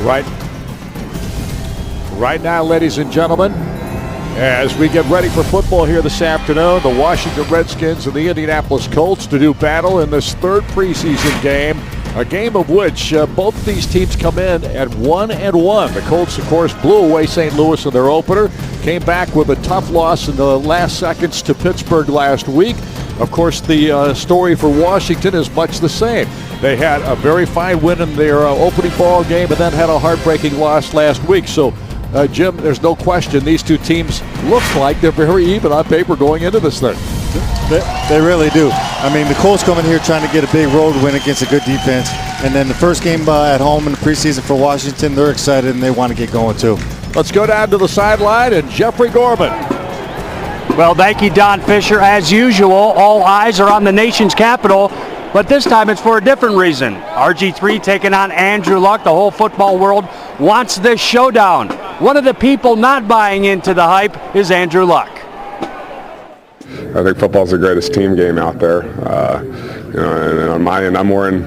Right now, ladies and gentlemen, as we get ready for football here this afternoon, the Washington Redskins and the Indianapolis Colts to do battle in this third preseason game, a game of which both of these teams come in at 1-1. The Colts, of course, blew away St. Louis in their opener, came back with a tough loss in the last seconds to Pittsburgh last week. Of course, the story for Washington is much the same. They had a very fine win in their opening ball game and then had a heartbreaking loss last week. So, Jim, there's no question these two teams look like they're very even on paper going into this thing. They really do. I mean, the Colts coming here trying to get a big road win against a good defense. And then the first game at home in the preseason for Washington, they're excited and they want to get going too. Let's go down to the sideline and Jeffrey Gorman. Well, thank you, Don Fisher. As usual, all eyes are on the nation's capital, but this time it's for a different reason. RG3 taking on Andrew Luck. The whole football world wants this showdown. One of the people not buying into the hype is Andrew Luck. I think football's the greatest team game out there. And on my end, I'm worrying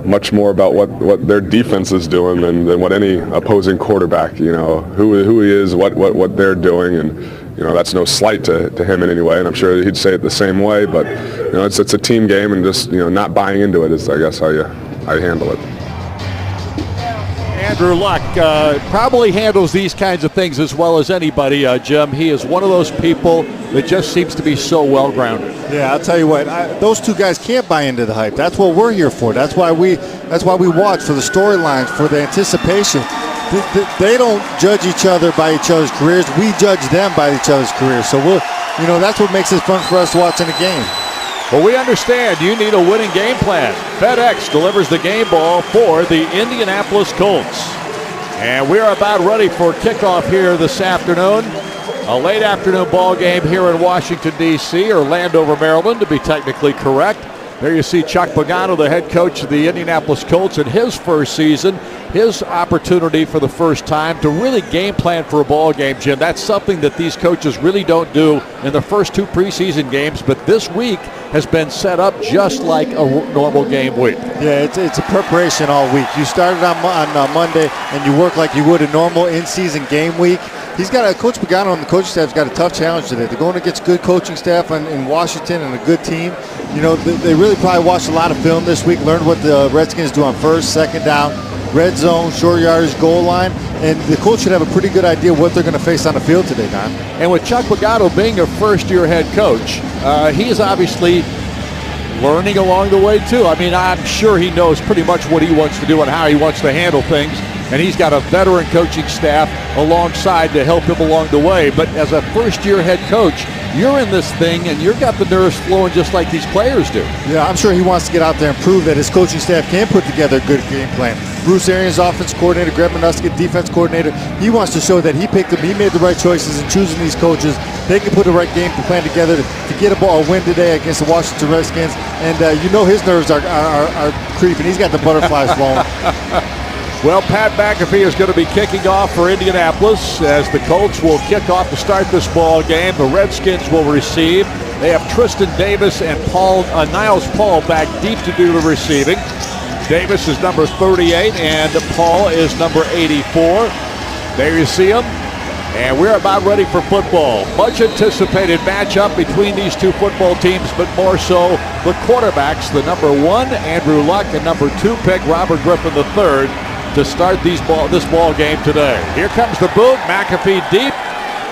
much more about what their defense is doing than what any opposing quarterback, who he is, what they're doing, and that's no slight to him in any way, and I'm sure he'd say it the same way. But it's a team game, and just not buying into it is, I guess, how you handle it. Andrew Luck probably handles these kinds of things as well as anybody, Jim. He is one of those people that just seems to be so well-grounded. Yeah, I'll tell you what, those two guys can't buy into the hype. That's what we're here for. That's why we watch, for the storylines, for the anticipation. They don't judge each other by each other's careers. We judge them by each other's careers. So that's what makes it fun for us watching a game. Well, we understand you need a winning game plan. FedEx delivers the game ball for the Indianapolis Colts. And we're about ready for kickoff here this afternoon. A late afternoon ball game here in Washington, D.C., or Landover, Maryland, to be technically correct. There you see Chuck Pagano, the head coach of the Indianapolis Colts, in his first season, his opportunity for the first time to really game plan for a ball game, Jim. That's something that these coaches really don't do in the first two preseason games, but this week has been set up just like a normal game week. Yeah, it's a preparation all week. You started on Monday, and you work like you would a normal in-season game week. Coach Pagano and the coaching staff's got a tough challenge today. They're going against good coaching staff in Washington and a good team. They really probably watched a lot of film this week, learned what the Redskins do on first, second down, red zone, short yardage, goal line, and the Colts should have a pretty good idea what they're going to face on the field today, Don. And with Chuck Pagano being a first-year head coach, he is obviously learning along the way, too. I mean, I'm sure he knows pretty much what he wants to do and how he wants to handle things. And he's got a veteran coaching staff alongside to help him along the way. But as a first-year head coach, you're in this thing and you've got the nerves flowing just like these players do. Yeah, I'm sure he wants to get out there and prove that his coaching staff can put together a good game plan. Bruce Arians, offense coordinator, Greg Minuska, defense coordinator, he wants to show that he picked them, he made the right choices in choosing these coaches. They can put the right game plan together to get a win today against the Washington Redskins. And his nerves are creeping. He's got the butterflies flowing. Well, Pat McAfee is going to be kicking off for Indianapolis as the Colts will kick off to start this ball game. The Redskins will receive. They have Tristan Davis and Niles Paul back deep to do the receiving. Davis is number 38 and Paul is number 84. There you see him. And we're about ready for football. Much anticipated matchup between these two football teams, but more so the quarterbacks, the number 1, Andrew Luck, and number 2 pick, Robert Griffin III, to start this ball game today. Here comes the boot, McAfee deep,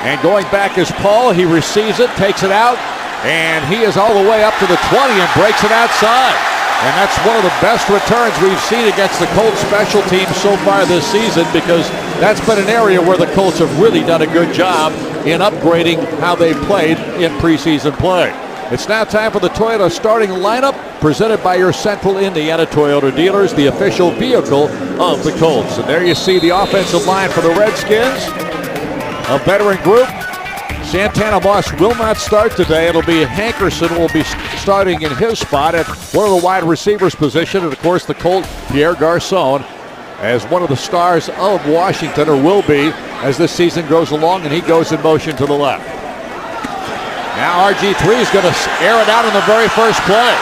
and going back is Paul. He receives it, takes it out, and he is all the way up to the 20 and breaks it outside. And that's one of the best returns we've seen against the Colts special teams so far this season, because that's been an area where the Colts have really done a good job in upgrading how they played in preseason play. It's now time for the Toyota starting lineup, presented by your Central Indiana Toyota dealers, the official vehicle of the Colts. And there you see the offensive line for the Redskins, a veteran group. Santana Moss will not start today. It'll be Hankerson will be starting in his spot at one of the wide receivers position. And, of course, the Colt, Pierre Garçon, as one of the stars of Washington, or will be, as this season goes along, and he goes in motion to the left. Now RG3 is going to air it out in the very first play.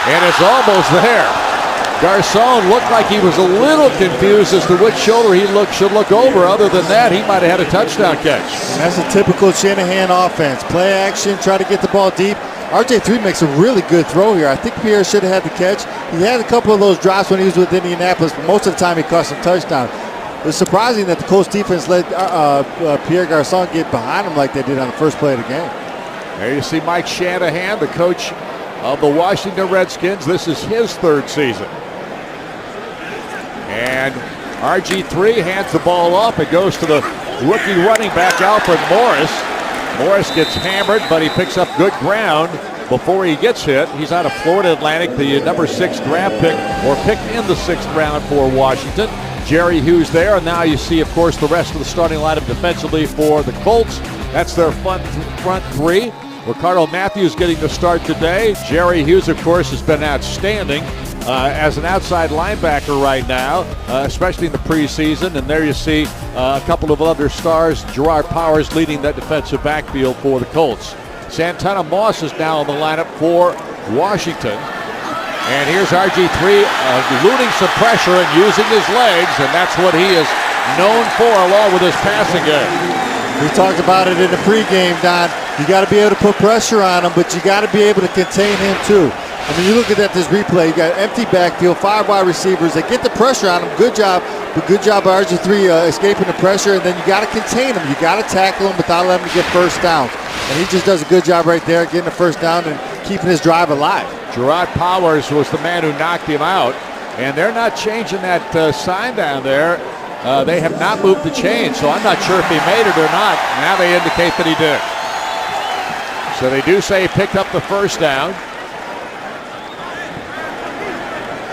And it's almost there. Garcon looked like he was a little confused as to which shoulder he should look over. Other than that, he might have had a touchdown catch. And that's a typical Shanahan offense. Play action, try to get the ball deep. RG3 makes a really good throw here. I think Pierre should have had the catch. He had a couple of those drops when he was with Indianapolis, but most of the time he caught some touchdown. It's surprising that the Colts defense let Pierre Garcon get behind him like they did on the first play of the game. There you see Mike Shanahan, the coach of the Washington Redskins. This is his third season. And RG3 hands the ball off. It goes to the rookie running back, Alfred Morris. Morris gets hammered, but he picks up good ground before he gets hit. He's out of Florida Atlantic, the number 6 draft pick, or picked in the 6th round for Washington. Jerry Hughes there, and now you see, of course, the rest of the starting lineup defensively for the Colts. That's their front three. Ricardo Matthews getting the start today. Jerry Hughes, of course, has been outstanding as an outside linebacker right now, especially in the preseason. And there you see a couple of other stars. Gerard Powers leading that defensive backfield for the Colts. Santana Moss is now in the lineup for Washington. And here's RG3 eluding some pressure and using his legs, and that's what he is known for along with his passing game. We talked about it in the pregame, Don. You got to be able to put pressure on him, but you got to be able to contain him too. I mean, you look at this replay, you got empty backfield, 5 wide receivers. They get the pressure on him. Good job. But good job by RG3 escaping the pressure, and then you got to contain him. You got to tackle him without letting him get first down. And he just does a good job right there, getting the first down and keeping his drive alive. Gerard Powers was the man who knocked him out, and they're not changing that sign down there. They have not moved the chain, so I'm not sure if he made it or not. Now they indicate that he did. So they do say he picked up the first down.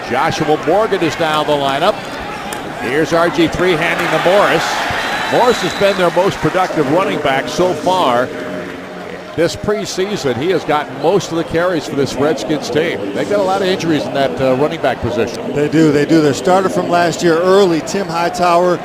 Joshua Morgan is now in the lineup. Here's RG3 handing to Morris. Morris has been their most productive running back so far. This preseason, he has gotten most of the carries for this Redskins team. They've got a lot of injuries in that running back position. They do. Their starter from last year early, Tim Hightower,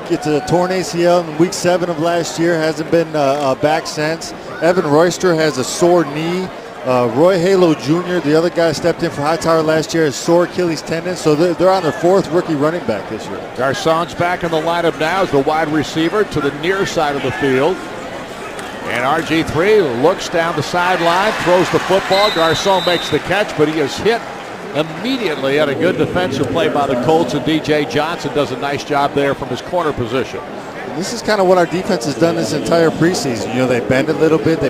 gets a torn ACL in week 7 of last year, hasn't been back since. Evan Royster has a sore knee. Roy Halo Jr., the other guy stepped in for Hightower last year, has sore Achilles tendon, so they're on their 4th rookie running back this year. Garcon's back in the lineup now as the wide receiver to the near side of the field. And RG3 looks down the sideline, throws the football. Garcon makes the catch, but he is hit immediately at a good defensive play by the Colts, and DJ Johnson does a nice job there from his corner position. This is kind of what our defense has done this entire preseason. You know, they bend a little bit,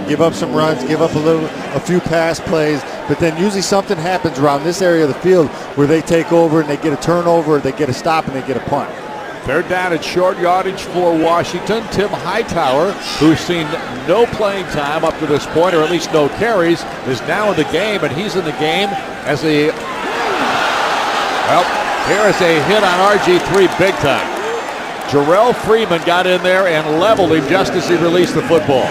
give up some runs, give up a few pass plays, but then usually something happens around this area of the field where they take over and they get a turnover, they get a stop, and they get a punt. They're down at short yardage for Washington. Tim Hightower, who's seen no playing time up to this point, or at least no carries, is now in the game, and he's in the game as a, well, here is a hit on RG3 big time. Jarrell Freeman got in there and leveled him just as he released the football.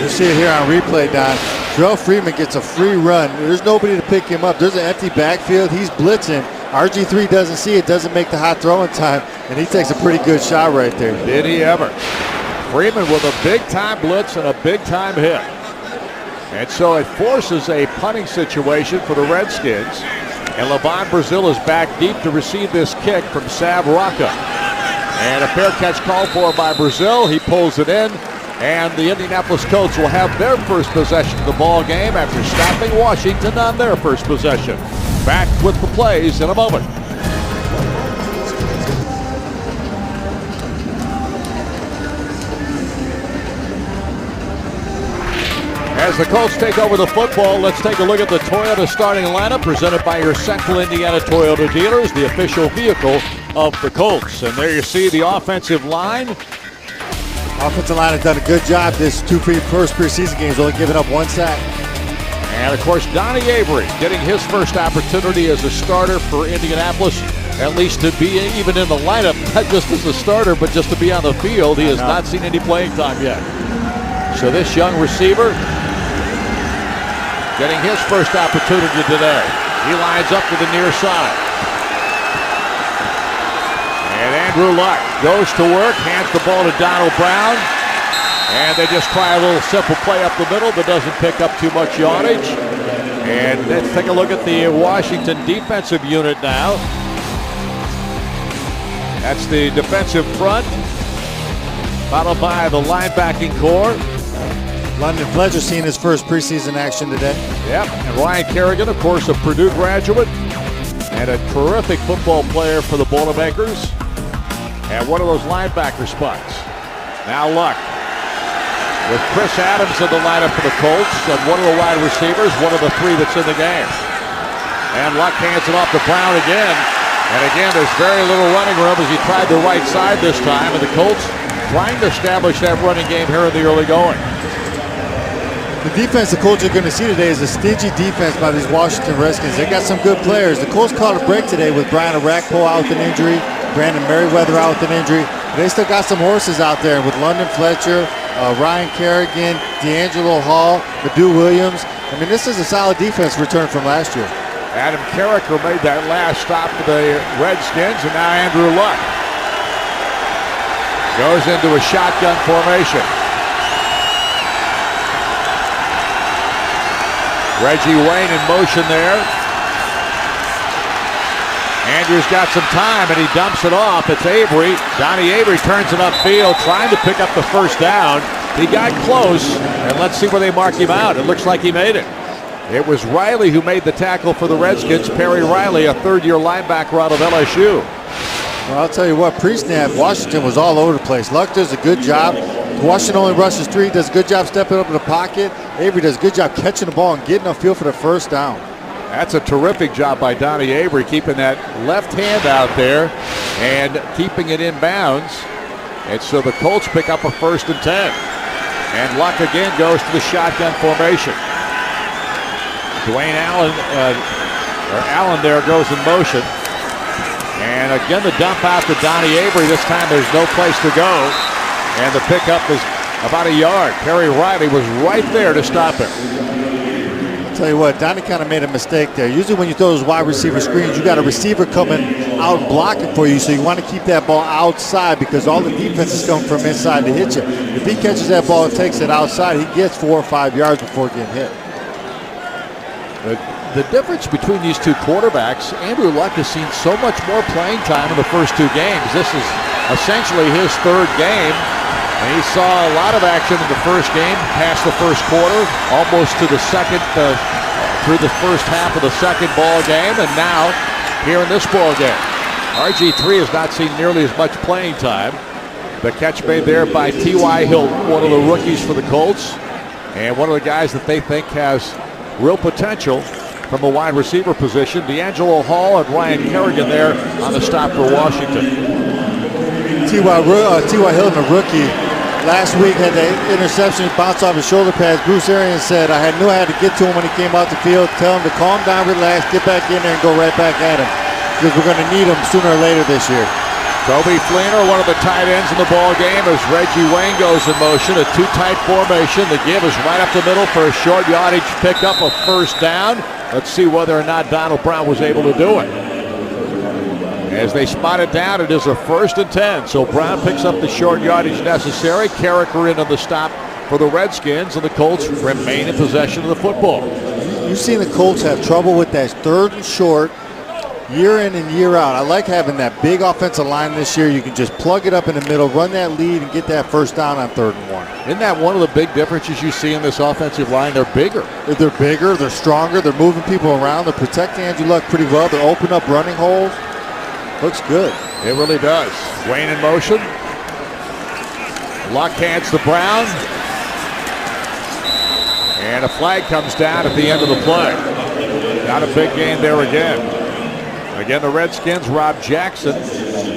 You see it here on replay, Don. Jarrell Freeman gets a free run. There's nobody to pick him up. There's an empty backfield. He's blitzing. RG3 doesn't see it, doesn't make the hot throw in time, and he takes a pretty good shot right there. Did he ever? Freeman with a big-time blitz and a big-time hit. And so it forces a punting situation for the Redskins. And Levon Brazil is back deep to receive this kick from Sav Rocca. And a fair catch called for by Brazil. He pulls it in. And the Indianapolis Colts will have their first possession of the ball game after stopping Washington on their first possession. Back with the plays in a moment. As the Colts take over the football, let's take a look at the Toyota starting lineup presented by your Central Indiana Toyota dealers, the official vehicle of the Colts. And there you see the offensive line. Offensive line has done a good job this first preseason games, only giving up 1 sack. And of course, Donnie Avery getting his first opportunity as a starter for Indianapolis, at least to be even in the lineup, not just as a starter, but just to be on the field. He has not seen any playing time yet. So this young receiver getting his first opportunity today. He lines up to the near side. And Andrew Luck goes to work, hands the ball to Donald Brown. And they just try a little simple play up the middle that doesn't pick up too much yardage. And let's take a look at the Washington defensive unit now. That's the defensive front, followed by the linebacking core. London Fletcher seeing his first preseason action today. Yep, and Ryan Kerrigan, of course, a Purdue graduate and a terrific football player for the Boilermakers. And one of those linebacker spots. Now Luck with Chris Adams in the lineup for the Colts, and one of the wide receivers, one of the three that's in the game. And Luck hands it off to Brown again. And again, there's very little running room as he tried the right side this time, and the Colts trying to establish that running game here in the early going. The defense the Colts are going to see today is a stingy defense by these Washington Redskins. They got some good players. The Colts caught a break today with Brian Arakpo out with an injury, Brandon Merriweather out with an injury. They still got some horses out there with London Fletcher, Ryan Kerrigan, D'Angelo Hall, Madu Williams. I mean, this is a solid defense return from last year. Adam Carricker made that last stop for the Redskins, and now Andrew Luck goes into a shotgun formation. Reggie Wayne in motion there. Andrews got some time, and he dumps it off. It's Avery. Donnie Avery turns it upfield, trying to pick up the first down. He got close, and let's see where they mark him out. It looks like he made it. It was Riley who made the tackle for the Redskins. Perry Riley, a third-year linebacker out of LSU. Well, I'll tell you what, pre-snap, Washington was all over the place. Luck does a good job. Washington only rushes 3, does a good job stepping up in the pocket. Avery does a good job catching the ball and getting upfield for the first down. That's a terrific job by Donnie Avery, keeping that left hand out there and keeping it in bounds. And so the Colts pick up a 1st and 10. And Luck again goes to the shotgun formation. Dwayne Allen, Allen there goes in motion. And again the dump out to Donnie Avery. This time there's no place to go. And the pickup is about a yard. Perry Riley was right there to stop him. I'll tell you what, Donnie kind of made a mistake there. Usually when you throw those wide receiver screens, you got a receiver coming out blocking for you, so you want to keep that ball outside because all the defense is coming from inside to hit you. If he catches that ball and takes it outside, he gets 4 or 5 yards before getting hit. The difference between these two quarterbacks, Andrew Luck has seen so much more playing time in the first 2 games. This is essentially his 3rd game. And he saw a lot of action in the first game, past the first quarter, almost to the second, through the first half of the second ball game, and now here in this ball game. RG3 has not seen nearly as much playing time. The catch made there by T.Y. Hilton, one of the rookies for the Colts, and one of the guys that they think has real potential from the wide receiver position. D'Angelo Hall and Ryan Kerrigan there on the stop for Washington. T.Y. Hilton, a rookie, last week had the interception bounce off his shoulder pads. Bruce Arians said, I knew I had to get to him when he came out the field, tell him to calm down, relax, get back in there and go right back at him because we're going to need him sooner or later this year. Toby Fleener, one of the tight ends in the ball game as Reggie Wayne goes in motion. A 2-tight formation. The give is right up the middle for a short yardage pickup, a 1st down. Let's see whether or not Donald Brown was able to do it. As they spot it down, it is a 1st and 10. So Brown picks up the short yardage necessary. Carricker in on the stop for the Redskins, and the Colts remain in possession of the football. You've seen the Colts have trouble with that 3rd and short year in and year out. I like having that big offensive line this year. You can just plug it up in the middle, run that lead, and get that 1st down on 3rd and 1. Isn't that one of the big differences you see in this offensive line? They're bigger. They're bigger, they're stronger, they're moving people around, they're protecting Andrew Luck pretty well, they're opening up running holes. Looks good. It really does. Wayne in motion. Luck hands to Brown. And a flag comes down at the end of the play. Not a big gain there again. Again, the Redskins, Rob Jackson,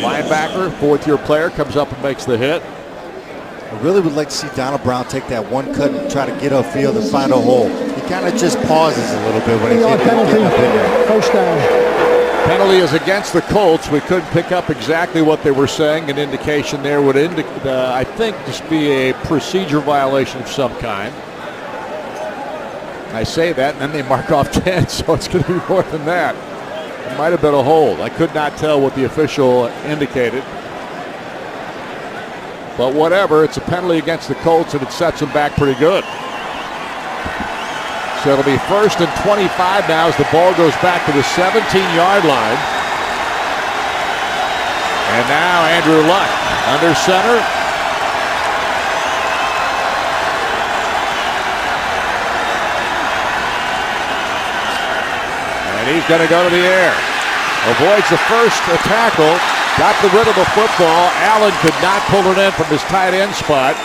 linebacker, 4th-year player, comes up and makes the hit. I really would like to see Donald Brown take that one cut and try to get upfield and find a hole. He kind of just pauses a little bit when he's getting up in there. 1st down. Penalty is against the Colts. We couldn't pick up exactly what they were saying. An indication there would, I think, just be a procedure violation of some kind. I say that, and then they mark off 10, so it's going to be more than that. It might have been a hold. I could not tell what the official indicated. But whatever, it's a penalty against the Colts, and it sets them back pretty good. So it'll be 1st and 25 now as the ball goes back to the 17-yard line. And now Andrew Luck under center. And he's going to go to the air. Avoids the first tackle. Got rid of the football. Allen could not pull it in from his tight end spot.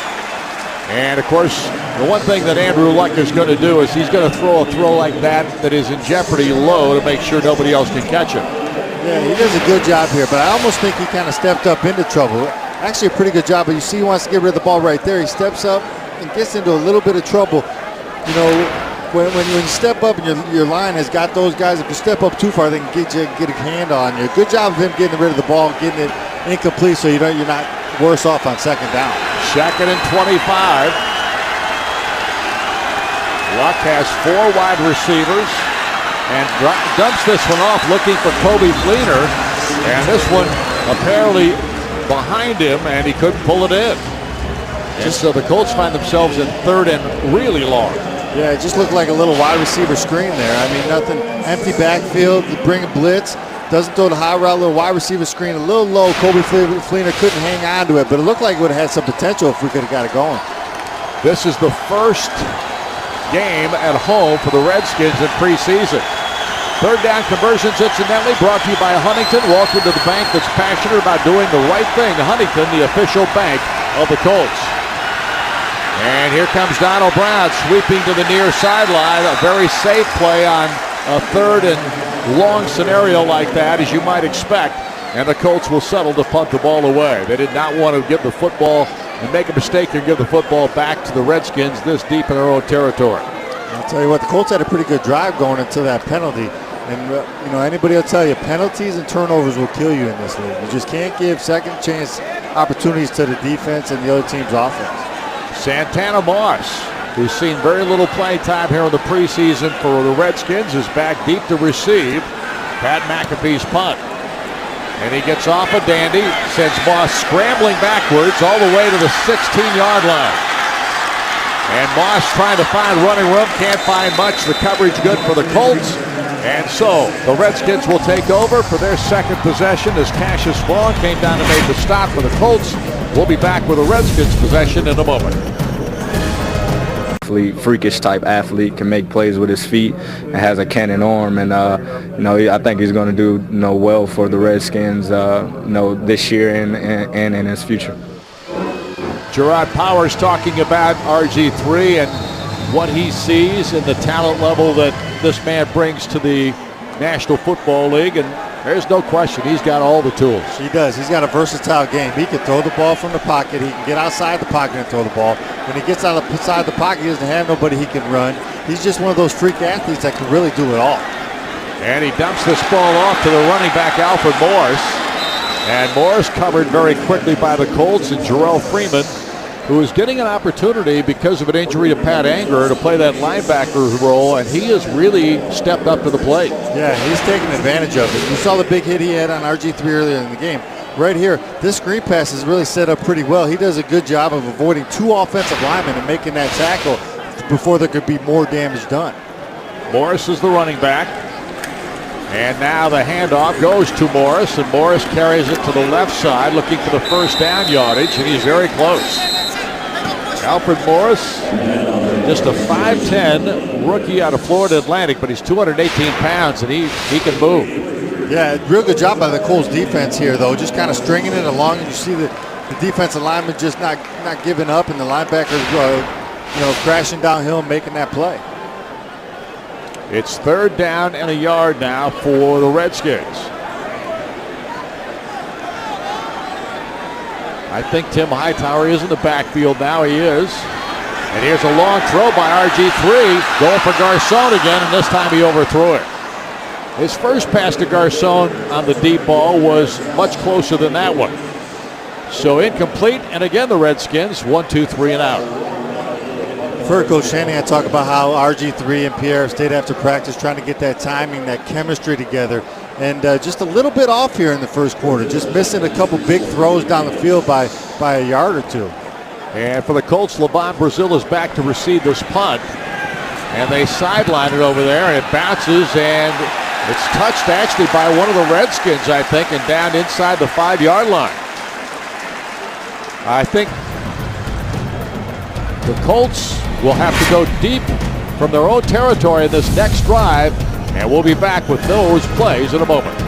And, of course, the one thing that Andrew Luck is going to do is he's going to throw a throw like that is in jeopardy low to make sure nobody else can catch it. Yeah, he does a good job here, but I almost think he kind of stepped up into trouble. Actually, a pretty good job, but you see he wants to get rid of the ball right there. He steps up and gets into a little bit of trouble. You know, when you step up and your line has got those guys, if you step up too far, they can get a hand on you. Good job of him getting rid of the ball, getting it incomplete so you're not worse off on second down. 2nd and 25. Luck has 4 wide receivers and dumps this one off looking for Kobe Fleener. And this one apparently behind him, and he couldn't pull it in. And so the Colts find themselves in 3rd and really long. Yeah, it just looked like a little wide receiver screen there. I mean, nothing, empty backfield, bring a blitz. Doesn't throw the high route, little wide receiver screen, a little low. Kobe Fleener couldn't hang on to it, but it looked like it would have had some potential if we could have got it going. This is the first game at home for the Redskins in preseason. 3rd down conversions, incidentally, brought to you by Huntington. Welcome to the bank that's passionate about doing the right thing. Huntington, the official bank of the Colts. And here comes Donald Brown sweeping to the near sideline. A very safe play on a 3rd and long scenario like that, as you might expect, and the Colts will settle to punt the ball away. They did not want to give the football and make a mistake and give the football back to the Redskins this deep in their own territory. I'll tell you what, the Colts had a pretty good drive going until that penalty. And anybody will tell you, penalties and turnovers will kill you in this league. You just can't give second chance opportunities to the defense and the other team's offense. Santana Moss, who's seen very little play time here in the preseason for the Redskins, is back deep to receive Pat McAfee's punt. And he gets off a dandy, sends Moss scrambling backwards all the way to the 16-yard line. And Moss trying to find running room, can't find much. The coverage good for the Colts. And so the Redskins will take over for their second possession as Cassius Vaughn came down and made the stop for the Colts. We'll be back with the Redskins possession in a moment. Freakish type athlete, can make plays with his feet and has a cannon arm, and I think he's going to do well for the Redskins this year and in his future. Gerard Powers talking about RG3 and what he sees in the talent level that this man brings to the National Football League, and there's no question he's got all the tools. He does. He's got a versatile game. He can throw the ball from the pocket. He can get outside the pocket and throw the ball. When he gets outside the pocket, he doesn't have nobody he can run. He's just one of those freak athletes that can really do it all. And he dumps this ball off to the running back, Alfred Morris. And Morris covered very quickly by the Colts, and Jarrell Freeman, who is getting an opportunity because of an injury to Pat Anger to play that linebacker role, and he has really stepped up to the plate. Yeah, he's taking advantage of it. You saw the big hit he had on RG3 earlier in the game. Right here, this screen pass is really set up pretty well. He does a good job of avoiding 2 offensive linemen and making that tackle before there could be more damage done. Morris is the running back. And now the handoff goes to Morris, and Morris carries it to the left side looking for the first down yardage, and he's very close. Alfred Morris, just a 5'10" rookie out of Florida Atlantic, but he's 218 pounds, and he can move. Yeah, real good job by the Colts defense here, though, just kind of stringing it along, and you see the defensive lineman just not giving up, and the linebackers crashing downhill and making that play. It's 3rd down and a yard now for the Redskins. I think Tim Hightower is in the backfield now. He is. And here's a long throw by RG3. Going for Garcon again, and this time he overthrew it. His first pass to Garcon on the deep ball was much closer than that one. So incomplete, and again the Redskins, 1, 2, 3 and out. I've heard Coach Shanahan talk about how RG3 and Pierre stayed after practice trying to get that timing, that chemistry together. And just a little bit off here in the first quarter, just missing a couple big throws down the field by a yard or two. And for the Colts, LeVon Brazil is back to receive this punt. And they sideline it over there, and it bounces, and it's touched actually by one of the Redskins, I think, and down inside the 5-yard line. I think the Colts will have to go deep from their own territory in this next drive, and we'll be back with those plays in a moment.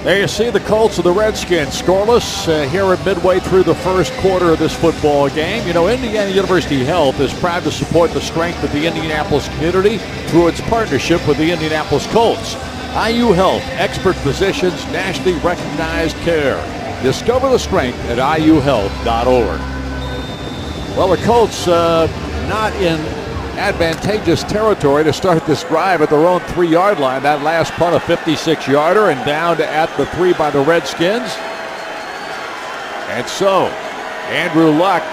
There you see the Colts and the Redskins scoreless here at midway through the first quarter of this football game. You know, Indiana University Health is proud to support the strength of the Indianapolis community through its partnership with the Indianapolis Colts. IU Health, expert physicians, nationally recognized care. Discover the strength at iuhealth.org. Well, the Colts not in advantageous territory to start this drive at their own 3-yard line. That last punt, a 56-yarder, and down to at the 3 by the Redskins. And so, Andrew Luck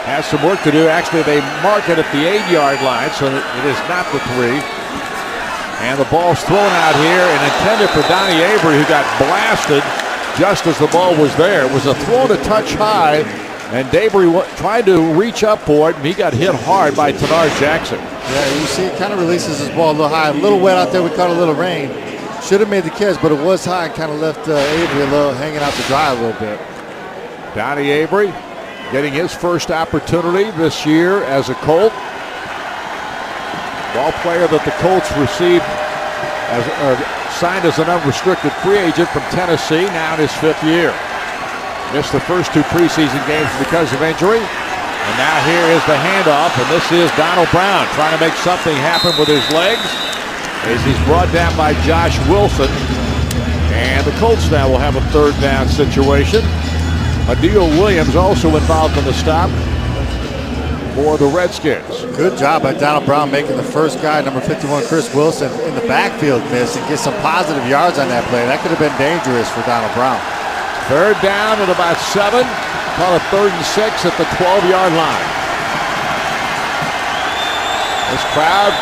has some work to do. Actually, they mark it at the 8-yard line, so it is not the 3. And the ball's thrown out here and intended for Donnie Avery, who got blasted just as the ball was there. It was a throw to touch high, and Avery tried to reach up for it, and he got hit hard by Tanar Jackson. Yeah, you see, it kind of releases his ball a little high. A little wet out there. We caught a little rain. Should have made the catch, but it was high and kind of left Avery a little hanging out to dry a little bit. Donnie Avery getting his first opportunity this year as a Colt. Ball player that the Colts received signed as an unrestricted free agent from Tennessee, now in his 5th year. Missed the first 2 preseason games because of injury. And now here is the handoff, and this is Donald Brown trying to make something happen with his legs as he's brought down by Josh Wilson. And the Colts now will have a 3rd down situation. Adil Williams also involved in the stop for the Redskins. Good job by Donald Brown making the first guy, number 51, Chris Wilson, in the backfield miss and get some positive yards on that play. That could have been dangerous for Donald Brown. 3rd down at about 7. Call it 3rd and 6 at the 12-yard line. This crowd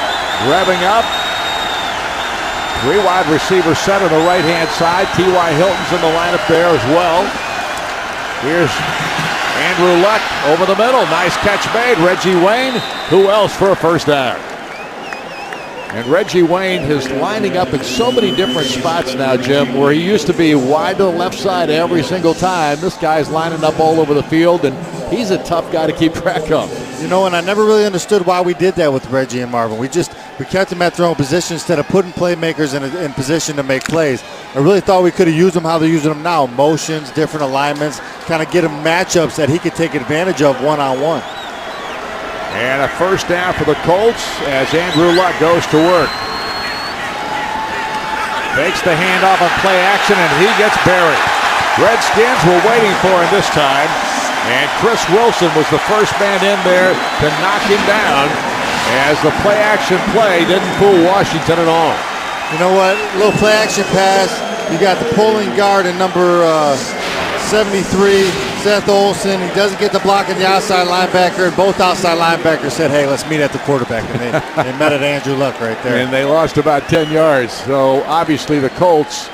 revving up. 3 wide receivers set on the right-hand side. T.Y. Hilton's in the lineup there as well. Here's Andrew Luck over the middle. Nice catch made. Reggie Wayne. Who else for a 1st down? And Reggie Wayne is lining up in so many different spots now, Jim, where he used to be wide to the left side every single time. This guy's lining up all over the field, and he's a tough guy to keep track of. You know, and I never really understood why we did that with Reggie and Marvin. We kept them at their own position instead of putting playmakers in position to make plays. I really thought we could have used them how they're using them now. Motions, different alignments, kind of get him matchups that he could take advantage of one-on-one. And a 1st down for the Colts as Andrew Luck goes to work. Takes the handoff on play action, and he gets buried. Redskins were waiting for him this time, and Chris Wilson was the first man in there to knock him down as the play action play didn't fool Washington at all. You know what? A little play action pass. You got the pulling guard in number 73, Seth Olsen. He doesn't get the block in the outside linebacker, and both outside linebackers said, hey, let's meet at the quarterback, and they met at Andrew Luck right there. And they lost about 10 yards. So obviously the Colts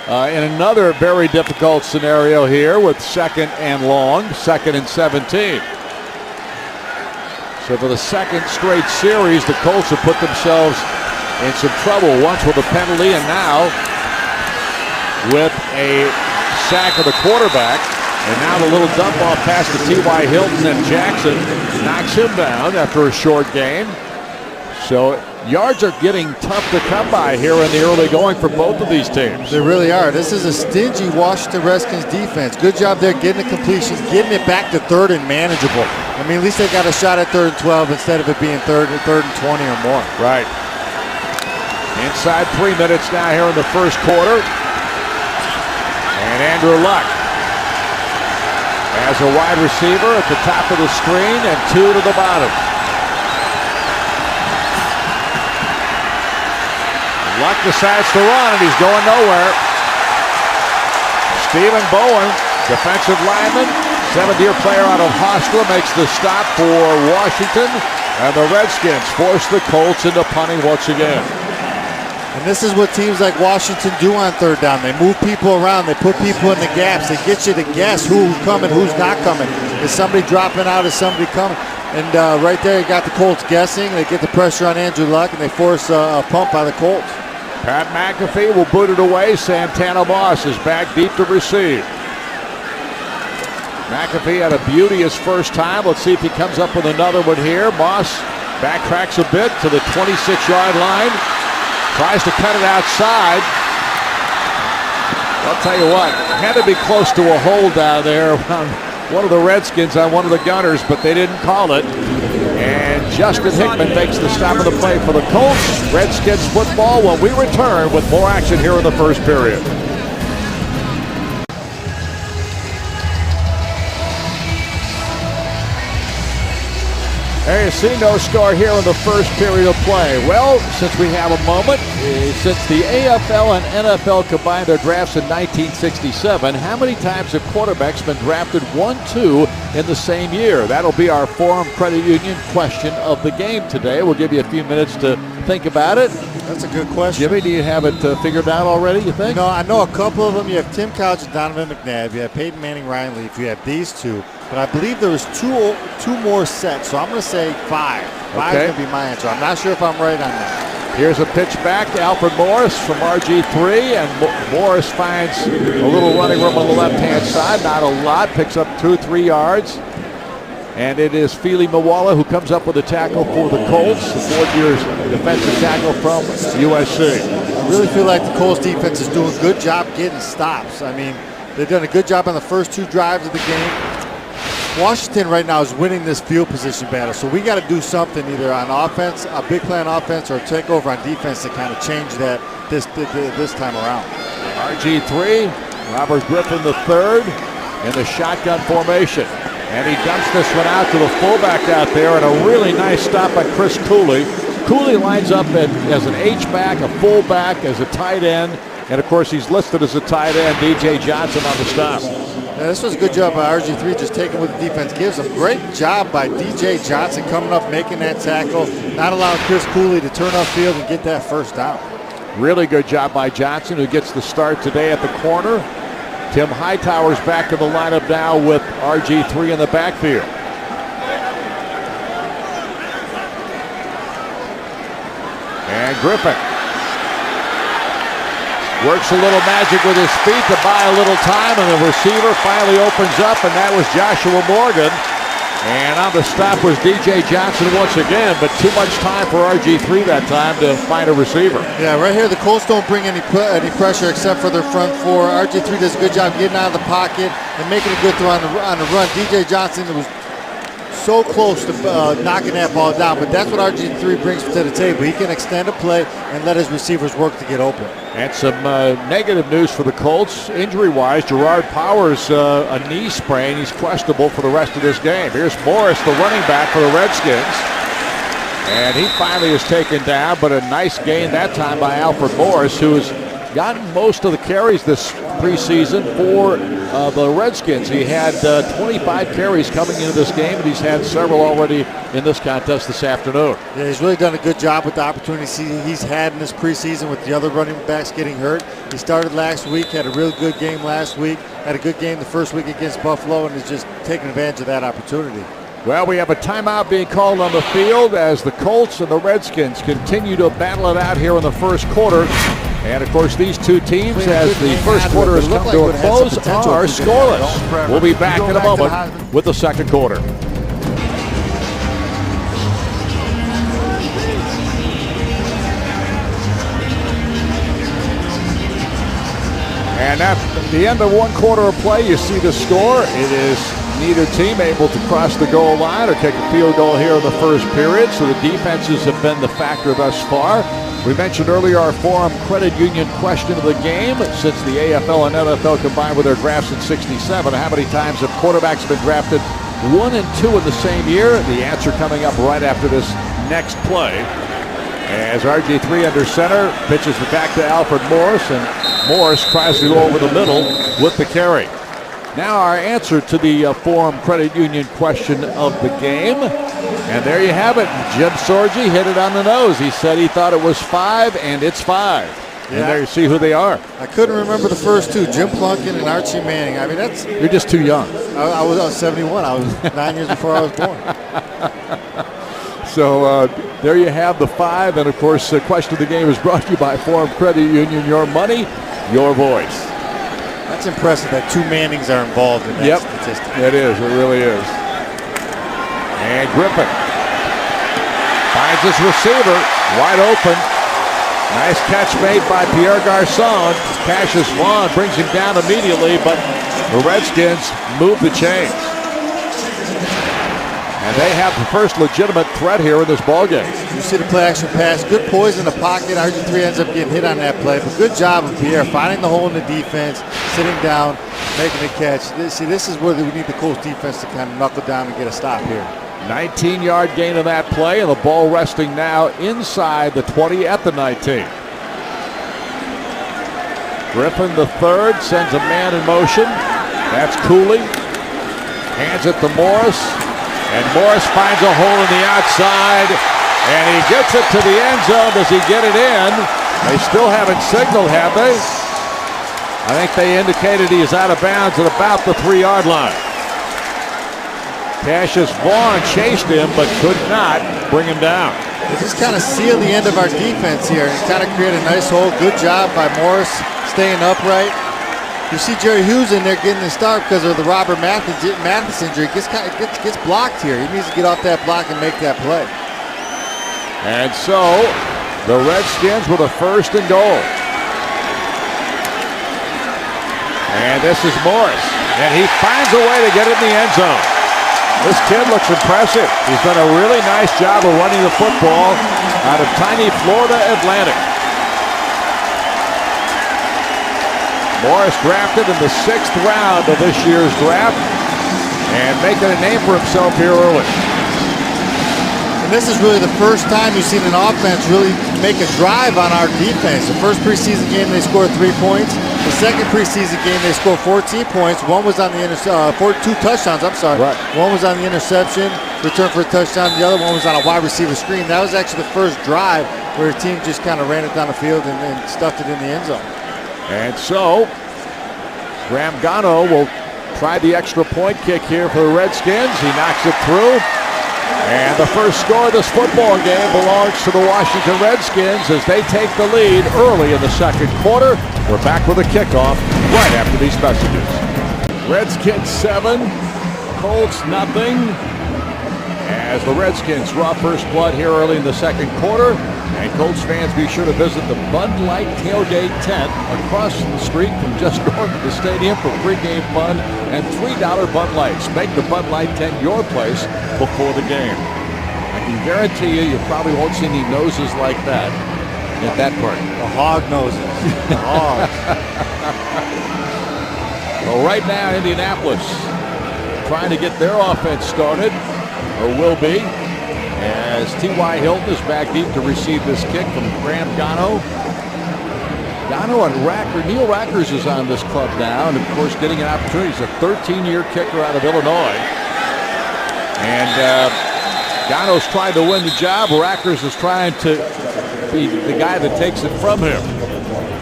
in another very difficult scenario here with 2nd and long, 2nd and 17. So for the 2nd straight series, the Colts have put themselves in some trouble, once with a penalty and now with a sack of the quarterback. And now the little dump off pass to T.Y. Hilton, and Jackson knocks him down after a short game. So yards are getting tough to come by here in the early going for both of these teams. They really are. This is a stingy Washington Redskins defense. Good job there getting the completions, getting it back to 3rd and manageable. I mean, at least they got a shot at 3rd and 12 instead of it being 3rd and 20 or more. Right. Inside 3 minutes now here in the first quarter. And Andrew Luck as a wide receiver at the top of the screen and 2 to the bottom. Luck decides to run, and he's going nowhere. Stephen Bowen, defensive lineman, 7th-year player out of Hofstra, makes the stop for Washington, and the Redskins force the Colts into punting once again. And this is what teams like Washington do on 3rd down. They move people around. They put people in the gaps. They get you to guess who's coming, who's not coming. Is somebody dropping out? Is somebody coming? And right there, you got the Colts guessing. They get the pressure on Andrew Luck, and they force a pump by the Colts. Pat McAfee will boot it away. Santana Moss is back deep to receive. McAfee had a beauty his first time. Let's see if he comes up with another one here. Moss backtracks a bit to the 26-yard line. Tries to cut it outside. I'll tell you what, had to be close to a hold down there on one of the Redskins on one of the Gunners, but they didn't call it. And Justin Hickman makes the stop of the play for the Colts. Redskins football when we return with more action here in the first period. There you see no score here in the first period of play. Well, since we have a moment, since the AFL and NFL combined their drafts in 1967, how many times have quarterbacks been drafted 1-2 in the same year? That'll be our Forum Credit Union question of the game today. We'll give you a few minutes to think about it. That's a good question. Jimmy, do you have it figured out already, you think? No, I know a couple of them. You have Tim Couch and Donovan McNabb. You have Peyton Manning, Ryan Leaf. You have these two. But I believe there was two more sets, so I'm going to say 5. 5 is going to be my answer. I'm not sure if I'm right on that. Here's a pitch back to Alfred Morris from RG3, and Morris finds a little running room on the left-hand side. Not a lot, picks up 2-3 yards. And it is Feely Mawala who comes up with a tackle for the Colts, the 4th-year defensive tackle from USC. I really feel like the Colts defense is doing a good job getting stops. I mean, they've done a good job on the first 2 drives of the game. Washington right now is winning this field position battle, so we got to do something either on offense, a big play on offense, or take over on defense to kind of change that this time around. RG3, Robert Griffin III in the shotgun formation. And he dumps this one out to the fullback out there, and a really nice stop by Chris Cooley. Cooley lines up as an H-back, a fullback, as a tight end, and of course he's listed as a tight end. DJ Johnson on the stop. Yeah, this was a good job by RG3, just taking what the defense gives him. Great job by DJ Johnson coming up, making that tackle, not allowing Chris Cooley to turn upfield and get that first down. Really good job by Johnson, who gets the start today at the corner. Tim Hightower's back in the lineup now with RG3 in the backfield. And Griffin works a little magic with his feet to buy a little time, and the receiver finally opens up, and that was Joshua Morgan. And on the stop was DJ Johnson once again, but too much time for RG3 that time to find a receiver. Yeah, right here the Colts don't bring any pressure except for their front 4. RG3 does a good job getting out of the pocket and making a good throw on the run. DJ Johnson was so close to knocking that ball down, but that's what RG3 brings to the table. He can extend a play and let his receivers work to get open. And some negative news for the Colts, injury-wise. Gerard Powers, a knee sprain. He's questionable for the rest of this game. Here's Morris, the running back for the Redskins. And he finally is taken down, but a nice gain that time by Alfred Morris, who has gotten most of the carries this preseason for the Redskins. He had 25 carries coming into this game, and he's had several already in this contest this afternoon. Yeah, he's really done a good job with the opportunities he's had in this preseason with the other running backs getting hurt. He started last week, had a real good game last week, had a good game the first week against Buffalo, and is just taking advantage of that opportunity. Well, we have a timeout being called on the field as the Colts and the Redskins continue to battle it out here in the first quarter. And, of course, these two teams, as the first quarter has come to a close, are scoreless. We'll be back in a moment with the second quarter. And at the end of one quarter of play, you see the score. It is neither team able to cross the goal line or kick a field goal here in the first period, so the defenses have been the factor thus far. We mentioned earlier our Forum Credit Union question of the game. Since the AFL and NFL combined with their drafts in '67, how many times have quarterbacks been drafted 1 and 2 in the same year? The answer coming up right after this next play. As RG3 under center, pitches it back to Alfred Morris, and Morris tries to go over the middle with the carry. Now our answer to the Forum Credit Union question of the game. And there you have it. Jim Sorgi hit it on the nose. He said he thought it was 5, and it's 5. Yeah. And there you see who they are. I couldn't remember the first two, Jim Plunkin and Archie Manning. I mean, You're just too young. I was 71. I was 9 years before I was born. So there you have the 5. And, of course, the question of the game is brought to you by Forum Credit Union. Your money, your voice. That's impressive that 2 Mannings are involved in that statistic. It is. It really is. And Griffin finds his receiver wide open. Nice catch made by Pierre Garçon. Cassius Vaughn brings him down immediately, but the Redskins move the chains. And they have the first legitimate threat here in this ballgame. You see the play action pass. Good poise in the pocket. RG3 ends up getting hit on that play. But good job of Pierre finding the hole in the defense, sitting down, making the catch. This is where we need the Colts defense to kind of knuckle down and get a stop here. 19-yard gain on that play, and the ball resting now inside the 20 at the 19. Griffin, the third, sends a man in motion. That's Cooley. Hands it to Morris. And Morris finds a hole in the outside, and he gets it to the end zone. Does he get it in? They still haven't signaled, have they? I think they indicated he is out of bounds at about the 3-yard line. Cassius Vaughn chased him, but could not bring him down. They just kind of sealed the end of our defense here and kind of created a nice hole. Good job by Morris staying upright. You see Jerry Hughes in there getting the start because of the Robert Mathis injury. Gets blocked here. He needs to get off that block and make that play. And so the Redskins with a 1st and goal. And this is Morris. And he finds a way to get it in the end zone. This kid looks impressive. He's done a really nice job of running the football out of tiny Florida Atlantic. Morris drafted in the 6th round of this year's draft and making a name for himself here early. And this is really the first time you've seen an offense really make a drive on our defense. The first preseason game they scored 3 points. The second preseason game they scored 14 points. One was on the 2 touchdowns. I'm sorry. Right. One was on the interception, return for a touchdown. The other one was on a wide receiver screen. That was actually the first drive where a team just kind of ran it down the field and stuffed it in the end zone. And so, Graham Gano will try the extra point kick here for the Redskins. He knocks it through. And the first score of this football game belongs to the Washington Redskins as they take the lead early in the 2nd quarter. We're back with a kickoff right after these messages. Redskins 7, Colts nothing. As the Redskins draw first blood here early in the 2nd quarter. And Colts fans, be sure to visit the Bud Light Tailgate tent across the street from just north of the stadium for pregame fun and $3 Bud Lights. Make the Bud Light tent your place before the game. I can guarantee you probably won't see any noses like that at that party. The hog noses. The hogs. Well, right now, Indianapolis trying to get their offense started, or will be, as T.Y. Hilton is back deep to receive this kick from Graham Gano. Gano and Neil Rackers is on this club now, and of course getting an opportunity. He's a 13-year kicker out of Illinois. And Gano's trying to win the job. Rackers is trying to be the guy that takes it from him.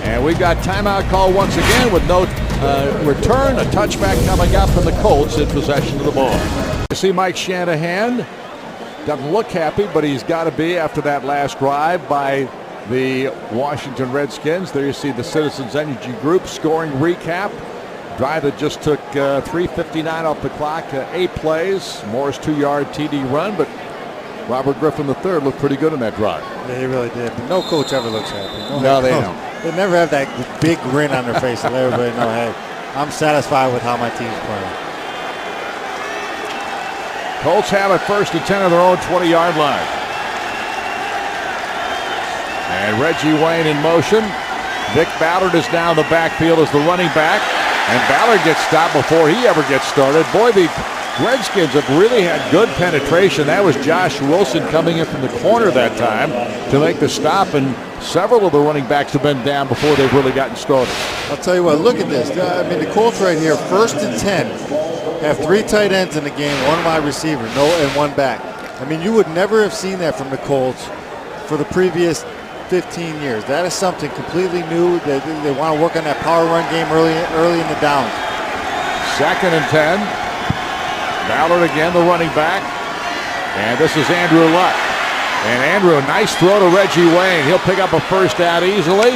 And we've got timeout call once again with no return. A touchback coming up from the Colts in possession of the ball. You see Mike Shanahan. Doesn't look happy, but he's got to be after that last drive by the Washington Redskins. There you see the Citizens Energy Group scoring recap. Drive that just took 3:59 off the clock, 8 plays. Morris 2-yard TD run, but Robert Griffin III looked pretty good in that drive. Yeah, he really did. But no coach ever looks happy. No, they don't. They never have that big grin on their face and let everybody know, hey, I'm satisfied with how my team's playing. Colts have it 1st and 10 on their own 20-yard line. And Reggie Wayne in motion. Vic Ballard is now in the backfield as the running back. And Ballard gets stopped before he ever gets started. Boy, the Redskins have really had good penetration. That was Josh Wilson coming in from the corner that time to make the stop. And several of the running backs have been down before they've really gotten started. I'll tell you what, look at this. I mean, the Colts right here, 1st and 10. Have 3 tight ends in the game, 1 wide receiver, and 1 back. I mean, you would never have seen that from the Colts for the previous 15 years. That is something completely new. They want to work on that power run game early in the downs. 2nd and 10. Ballard again, the running back. And this is Andrew Luck. And Andrew, nice throw to Reggie Wayne. He'll pick up a first down easily.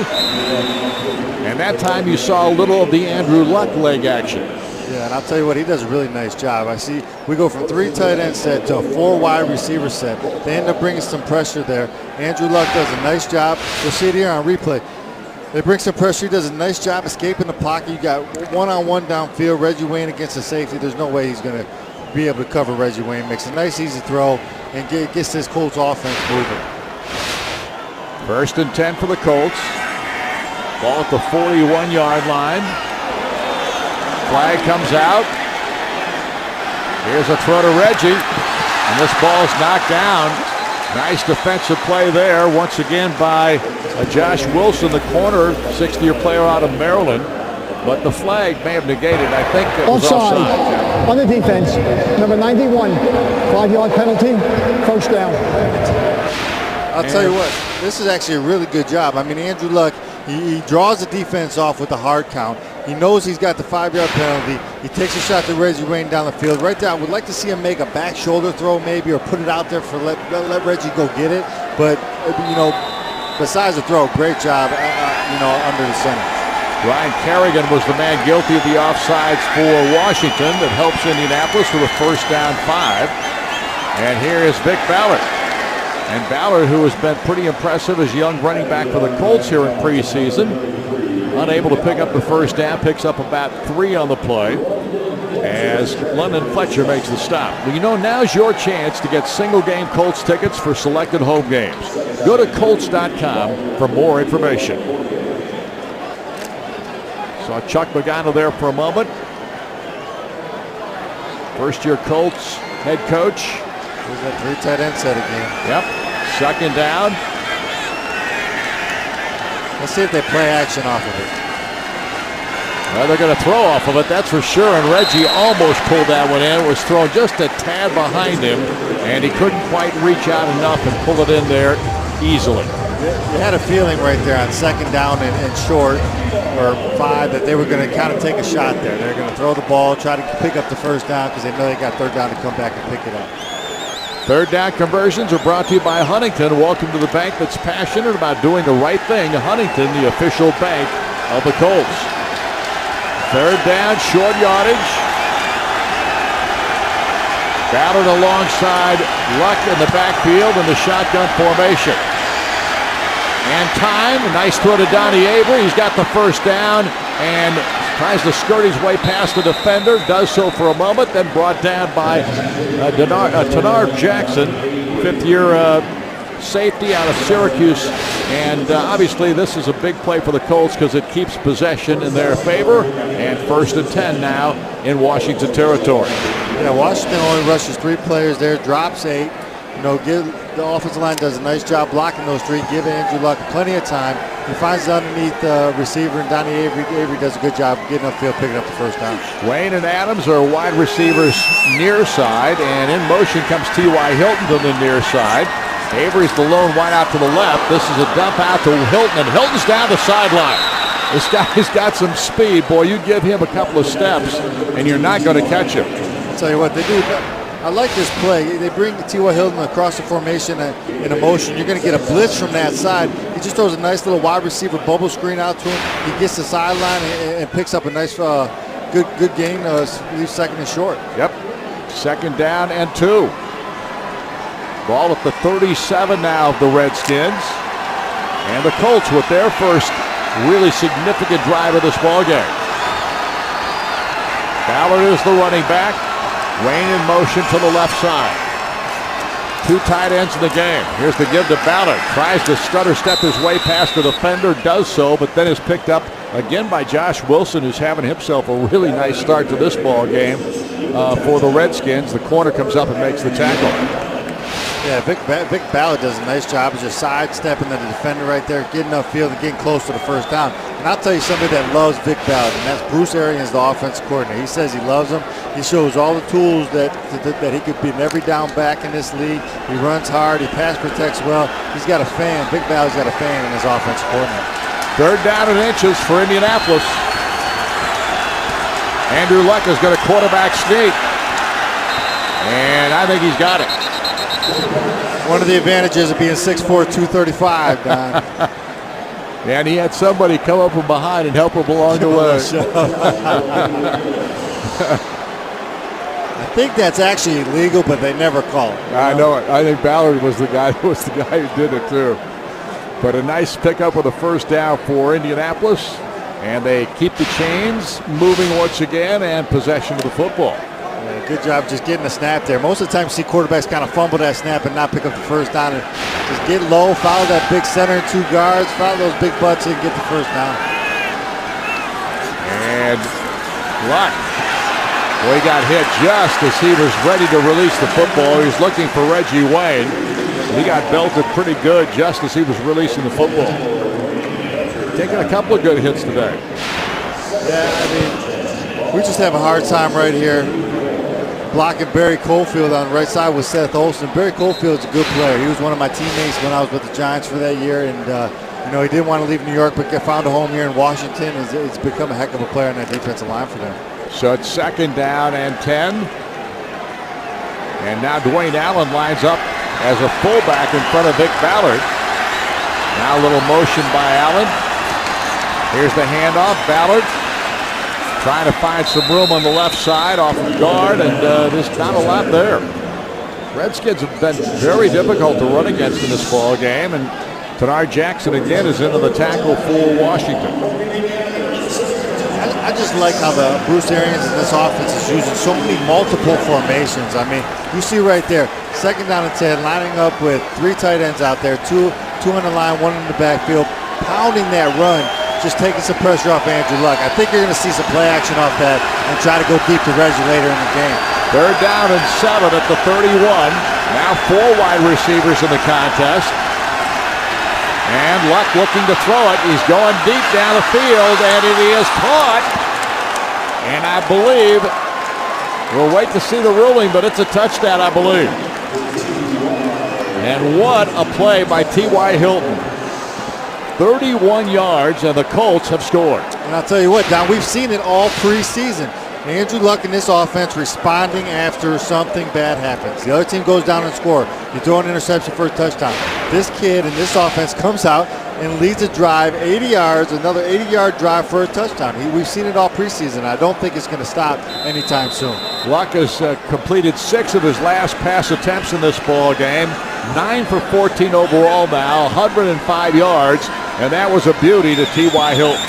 And that time you saw a little of the Andrew Luck leg action. Yeah, and I'll tell you what, he does a really nice job. I see we go from 3 tight end set to a 4 wide receiver set. They end up bringing some pressure there. Andrew Luck does a nice job. You'll see it here on replay. They bring some pressure. He does a nice job escaping the pocket. You got one-on-one downfield. Reggie Wayne against the safety. There's no way he's going to be able to cover Reggie Wayne. Makes a nice, easy throw and gets this Colts offense moving. 1st and 10 for the Colts. Ball at the 41-yard line. Flag comes out. Here's a throw to Reggie. And this ball's knocked down. Nice defensive play there once again by Josh Wilson, the corner, 60-year player out of Maryland. But the flag may have negated. I think it was offside. On the defense, number 91, 5-yard penalty, first down. I'll tell you what, this is actually a really good job. I mean, Andrew Luck, he draws the defense off with a hard count. He knows he's got the 5-yard penalty. He takes a shot to Reggie Wayne down the field. Right there, I would like to see him make a back shoulder throw maybe, or put it out there for let Reggie go get it. But, you know, besides the throw, great job, under the center. Ryan Kerrigan was the man guilty of the offsides for Washington that helps Indianapolis with a first down 5. And here is Vic Ballard. And Ballard, who has been pretty impressive as young running back for the Colts here in preseason, unable to pick up the first down, picks up about 3 on the play as London Fletcher makes the stop. Well, you know, now's your chance to get single-game Colts tickets for selected home games. Go to Colts.com for more information. Saw Chuck Pagano there for a moment. First-year Colts head coach. There's that 3 tight end set again. Yep. 2nd down. Let's see if they play action off of it. Well, they're going to throw off of it, that's for sure. And Reggie almost pulled that one in. It was thrown just a tad behind him, and he couldn't quite reach out enough and pull it in there easily. You had a feeling right there on 2nd down and short, or 5, that they were going to kind of take a shot there. They're going to throw the ball, try to pick up the first down because they know they got 3rd down to come back and pick it up. 3rd down conversions are brought to you by Huntington. Welcome to the bank that's passionate about doing the right thing. Huntington, the official bank of the Colts. 3rd down, short yardage. Ballard alongside Luck in the backfield in the shotgun formation. And time, a nice throw to Donnie Avery. He's got the first down and tries to skirt his way past the defender. Does so for a moment, then brought down by Tenard Jackson, 5th-year safety out of Syracuse. And obviously this is a big play for the Colts because it keeps possession in their favor. And 1st and 10 now in Washington territory. Yeah, Washington only rushes 3 players there, drops 8. The offensive line does a nice job blocking those 3, give Andrew Luck plenty of time. He finds the underneath receiver, and Donnie Avery does a good job getting upfield, picking up the first down. Wayne and Adams are wide receivers near side, and in motion comes T.Y. Hilton to the near side. Avery's the lone wide out to the left. This is a dump out to Hilton, and Hilton's down the sideline. This guy's got some speed. Boy, you give him a couple of steps, and you're not going to catch him. I'll tell you what, they do. I like this play. They bring T.Y. Hilton across the formation in a motion. You're going to get a blitz from that side. He just throws a nice little wide receiver bubble screen out to him. He gets the sideline and picks up a nice, good gain. Leaves 2nd and short. Yep. 2nd down and 2. Ball at the 37 now of the Redskins. And the Colts with their first really significant drive of this ball game. Ballard is the running back. Wayne in motion to the left side. 2 tight ends in the game. Here's the give to Ballard. Tries to stutter step his way past the defender. Does so, but then is picked up again by Josh Wilson, who's having himself a really nice start to this ball game for the Redskins. The corner comes up and makes the tackle. Yeah, Vic Ballard does a nice job of just sidestepping the defender right there, getting upfield and getting close to the first down. And I'll tell you somebody that loves Vic Ballard, and that's Bruce Arians, the offensive coordinator. He says he loves him. He shows all the tools that he could be an every down back in this league. He runs hard. He pass protects well. He's got a fan. Vic Ballard's got a fan in his offensive coordinator. 3rd down and inches for Indianapolis. Andrew Luck is going to quarterback sneak. And I think he's got it. One of the advantages of being 6'4", 235, Don. And he had somebody come up from behind and help him along the way. I think that's actually illegal, but they never call it. I know it. I think Ballard was the guy who did it too. But a nice pickup with a first down for Indianapolis. And they keep the chains moving once again and possession of the football. Yeah, good job just getting the snap there. Most of the time you see quarterbacks kind of fumble that snap and not pick up the first down. And just get low, follow that big center and 2 guards, follow those big butts and get the first down. And Luck. Well, he got hit just as he was ready to release the football. He was looking for Reggie Wayne. He got belted pretty good just as he was releasing the football. Taking a couple of good hits today. Yeah, I mean, we just have a hard time right here blocking Barry Cofield on the right side with Seth Olson. Barry Cofield's a good player. He was one of my teammates when I was with the Giants for that year, and you know, he didn't want to leave New York, but found a home here in Washington. It's become a heck of a player on that defensive line for them. So it's 2nd down and 10. And now Dwayne Allen lines up as a fullback in front of Vic Ballard. Now a little motion by Allen. Here's the handoff. Ballard trying to find some room on the left side off of guard, and there's not a lot there. Redskins have been very difficult to run against in this ball game, and Tenard Jackson again is into the tackle for Washington. I just like how the Bruce Arians in this offense is using so many multiple formations. I mean, you see right there, 2nd down and 10, lining up with 3 tight ends out there, two on the line, 1 in the backfield, pounding that run. Just taking some pressure off Andrew Luck. I think you're going to see some play action off that and try to go deep to Reggie later in the game. 3rd down and 7 at the 31. Now 4 wide receivers in the contest. And Luck looking to throw it. He's going deep down the field, and it is caught. And I believe, we'll wait to see the ruling, but it's a touchdown, I believe. And what a play by T.Y. Hilton. 31 yards, and the Colts have scored. And I'll tell you what, Don, we've seen it all preseason. Andrew Luck in this offense responding after something bad happens. The other team goes down and score. You throw an interception for a touchdown. This kid in this offense comes out and leads a drive, 80 yards, another 80-yard drive for a touchdown. We've seen it all preseason. I don't think it's going to stop anytime soon. Luck has completed 6 of his last pass attempts in this ball game. 9 for 14 overall now, 105 yards, and that was a beauty to T.Y. Hilton.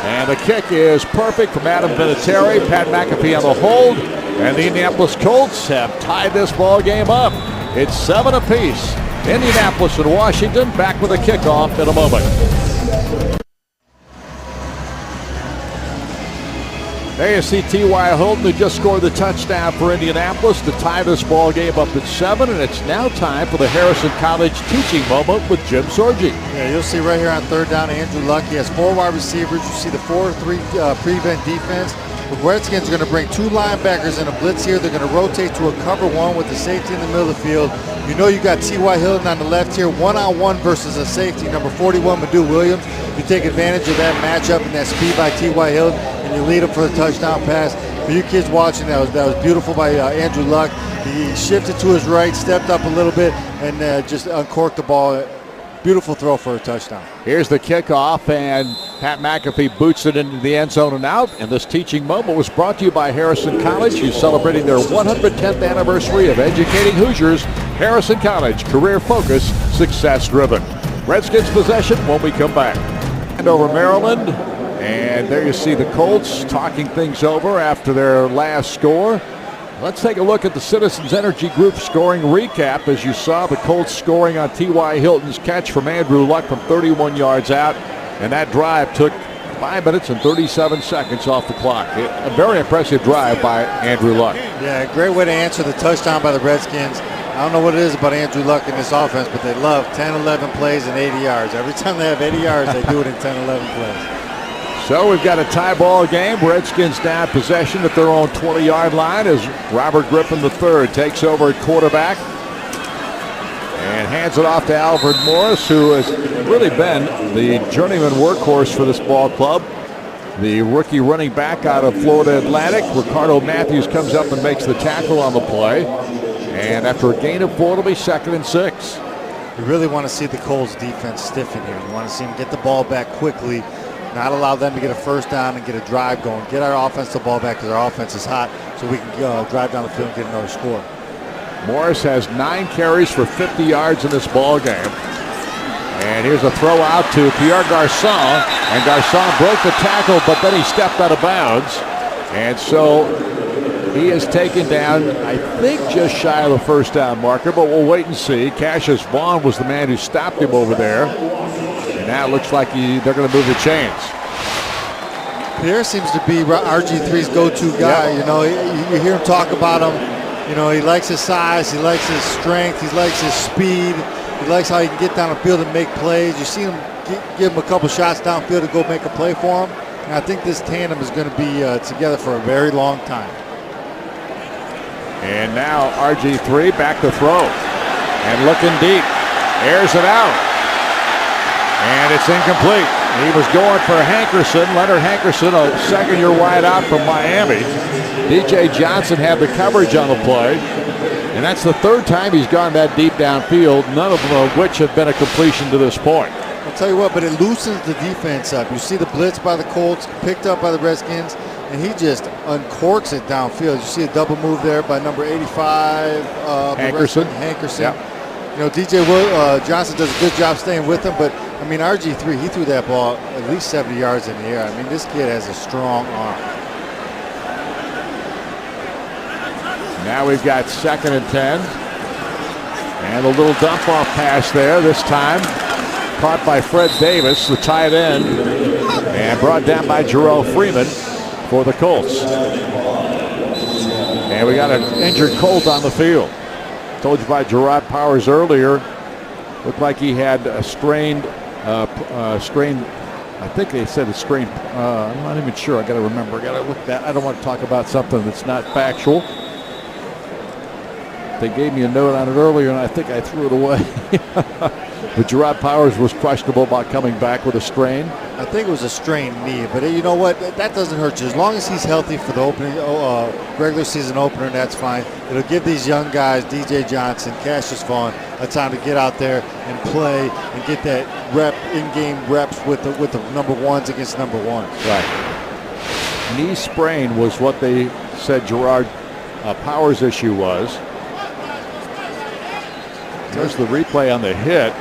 And the kick is perfect from Adam Vinatieri. Pat McAfee on the hold, and the Indianapolis Colts have tied this ball game up. It's 7 apiece. Indianapolis and Washington back with a kickoff in a moment. There you see T.Y. Hilton, who just scored the touchdown for Indianapolis to tie this ball game up at 7, and it's now time for the Harrison College teaching moment with Jim Sorgi. Yeah, you'll see right here on 3rd down, Andrew Luck. He has 4 wide receivers. You see the 4-3 prevent defense. The Redskins are going to bring 2 linebackers in a blitz here. They're going to rotate to a cover 1 with the safety in the middle of the field. You know you got T.Y. Hilton on the left here, 1-on-1 versus a safety, number 41, Madu Williams. You take advantage of that matchup and that speed by T.Y. Hilton, and you lead him for the touchdown pass. For you kids watching, that was beautiful by Andrew Luck. He shifted to his right, stepped up a little bit, and just uncorked the ball. Beautiful throw for a touchdown. Here's the kickoff, and Pat McAfee boots it into the end zone and out. And this teaching moment was brought to you by Harrison College, who's celebrating their 110th anniversary of educating Hoosiers. Harrison College, career focus, success driven. Redskins possession when we come back. And over Maryland, and there you see the Colts talking things over after their last score. Let's take a look at the Citizens Energy Group scoring recap. As you saw, the Colts scoring on T.Y. Hilton's catch from Andrew Luck from 31 yards out. And that drive took 5 minutes and 37 seconds off the clock. A very impressive drive by Andrew Luck. Yeah, great way to answer the touchdown by the Redskins. I don't know what it is about Andrew Luck in this offense, but they love 10, 11 plays and 80 yards. Every time they have 80 yards, they do it in 10, 11 plays. So we've got a tie ball game. Redskins down possession at their own 20-yard line as Robert Griffin III takes over at quarterback and hands it off to Alfred Morris, who has really been the journeyman workhorse for this ball club. The rookie running back out of Florida Atlantic, Ricardo Matthews, comes up and makes the tackle on the play. And after a gain of 4, it'll be 2nd and 6. You really want to see the Colts defense stiffen here. You want to see them get the ball back quickly, not allow them to get a first down and get a drive going. Get our offense the ball back because our offense is hot, so we can drive down the field and get another score. Morris has 9 carries for 50 yards in this ball game. And here's a throw out to Pierre Garçon. And Garçon broke the tackle, but then he stepped out of bounds. And so he is taken down, I think, just shy of the first down marker, but we'll wait and see. Cassius Vaughn was the man who stopped him over there. And now it looks like they're going to move the chains. Pierre seems to be RG3's go-to guy. You know, you hear him talk about him. You know, he likes his size, he likes his strength, he likes his speed. He likes how he can get down the field and make plays. You see him give him a couple shots downfield to go make a play for him. And I think this tandem is going to be together for a very long time. And now RG3 back to throw. And looking deep. Airs it out. And it's incomplete. He was going for Hankerson. Leonard Hankerson, a second-year wideout from Miami. DJ Johnson had the coverage on the play. And that's the 3rd time he's gone that deep downfield, none of them of which have been a completion to this point. I'll tell you what, but it loosens the defense up. You see the blitz by the Colts, picked up by the Redskins, and he just uncorks it downfield. You see a double move there by number 85. Hankerson. Yep. You know, DJ Johnson does a good job staying with him, but, I mean, RG3, he threw that ball at least 70 yards in the air. I mean, this kid has a strong arm. Now we've got 2nd and 10. And a little dump off pass there, this time caught by Fred Davis, the tight end, and brought down by Jarrell Freeman for the Colts. And we got an injured Colt on the field. Told you by Gerard Powers earlier, looked like he had a strained, I think they said a strained, I'm not even sure, I gotta remember, I gotta look that, I don't want to talk about something that's not factual. They gave me a note on it earlier, and I think I threw it away. But Gerard Powers was questionable about coming back with a strain. I think it was a strained knee, but you know what? That doesn't hurt you. As long as he's healthy for the opening regular season opener, that's fine. It'll give these young guys, DJ Johnson, Cassius Vaughn, a time to get out there and play and get that in-game reps with the number ones against number ones. Right. Knee sprain was what they said Gerard Powers' issue was. There's the replay on the hit.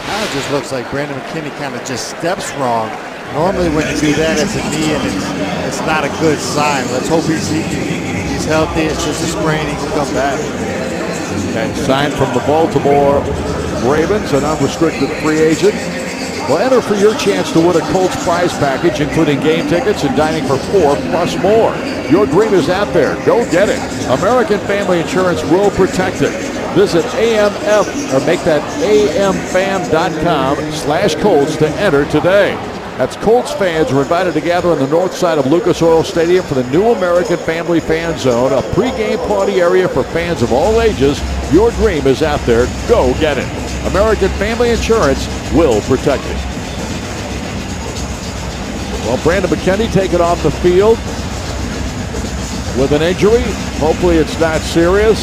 Now it just looks like Brandon McKinney kind of just steps wrong. Normally when you do that, it's a knee and it's not a good sign. Let's hope he's healthy. It's just a sprain. He can come back. And signed from the Baltimore Ravens, an unrestricted free agent. Well, enter for your chance to win a Colts prize package, including game tickets and dining for 4 plus more. Your dream is out there. Go get it. American Family Insurance will protect it. Visit AMF or make that amfam.com/Colts to enter today. That's Colts fans are invited to gather on the north side of Lucas Oil Stadium for the new American Family Fan Zone, a pregame party area for fans of all ages. Your dream is out there. Go get it. American Family Insurance will protect it. Well, Brandon McKinney taken off the field with an injury. Hopefully it's not serious.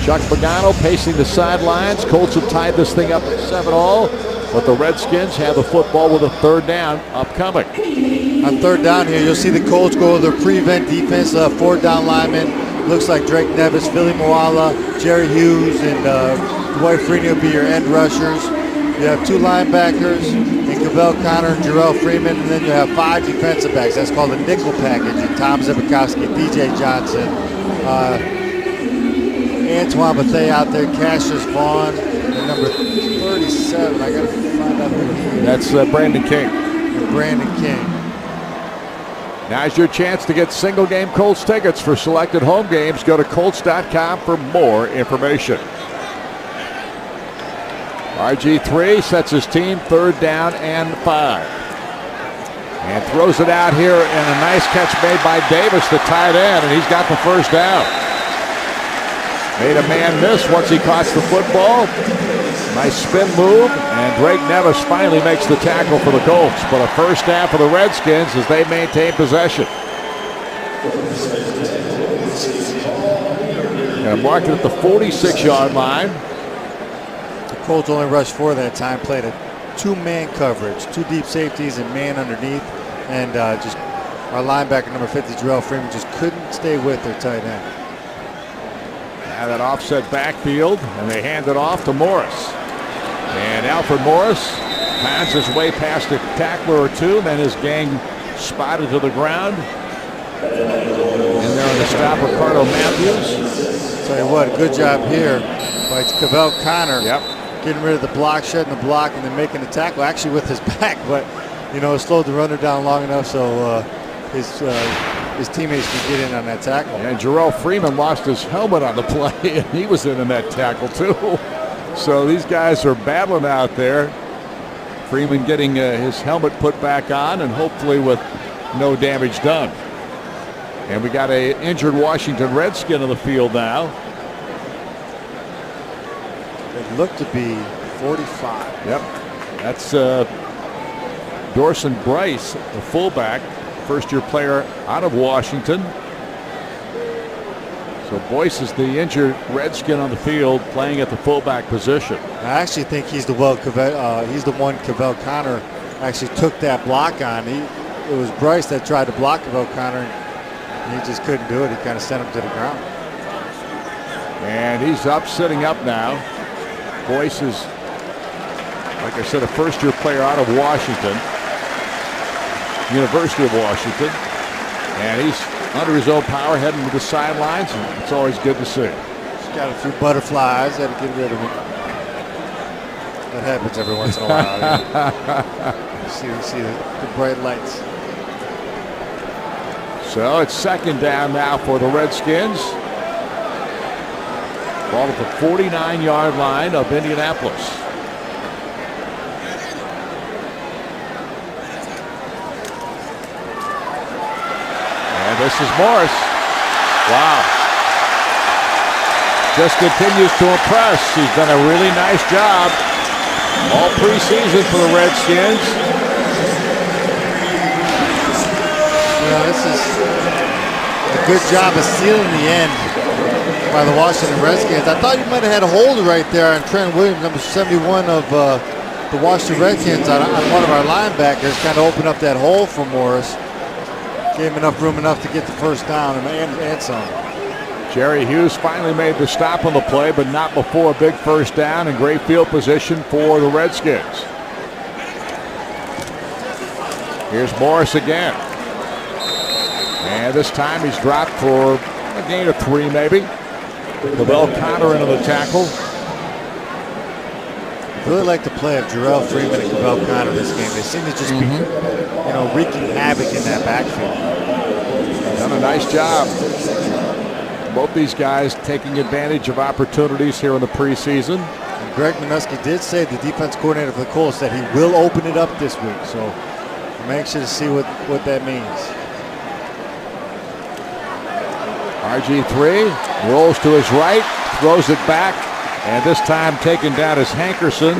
Chuck Pagano pacing the sidelines. Colts have tied this thing up at 7-all, but the Redskins have the football with a 3rd down upcoming. On 3rd down here, you'll see the Colts go with their prevent defense, 4th down linemen. Looks like Drake Nevis, Philly Moala, Jerry Hughes, and Dwight Freeney will be your end rushers. You have 2 linebackers, and Cavell Connor and Jarrell Freeman, and then you have 5 defensive backs. That's called a nickel package. And Tom Zibikowski, DJ Johnson, Antoine Bethea out there, Cassius Vaughn, and number 37. I got to find out who he is. That's Brandon King. And Brandon King. Now's your chance to get single-game Colts tickets for selected home games. Go to Colts.com for more information. RG3 sets his team 3rd down and 5. And throws it out here, and a nice catch made by Davis, the tight end, and he's got the 1st down. Made a man miss once he caught the football. Nice spin move, and Drake Nevis finally makes the tackle for the Colts. But a 1st down for the Redskins as they maintain possession. And marked it at the 46-yard line. The Colts only rushed 4 that time, played a 2-man coverage, 2 deep safeties and man underneath, and just our linebacker number 50, Jarrell Freeman, just couldn't stay with their tight end. Now that offset backfield, and they hand it off to Morris. And Alfred Morris pounds his way past a tackler or two, then his gang spotted to the ground. And there on the stop, Ricardo Matthews. Tell you what, a good job here by Cavell Connor. Yep. Getting rid of the block, shedding the block, and then making the tackle actually with his back, but slowed the runner down long enough so his teammates could get in on that tackle. And Jarrell Freeman lost his helmet on the play, and he was in that tackle too. So these guys are battling out there. Freeman getting his helmet put back on, and hopefully with no damage done. And we got a injured Washington Redskin on the field now. It looked to be 45. Yep, that's Dorson Bryce, the fullback, first-year player out of Washington. So Boyce is the injured Redskin on the field, playing at the fullback position. I actually think he's the one Cavell Connor actually took that block on. It was Bryce that tried to block Cavell Connor, and he just couldn't do it. He kind of sent him to the ground. And he's up, sitting up now. Boyce is, like I said, a first-year player out of Washington, University of Washington, and he's under his own power heading to the sidelines, and it's always good to see. He's got a few butterflies, had to get rid of them. That happens every once in a while. You see the bright lights. So it's second down now for the Redskins. Ball at the 49-yard line of Indianapolis. And this is Morris. Wow. Just continues to impress. He's done a really nice job all preseason for the Redskins. This is a good job of sealing the end by the Washington Redskins. I thought you might have had a hold right there on Trent Williams, number 71 of the Washington Redskins, on one of our linebackers. Kind of opened up that hole for Morris. Gave him room enough to get the first down and some. Jerry Hughes finally made the stop on the play, but not before a big first down and great field position for the Redskins. Here's Morris again. And this time he's dropped for a gain of 3 maybe. Cavell Connor into the tackle. I really like the play of Jarrell Freeman and Cavell Connor this game. They seem to just be, wreaking havoc in that backfield. Done a nice job. Both these guys taking advantage of opportunities here in the preseason. And Greg Minuski did say, the defense coordinator for the Colts, that he will open it up this week. So I'm anxious to see what that means. RG3 rolls to his right, throws it back, and this time taken down as Hankerson,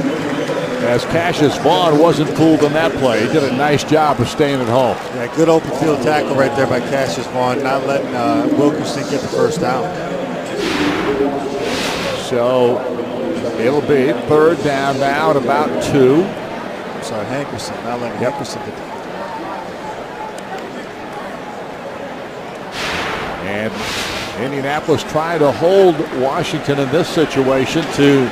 as Cassius Vaughn wasn't fooled on that play. He did a nice job of staying at home. Yeah, good open field tackle right there by Cassius Vaughn, not letting Wilkerson get the first down. So it'll be third down now at about 2. Sorry, Hankerson, not letting Hankerson get the And Indianapolis trying to hold Washington in this situation to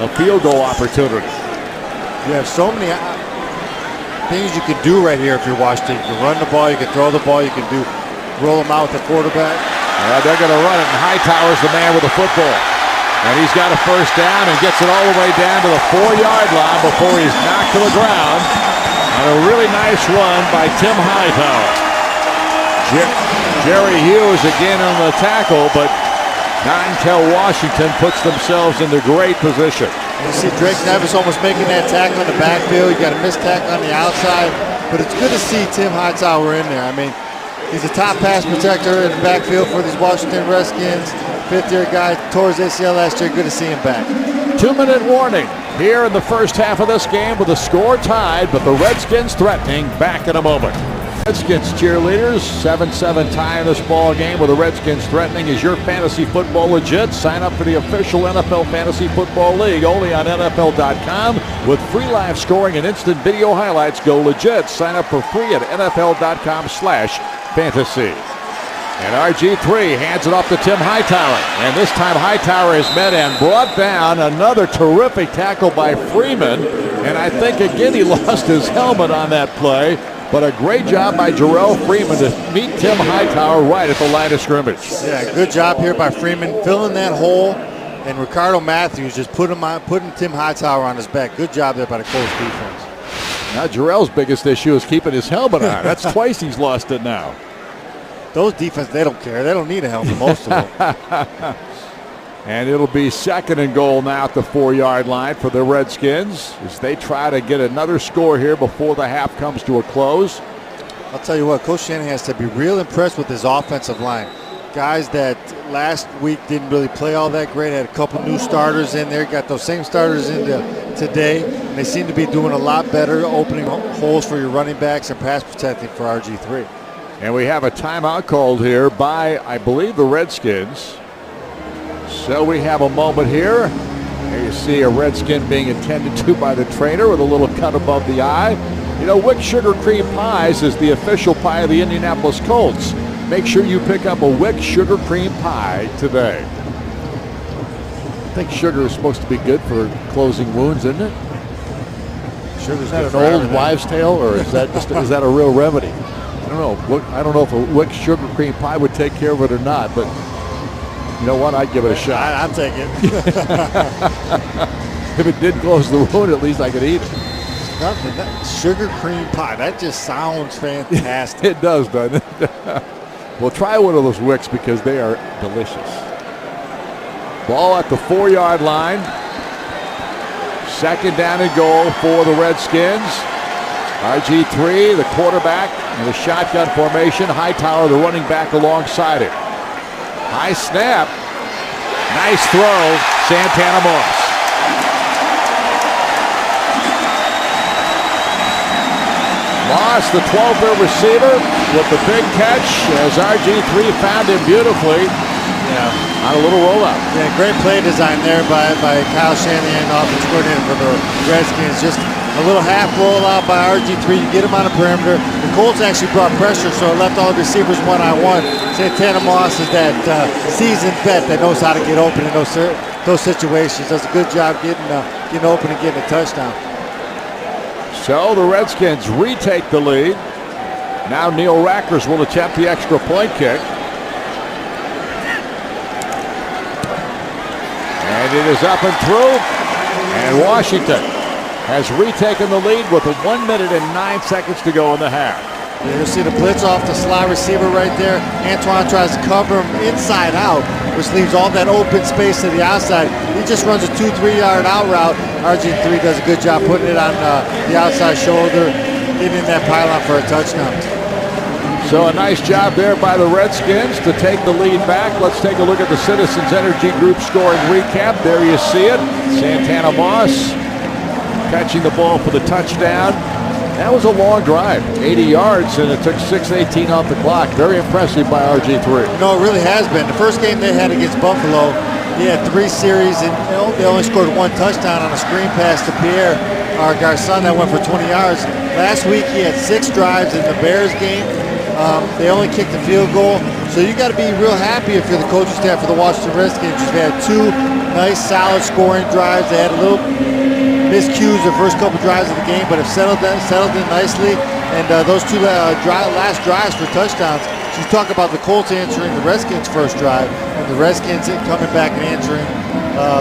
a field goal opportunity. You have so many things you can do right here if you're Washington. You can run the ball, you can throw the ball, you can roll them out with the quarterback. They're going to run it, and Hightower's the man with the football. And he's got a first down and gets it all the way down to the 4-yard line before he's knocked to the ground. And a really nice run by Tim Hightower. Jerry Hughes again on the tackle, but not until Washington puts themselves into great position. You see Drake Nevis almost making that tackle in the backfield. You got a missed tackle on the outside, but it's good to see Tim Hightower in there. I mean, he's a top pass protector in the backfield for these Washington Redskins. 5th-year guy, tore his ACL last year. Good to see him back. 2-minute warning here in the first half of this game with the score tied, but the Redskins threatening. Back in a moment. Redskins cheerleaders, 7-7 tie in this ball game with the Redskins threatening. Is your fantasy football legit? Sign up for the official NFL Fantasy Football League only on NFL.com with free live scoring and instant video highlights. Go legit. Sign up for free at NFL.com/fantasy. And RG3 hands it off to Tim Hightower. And this time Hightower is met and brought down. Another terrific tackle by Freeman. And I think again he lost his helmet on that play. But a great job by Jarrell Freeman to meet Tim Hightower right at the line of scrimmage. Yeah, good job here by Freeman, filling that hole. And Ricardo Matthews just putting Tim Hightower on his back. Good job there by the Colts defense. Now Jarrell's biggest issue is keeping his helmet on. That's twice he's lost it now. Those defense, they don't care. They don't need a helmet, most of them. And it'll be 2nd and goal now at the 4-yard line for the Redskins as they try to get another score here before the half comes to a close. I'll tell you what, Coach Shanahan has to be real impressed with his offensive line. Guys that last week didn't really play all that great, had a couple new starters in there, got those same starters into today, and they seem to be doing a lot better, opening holes for your running backs and pass protecting for RG3. And we have a timeout called here by, I believe, the Redskins. So we have a moment here. Here you see a Redskin being attended to by the trainer with a little cut above the eye. You know, Wick Sugar Cream Pies is the official pie of the Indianapolis Colts. Make sure you pick up a Wick Sugar Cream Pie today. I think sugar is supposed to be good for closing wounds, isn't it? Sugar's Is that an old wives' tale, or is that just is that a real remedy? I don't know. I don't know if a Wick Sugar Cream Pie would take care of it or not, but you know what? I'd give it a shot. I'll take it. If it did close the wound, at least I could eat it. Nothing. Sugar cream pie. That just sounds fantastic. It does, doesn't it? Well, try one of those Wicks because they are delicious. Ball at the 4-yard line. 2nd down and goal for the Redskins. RG3, the quarterback, in the shotgun formation. Hightower, the running back, alongside it. High snap. Nice throw, Santana Moss. Moss, the 12th receiver, with the big catch as RG3 found him beautifully. Yeah, on a little rollout. Yeah, great play design there by Kyle Shanahan, offensive coordinator for the Redskins. Just a little half rollout by RG3. You get him on the perimeter. The Colts actually brought pressure, so it left all the receivers one-on-one. Santana Moss is that seasoned vet that knows how to get open in those situations. Does a good job getting open and getting a touchdown. So the Redskins retake the lead. Now Neil Rackers will attempt the extra point kick. And it is up and through. And Washington has retaken the lead with 1 minute and 9 seconds to go in the half. You'll see the blitz off the slot receiver right there. Antoine tries to cover him inside out, which leaves all that open space to the outside. He just runs a 2-3 yard out route. RG3 does a good job putting it on the outside shoulder, getting in that pylon for a touchdown. So a nice job there by the Redskins to take the lead back. Let's take a look at the Citizens Energy Group scoring recap. There you see it. Santana Moss catching the ball for the touchdown. That was a long drive, 80 yards, and it took 6:18 off the clock. Very impressive by RG3. No, it really has been. The first game they had against Buffalo, he had 3 series, and they only scored 1 touchdown on a screen pass to Pierre, our Garçon, that went for 20 yards. Last week he had 6 drives in the Bears game. They only kicked a field goal, so you got to be real happy if you're the coaching staff for the Washington Redskins. They had 2 nice, solid scoring drives. They had a little miscues the first couple drives of the game, but have settled in nicely. And those 2 last drives for touchdowns. So you talk about the Colts answering the Redskins' first drive, and the Redskins coming back and answering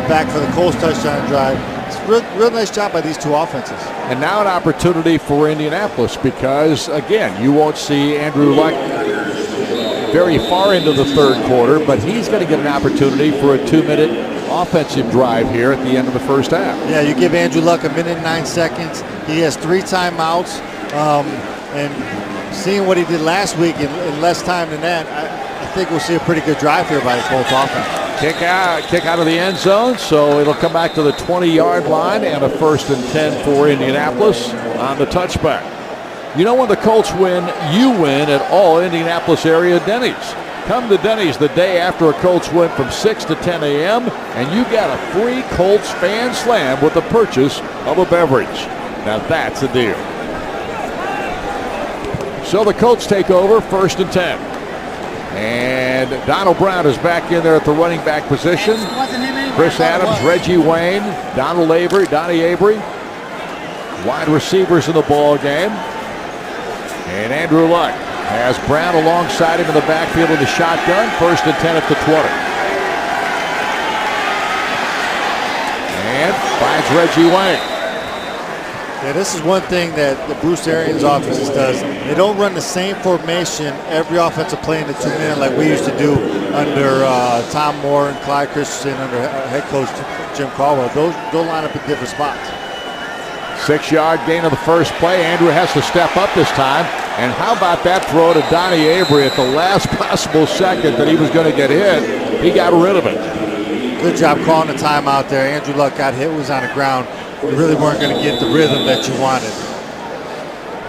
back for the Colts touchdown drive. It's a real nice job by these 2 offenses. And now an opportunity for Indianapolis because, again, you won't see Andrew Luck very far into the 3rd quarter, but he's going to get an opportunity for a 2-minute offensive drive here at the end of the first half. Yeah, you give Andrew Luck 1 minute and 9 seconds. He has 3 timeouts, and seeing what he did last week in less time than that, I think we'll see a pretty good drive here by the Colts offense. Kick out of the end zone, so it'll come back to the 20-yard line and a 1st and 10 for Indianapolis on the touchback. You know, when the Colts win, you win at all Indianapolis area Denny's. Come to Denny's the day after a Colts win from 6 to 10 a.m. and you get a free Colts fan slam with the purchase of a beverage. Now that's a deal. So the Colts take over, 1st and 10. And Donald Brown is back in there at the running back position. Chris Adams, Reggie Wayne, Donald Avery, Donnie Avery. Wide receivers in the ball game. And Andrew Luck has Brown alongside him in the backfield with the shotgun. 1st and 10 at the 20. And finds Reggie Wayne. Yeah, this is one thing that the Bruce Arians offense does. They don't run the same formation every offensive play in the 2-minute like we used to do under Tom Moore and Clyde Christensen under head coach Jim Caldwell. They'll line up in different spots. 6-yard gain of the first play. Andrew has to step up this time. And how about that throw to Donnie Avery at the last possible second that he was going to get hit? He got rid of it. Good job calling the timeout there. Andrew Luck got hit, was on the ground. You really weren't going to get the rhythm that you wanted.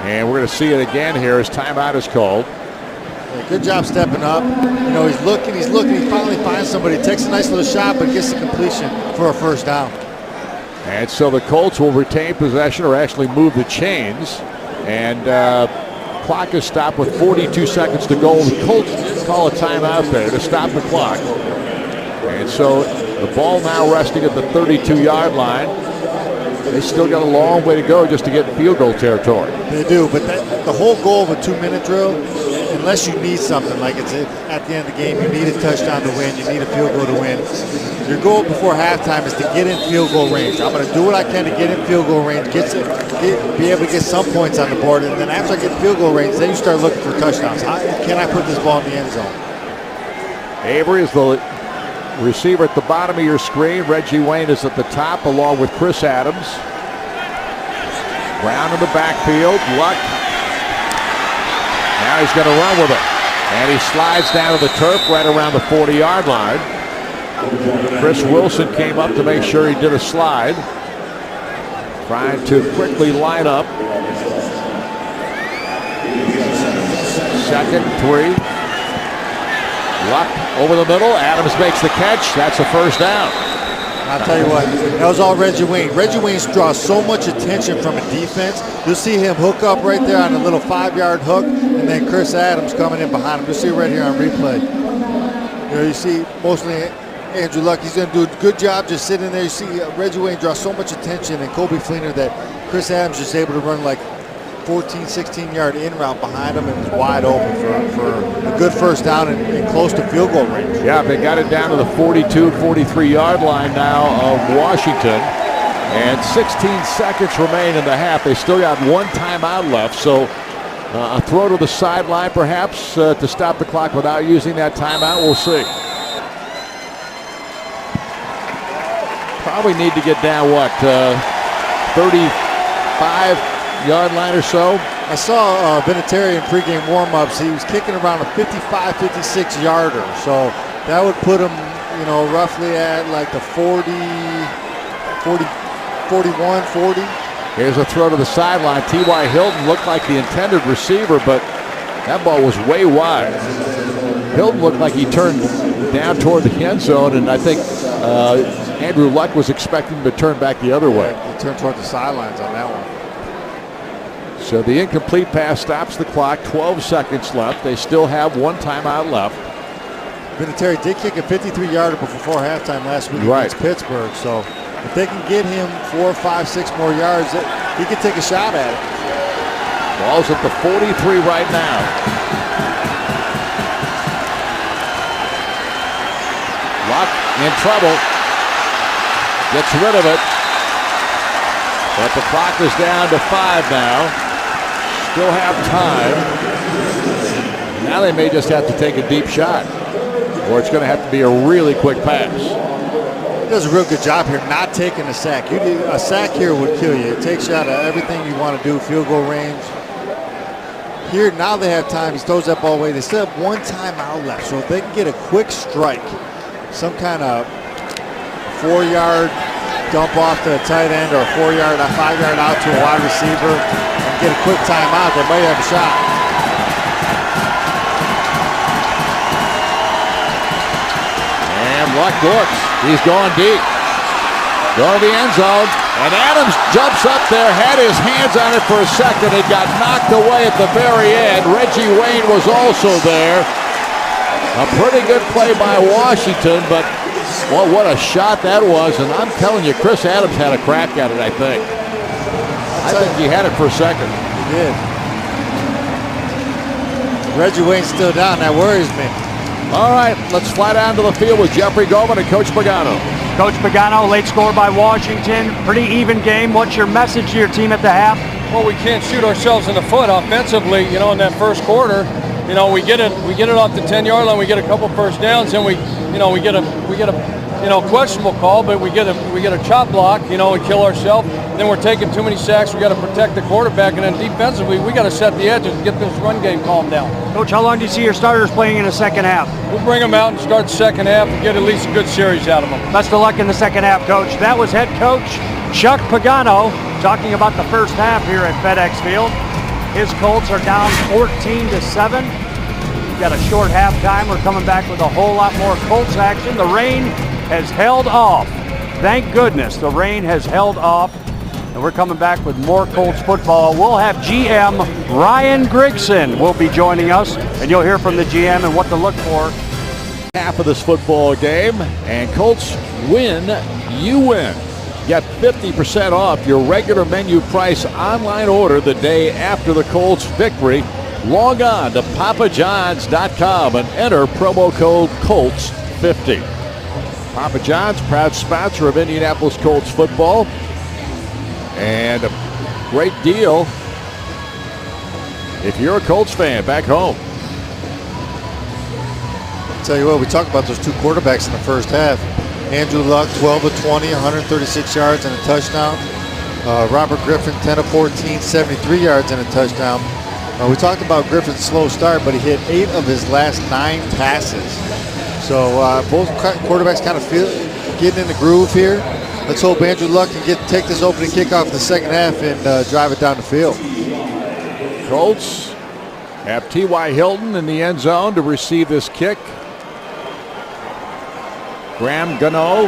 And we're going to see it again here as timeout is called. Yeah, good job stepping up. You know, he's looking. He finally finds somebody. Takes a nice little shot, but gets the completion for a first down. And so the Colts will retain possession or actually move the chains. And clock is stopped with 42 seconds to go. The Colts did call a timeout there to stop the clock. And so the ball now resting at the 32-yard line. They still got a long way to go just to get in field goal territory. They do, but the whole goal of a 2-minute drill, unless you need something, like it's at the end of the game, you need a touchdown to win, you need a field goal to win. Your goal before halftime is to get in field goal range. I'm going to do what I can to get in field goal range, be able to get some points on the board, and then after I get field goal range, then you start looking for touchdowns. How can I put this ball in the end zone? Avery is the receiver at the bottom of your screen. Reggie Wayne is at the top along with Chris Adams. Brown in the backfield. Luck. Now he's going to run with it. And he slides down to the turf right around the 40-yard line. Chris Wilson came up to make sure he did a slide. Trying to quickly line up. 2nd and 3. Luck over the middle. Adams makes the catch. That's a first down. I'll tell you what, that was all Reggie Wayne. Reggie Wayne draws so much attention from a defense. You'll see him hook up right there on a little 5-yard hook, and then Chris Adams coming in behind him. You'll see it right here on replay. You know, you see mostly Andrew Luck. He's going to do a good job just sitting there. You see Reggie Wayne draws so much attention, and Kobe Fleener, that Chris Adams is able to run like 14, 16-yard in route behind him and is wide open for a good first down and close to field goal range. Yeah, they got it down to the 42, 43-yard line now of Washington. And 16 seconds remain in the half. They still got one timeout left. So a throw to the sideline perhaps to stop the clock without using that timeout. We'll see. Probably need to get down, what, 35-yard line or so. I saw Vinatieri in pregame warm-ups. He was kicking around a 55, 56-yarder. So that would put him, you know, roughly at like the 41, 40. Here's a throw to the sideline. T.Y. Hilton looked like the intended receiver, but that ball was way wide. Hilton looked like he turned down toward the end zone, and I think Andrew Luck was expecting him to turn back the other way. He turned toward the sidelines on that one. So the incomplete pass stops the clock. 12 seconds left. They still have one timeout left. Vinatieri did kick a 53-yarder before halftime last week against Pittsburgh. So if they can get him 4, 5, 6 more yards, he can take a shot at it. Ball's at the 43 right now. Luck in trouble. Gets rid of it. But the clock is down to 5 now. Still have time. Now they may just have to take a deep shot, or it's going to have to be a really quick pass. He does a real good job here not taking a sack. A sack here would kill you. It takes you out of everything you want to do, field goal range. Here, now they have time. He throws that ball away. They still have one timeout left, so if they can get a quick strike, some kind of 4-yard dump off to a tight end or a 4-yard, a 5-yard out to a wide receiver, and get a quick timeout, they might have a shot. And Luck looks. He's going deep. Going to the end zone. And Adams jumps up there, had his hands on it for a second. It got knocked away at the very end. Reggie Wayne was also there. A pretty good play by Washington, but well, what a shot that was. And I'm telling you, Chris Adams had a crack at it, I think. I think he had it for a second. He did. Reggie Wayne's still down. That worries me. All right, let's fly down to the field with Jeffrey Goldman and Coach Pagano. Coach Pagano, late score by Washington. Pretty even game. What's your message to your team at the half? Well, we can't shoot ourselves in the foot offensively. You know, in that first quarter, you know, we get it off the 10-yard line. We get a couple first downs, and we get a questionable call, but we get a chop block. You know, we kill ourselves. Then we're taking too many sacks. We got to protect the quarterback, and then defensively, we got to set the edges and get this run game calmed down. Coach, how long do you see your starters playing in the second half? We'll bring them out and start the second half and get at least a good series out of them. Best of luck in the second half, Coach. That was head coach Chuck Pagano talking about the first half here at FedEx Field. His Colts are down 14-7. We've got a short halftime. We're coming back with a whole lot more Colts action. The rain has held off. Thank goodness the rain has held off. And we're coming back with more Colts football. We'll have GM Ryan Grigson will be joining us, and you'll hear from the GM and what to look for. Half of this football game, and Colts win, you win. Get 50% off your regular menu price online order the day after the Colts victory. Log on to papajohns.com and enter promo code COLTS50. Papa John's, proud sponsor of Indianapolis Colts football. And a great deal if you're a Colts fan back home. I'll tell you what, we talked about those two quarterbacks in the first half. Andrew Luck, 12 of 20, 136 yards and a touchdown. Robert Griffin, 10 of 14, 73 yards and a touchdown. We talked about Griffin's slow start, but he hit 8 of his last 9 passes. So both quarterbacks kind of getting in the groove here. Let's hope Andrew Luck can take this opening kickoff in the second half and drive it down the field. Colts have T.Y. Hilton in the end zone to receive this kick. Graham Gano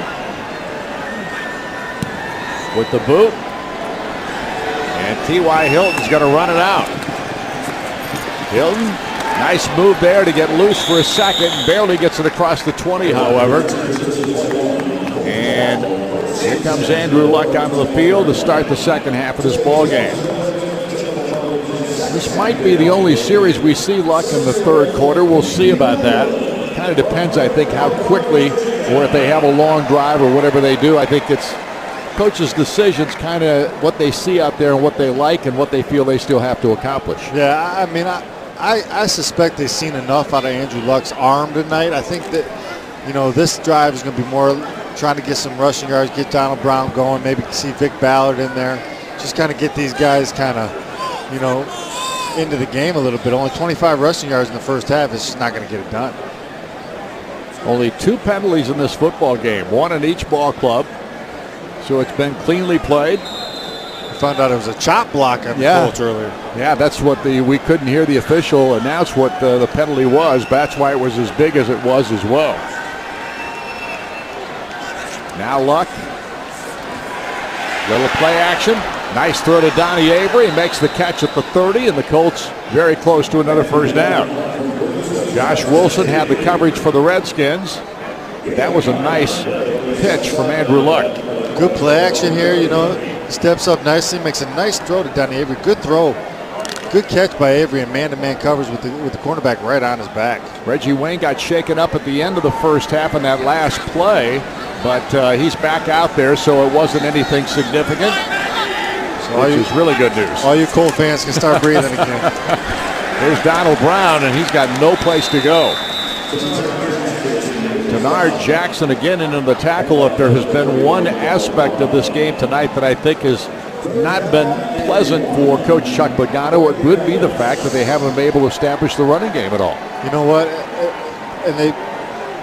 with the boot. And T.Y. Hilton's going to run it out. Hilton, nice move there to get loose for a second. Barely gets it across the 20, however. And here comes Andrew Luck onto the field to start the second half of this ball game. This might be the only series we see Luck in the third quarter. We'll see about that. Kind of depends, I think, how quickly, or if they have a long drive or whatever they do. I think it's coaches' decisions, kind of what they see out there and what they like and what they feel they still have to accomplish. Yeah, I mean, I suspect they've seen enough out of Andrew Luck's arm tonight. I think that, you know, this drive is going to be more trying to get some rushing yards, get Donald Brown going, maybe see Vic Ballard in there. Just kind of get these guys kind of, you know, into the game a little bit. Only 25 rushing yards in the first half is just not going to get it done. Only 2 penalties in this football game, 1 in each ball club. So it's been cleanly played. I found out it was a chop block on the Colts earlier. Yeah, that's what we couldn't hear the official announce what the penalty was. That's why it was as big as it was as well. Now Luck. Little play action. Nice throw to Donnie Avery. He makes the catch at the 30, and the Colts very close to another first down. Josh Wilson had the coverage for the Redskins. That was a nice pitch from Andrew Luck. Good play action here, you know. Steps up nicely, makes a nice throw to Donnie Avery. Good throw. Good catch by Avery, and man-to-man coverage with the cornerback right on his back. Reggie Wayne got shaken up at the end of the first half in that last play, but he's back out there, so it wasn't anything significant, which is really good news. All you Colt fans can start breathing again. There's Donald Brown, and he's got no place to go. Denard Jackson again into the tackle. If there has been one aspect of this game tonight that I think has not been pleasant for Coach Chuck Pagano, it would be the fact that they haven't been able to establish the running game at all. You know what? And the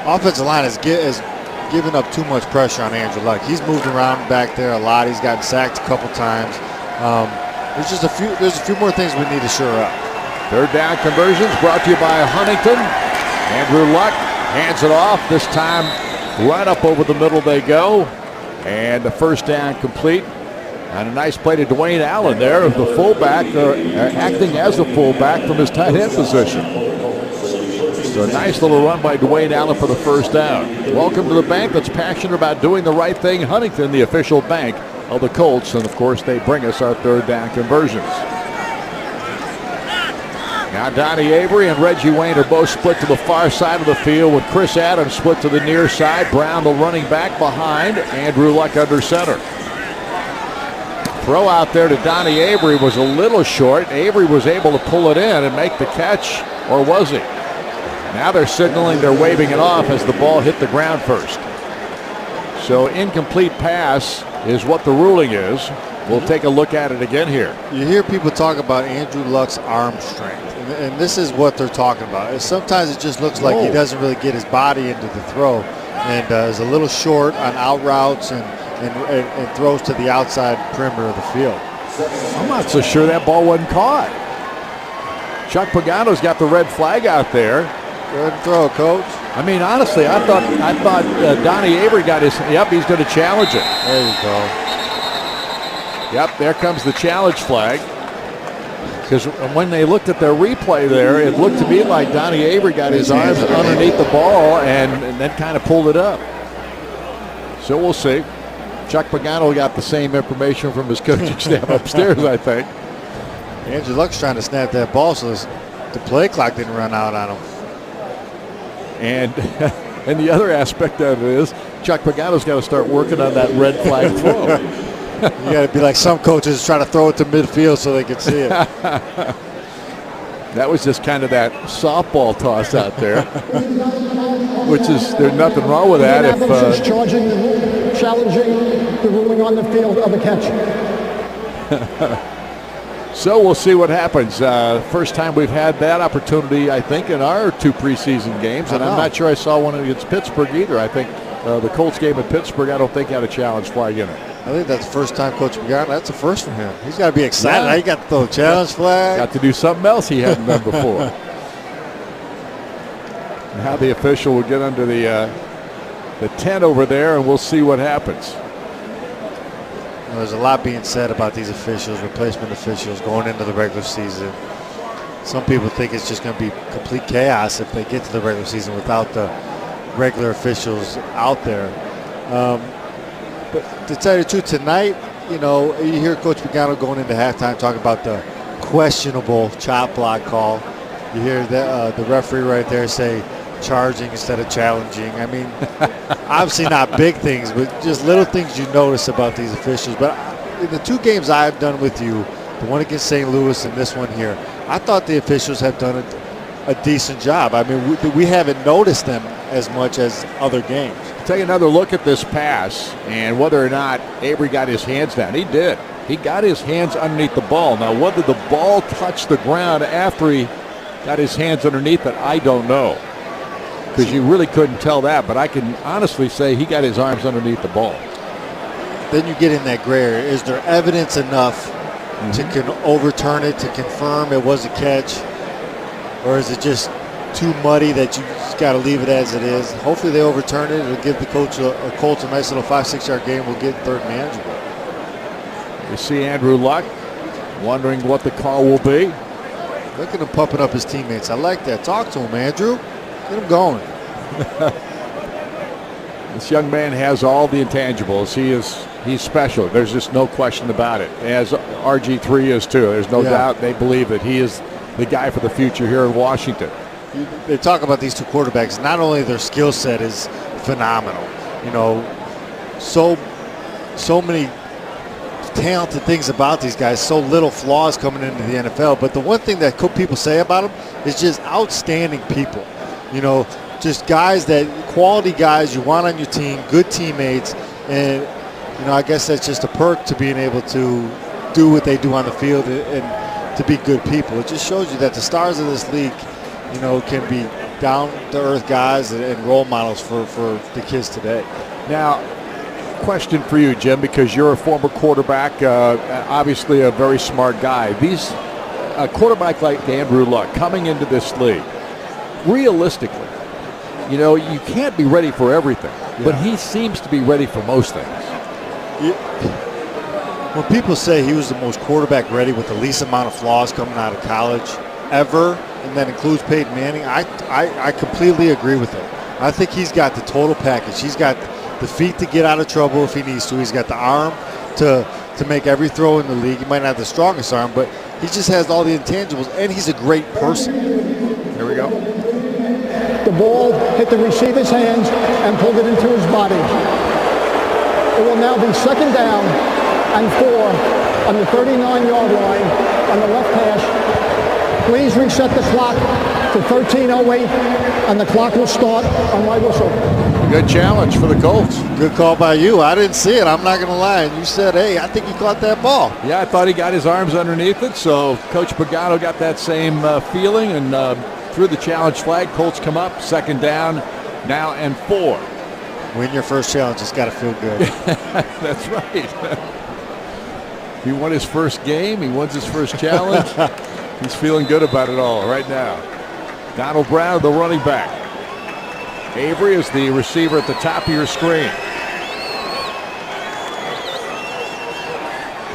offensive line has given up too much pressure on Andrew Luck. He's moved around back there a lot. He's gotten sacked a couple times. There's a few more things we need to shore up. Third down conversions brought to you by Huntington. Andrew Luck hands it off. This time right up over the middle they go. And the first down complete. And a nice play to Dwayne Allen there, the fullback, acting as the fullback from his tight end position. So a nice little run by Dwayne Allen for the first down. Welcome to the bank that's passionate about doing the right thing. Huntington, the official bank of the Colts. And, of course, they bring us our third down conversions. Now Donnie Avery and Reggie Wayne are both split to the far side of the field with Chris Adams split to the near side. Brown, the running back, behind. Andrew Luck under center. Throw out there to Donnie Avery was a little short. Avery was able to pull it in and make the catch, or was he? Now they're signaling, they're waving it off as the ball hit the ground first. So incomplete pass is what the ruling is. We'll take a look at it again here. You hear people talk about Andrew Luck's arm strength, and this is what they're talking about. Sometimes it just looks like he doesn't really get his body into the throw, and is a little short on out routes and throws to the outside perimeter of the field. I'm not so sure that ball wasn't caught. Chuck Pagano's got the red flag out there. Good throw, Coach. I mean, honestly, I thought Donnie Avery got his. Yep, he's going to challenge it. There you go. Yep, there comes the challenge flag. Because when they looked at their replay there, it looked to me like Donnie Avery got his arms underneath the ball and then kind of pulled it up. So we'll see. Chuck Pagano got the same information from his coaching staff upstairs, I think. Andrew Luck's trying to snap that ball so the play clock didn't run out on him. And the other aspect of it is Chuck Pagano's got to start working on that red flag throw. You got to be like some coaches try to throw it to midfield so they can see it. That was just kind of that softball toss out there, which is, there's nothing wrong with that. Indianapolis is challenging the ruling on the field of a catch. So we'll see what happens. First time we've had that opportunity, I think, in our two preseason games, and I'm not sure I saw one against Pittsburgh either. I think the Colts game at Pittsburgh, I don't think had a challenge flag in it. I think that's the first time Coach Pagano. That's the first for him. He's got to be excited. Yeah. He got the challenge flag. Got to do something else he hadn't done before. Now the official will get under the tent over there, and we'll see what happens. There's a lot being said about these officials, replacement officials, going into the regular season. Some people think it's just going to be complete chaos if they get to the regular season without the regular officials out there. But to tell you the truth, tonight, you hear Coach Pagano going into halftime talking about the questionable chop block call. You hear the referee right there say charging instead of challenging. I mean, obviously not big things, but just little things you notice about these officials. But in the two games I've done with you, the one against St. Louis and this one here, I thought the officials have done a decent job. I mean, we haven't noticed them as much as other games. Take another look at this pass and whether or not Avery got his hands down. He did. He got his hands underneath the ball. Now, whether the ball touched the ground after he got his hands underneath it, I don't know. Because you really couldn't tell that, but I can honestly say he got his arms underneath the ball. Then you get in that gray area. Is there evidence enough to overturn it, to confirm it was a catch? Or is it just too muddy that you just got to leave it as it is? Hopefully they overturn it. It'll give the Colts a nice little 5-6 yard game. We'll get third and manageable. You see Andrew Luck wondering what the call will be. Look at him pumping up his teammates. I like that. Talk to him, Andrew. Get him going. This young man has all the intangibles. He's special. There's just no question about it. As RG3 is too. There's no doubt they believe that he is the guy for the future here in Washington. They talk about these two quarterbacks. Not only their skill set is phenomenal, so many talented things about these guys, so little flaws coming into the NFL. But the one thing that people say about them is just outstanding people. Just guys quality guys you want on your team, good teammates, and I guess that's just a perk to being able to do what they do on the field and to be good people. It just shows you that the stars of this league, can be down-to-earth guys and role models for the kids today. Now, question for you, Jim, because you're a former quarterback, obviously a very smart guy. A quarterback like Andrew Luck coming into this league, realistically, you can't be ready for everything, but he seems to be ready for most things. When people say he was the most quarterback ready with the least amount of flaws coming out of college ever, and that includes Peyton Manning, I completely agree with him. I think he's got the total package. He's got the feet to get out of trouble if he needs to. He's got the arm to make every throw in the league. He might not have the strongest arm, but he just has all the intangibles, and he's a great person. Here we go. The ball hit the receiver's hands and pulled it into his body. It will now be second down and 4 on the 39-yard line on the left hash. Please reset the clock to 13:08, and the clock will start on my whistle. Good challenge for the Colts. Good call by you. I didn't see it. I'm not going to lie. And you said, hey, I think he caught that ball. Yeah, I thought he got his arms underneath it, so Coach Pagano got that same feeling and threw the challenge flag. Colts come up, second down, now and 4. Win your first challenge. It's got to feel good. That's right. He won his first game. He wins his first challenge. He's feeling good about it all right now. Donald Brown, the running back. Avery is the receiver at the top of your screen.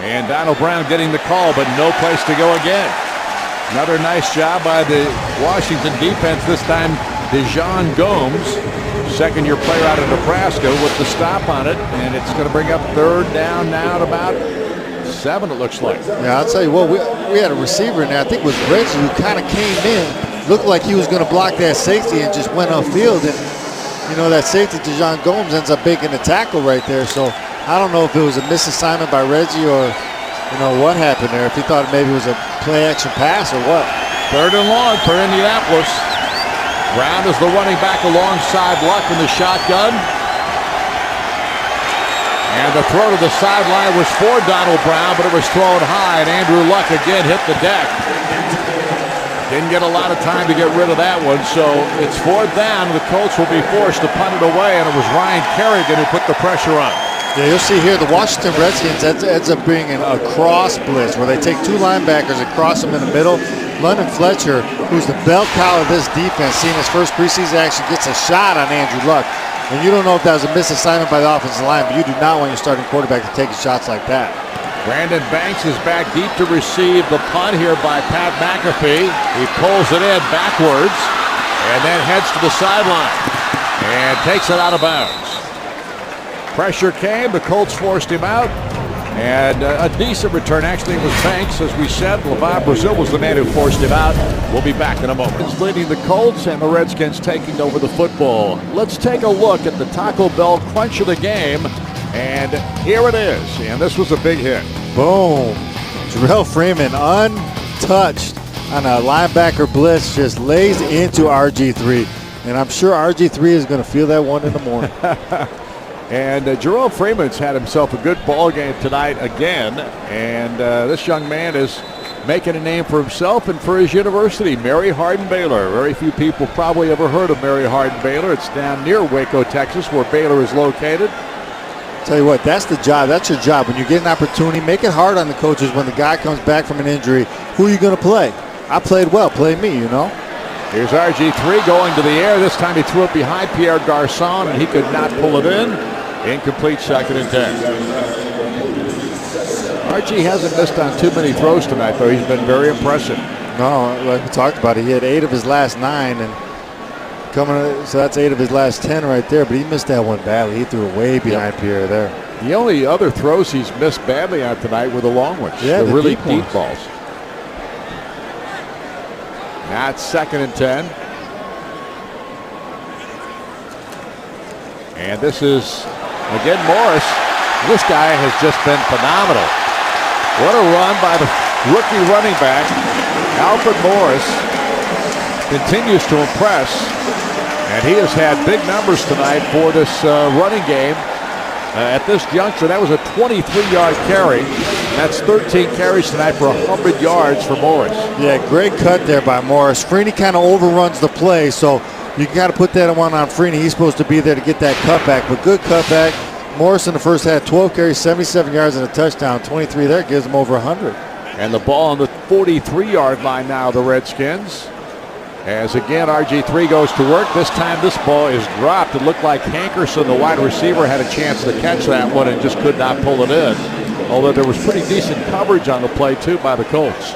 And Donald Brown getting the call, but no place to go again. Another nice job by the Washington defense, this time Dejon Gomes, second-year player out of Nebraska, with the stop on it, and it's going to bring up third down now at about 7, it looks like. Yeah, I'll tell you what, we had a receiver in there, I think it was Reggie, who kind of came in, looked like he was going to block that safety and just went upfield, and that safety, Dejon Gomes, ends up making a tackle right there, so I don't know if it was a misassignment by Reggie or, what happened there, if he thought maybe it was a play-action pass or what. Third and long for Indianapolis. Brown is the running back alongside Luck in the shotgun. And the throw to the sideline was for Donald Brown, but it was thrown high, and Andrew Luck again hit the deck. Didn't get a lot of time to get rid of that one, so it's fourth down. The Colts will be forced to punt it away, and it was Ryan Kerrigan who put the pressure on. Yeah, you'll see here the Washington Redskins ends up bringing a cross blitz where they take 2 linebackers and cross them in the middle. London Fletcher, who's the bell cow of this defense, seeing his first preseason action, gets a shot on Andrew Luck. And you don't know if that was a misassignment by the offensive line, but you do not want your starting quarterback to take shots like that. Brandon Banks is back deep to receive the punt here by Pat McAfee. He pulls it in backwards and then heads to the sideline and takes it out of bounds. Pressure came, the Colts forced him out, and a decent return. Actually, it was Banks, as we said. LeVon Brazil was the man who forced him out. We'll be back in a moment. It's leading the Colts, and the Redskins taking over the football. Let's take a look at the Taco Bell crunch of the game, and here it is. And this was a big hit. Boom. Jarrell Freeman, untouched on a linebacker blitz, just lays into RG3. And I'm sure RG3 is going to feel that one in the morning. And Jarrell Freeman's had himself a good ball game tonight again. And this young man is making a name for himself and for his university, Mary Hardin-Baylor. Very few people probably ever heard of Mary Hardin-Baylor. It's down near Waco, Texas, where Baylor is located. Tell you what, that's the job. That's your job. When you get an opportunity, make it hard on the coaches when the guy comes back from an injury. Who are you going to play? I played well. Play me, Here's RG3 going to the air. This time he threw it behind Pierre Garçon, and he could not pull it in. Incomplete, 2nd and 10. RG hasn't missed on too many throws tonight, though. He's been very impressive. No, like we talked about, he had 8 of his last 9, and so that's 8 of his last 10 right there. But he missed that one badly. He threw it way behind Pierre there. The only other throws he's missed badly on tonight were the long ones. Yeah, the really deep ones. balls. That's 2nd and 10. And this is, again, Morris. This guy has just been phenomenal. What a run by the rookie running back. Alfred Morris continues to impress. And he has had big numbers tonight for this running game. At this juncture, that was a 23-yard carry. That's 13 carries tonight for 100 yards for Morris. Yeah, great cut there by Morris. Freeney kind of overruns the play, so you got to put that one on Freeney. He's supposed to be there to get that cutback, but good cutback. Morris in the first half, 12 carries, 77 yards and a touchdown. 23 there gives them over 100. And the ball on the 43-yard line now, the Redskins. As again, RG3 goes to work. This time this ball is dropped. It looked like Hankerson, the wide receiver, had a chance to catch that one and just could not pull it in. Although there was pretty decent coverage on the play, too, by the Colts.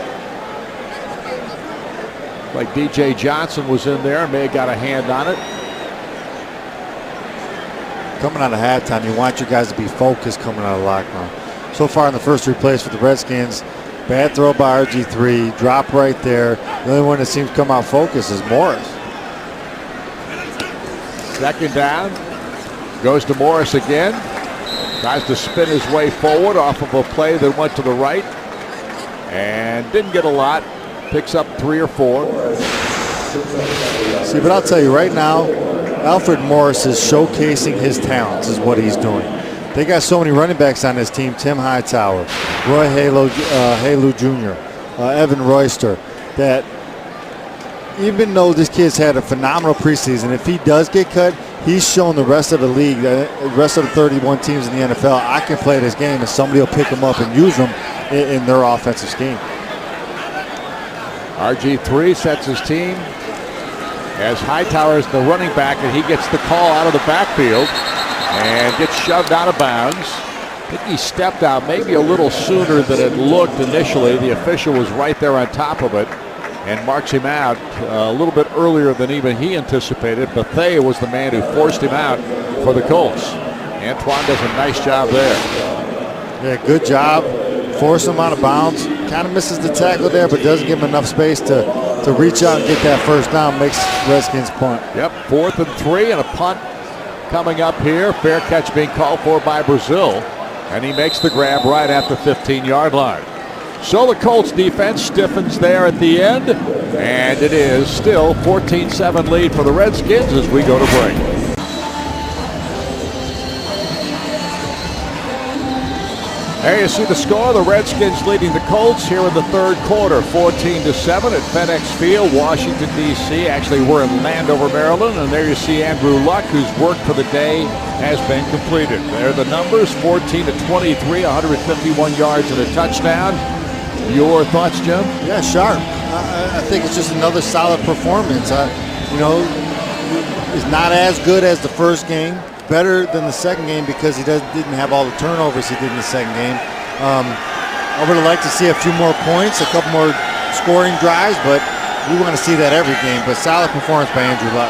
Like DJ Johnson was in there and may have got a hand on it. Coming out of halftime, you want your guys to be focused coming out of lockdown. So far in the first 3 plays for the Redskins, bad throw by RG3, drop right there. The only one that seems to come out focused is Morris. Second down, goes to Morris again. Tries to spin his way forward off of a play that went to the right and didn't get a lot. Picks up 3 or 4. See, but I'll tell you right now, Alfred Morris is showcasing his talents is what he's doing. They got so many running backs on this team. Tim Hightower, Roy Halou Jr., Evan Royster, that even though this kid's had a phenomenal preseason, if he does get cut, he's shown the rest of the league, the rest of the 31 teams in the NFL, I can play this game and somebody will pick him up and use him in their offensive scheme. RG3 sets his team as Hightower is the running back, and he gets the call out of the backfield and gets shoved out of bounds. I think he stepped out maybe a little sooner than it looked initially. The official was right there on top of it and marks him out a little bit earlier than even he anticipated. Bethea was the man who forced him out for the Colts. Antoine does a nice job there. Yeah, good job. Force him out of bounds. Kind of misses the tackle there, but doesn't give him enough space to reach out and get that first down. Makes Redskins punt. Yep, 4th and 3 and a punt coming up here. Fair catch being called for by Brazil, and he makes the grab right at the 15-yard line. So the Colts defense stiffens there at the end, and it is still 14-7 lead for the Redskins as we go to break. There you see the score. The Redskins leading the Colts here in the third quarter, 14-7 at FedEx Field, Washington, D.C. Actually, we're in Landover, Maryland, and there you see Andrew Luck, whose work for the day has been completed. There are the numbers, 14-23, 151 yards and a touchdown. Your thoughts, Jim? Yeah, sharp. I think it's just another solid performance. It's not as good as the first game. Better than the second game because he didn't have all the turnovers he did in the second game. I would have liked to see a few more points, a couple more scoring drives, but we want to see that every game. But solid performance by Andrew Luck.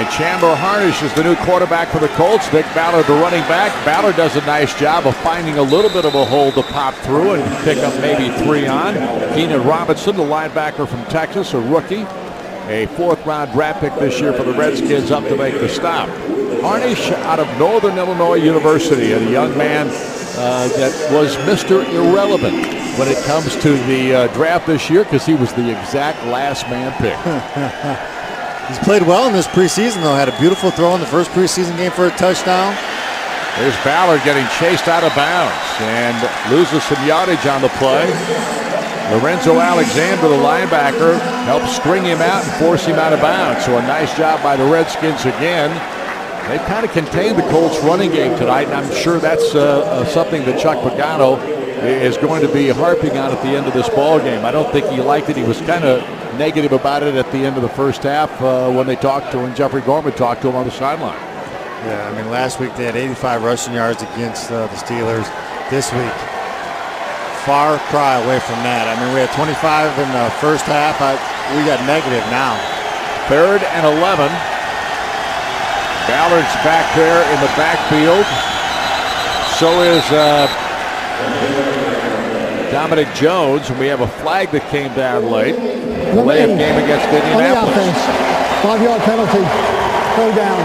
And Chandler Harnish is the new quarterback for the Colts. Nick Ballard, the running back. Ballard does a nice job of finding a little bit of a hole to pop through and pick up maybe 3 on. Keenan Robinson, the linebacker from Texas, a rookie. A 4th-round draft pick this year for the Redskins up to make the stop. Harnish out of Northern Illinois University, a young man that was Mr. Irrelevant when it comes to the draft this year because he was the exact last man pick. He's played well in this preseason, though. Had a beautiful throw in the first preseason game for a touchdown. There's Ballard getting chased out of bounds and loses some yardage on the play. Lorenzo Alexander, the linebacker, helps string him out and force him out of bounds. So a nice job by the Redskins again. They've kind of contained the Colts running game tonight, and I'm sure that's something that Chuck Pagano is going to be harping on at the end of this ball game. I don't think he liked it. He was kind of negative about it at the end of the first half when Jeffrey Gorman talked to him on the sideline. Yeah, I mean, last week they had 85 rushing yards against the Steelers. This week, far cry away from that. I mean, we had 25 in the first half. We got negative now. 3rd and 11. Ballard's back there in the backfield. So is Dominic Jones, and we have a flag that came down late. Delay of game against Indianapolis. 5-yard penalty. Go down.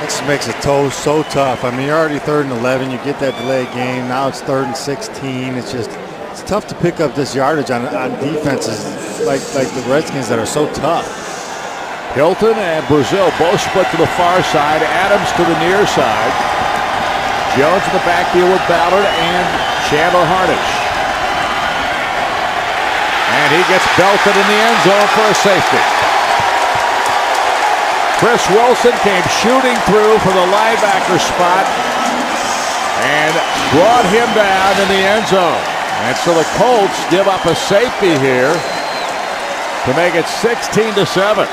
This makes it so tough. I mean, you're already 3rd and 11. You get that delayed game. Now it's 3rd and 16. It's tough to pick up this yardage on defenses like the Redskins that are so tough. Hilton and Brazil both split to the far side. Adams to the near side. Jones in the backfield with Ballard and Chandler Harnish. And he gets belted in the end zone for a safety. Chris Wilson came shooting through for the linebacker spot and brought him down in the end zone. And so the Colts give up a safety here to make it 16-7.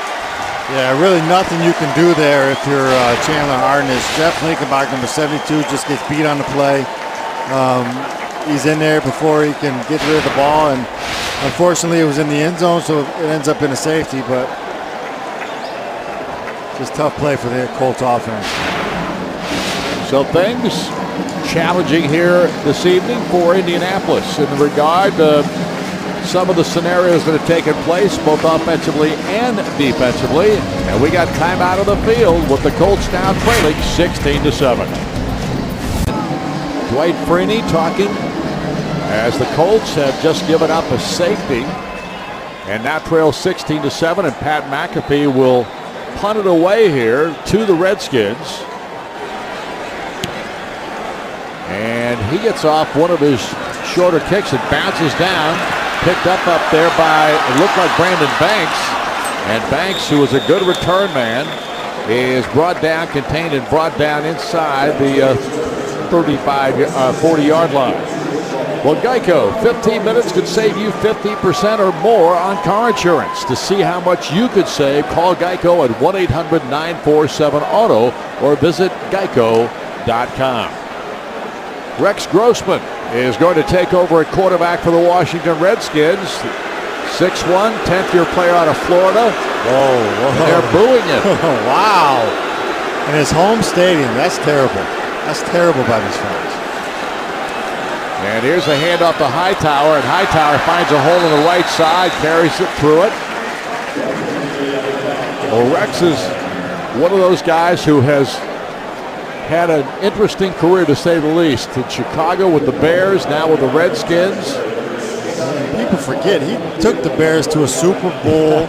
Yeah, really nothing you can do there if you're Chandler Harness. Jeff Linkenbach, number 72, just gets beat on the play. He's in there before he can get rid of the ball, and unfortunately it was in the end zone, so it ends up in a safety, but just tough play for the Colts offense. So things challenging here this evening for Indianapolis in regard to some of the scenarios that have taken place, both offensively and defensively. And we got time out of the field with the Colts now trailing 16-7. Dwight Freeney talking as the Colts have just given up a safety and now trail 16-7, and Pat McAfee will punt it away here to the Redskins. And he gets off one of his shorter kicks. It bounces down, picked up there by, it looked like Brandon Banks. And Banks, who is a good return man, is brought down, contained, and brought down inside the 40-yard line. Well, Geico, 15 minutes could save you 50% or more on car insurance. To see how much you could save, call Geico at 1-800-947-AUTO or visit geico.com. Rex Grossman is going to take over at quarterback for the Washington Redskins. 6'1", 10th-year player out of Florida. Whoa. They're booing him. Wow. In his home stadium, that's terrible. That's terrible by these fans. And here's a handoff to Hightower, and Hightower finds a hole on the right side, carries it through it. Well, Rex is one of those guys who has had an interesting career, to say the least. In Chicago with the Bears, now with the Redskins. People forget he took the Bears to a Super Bowl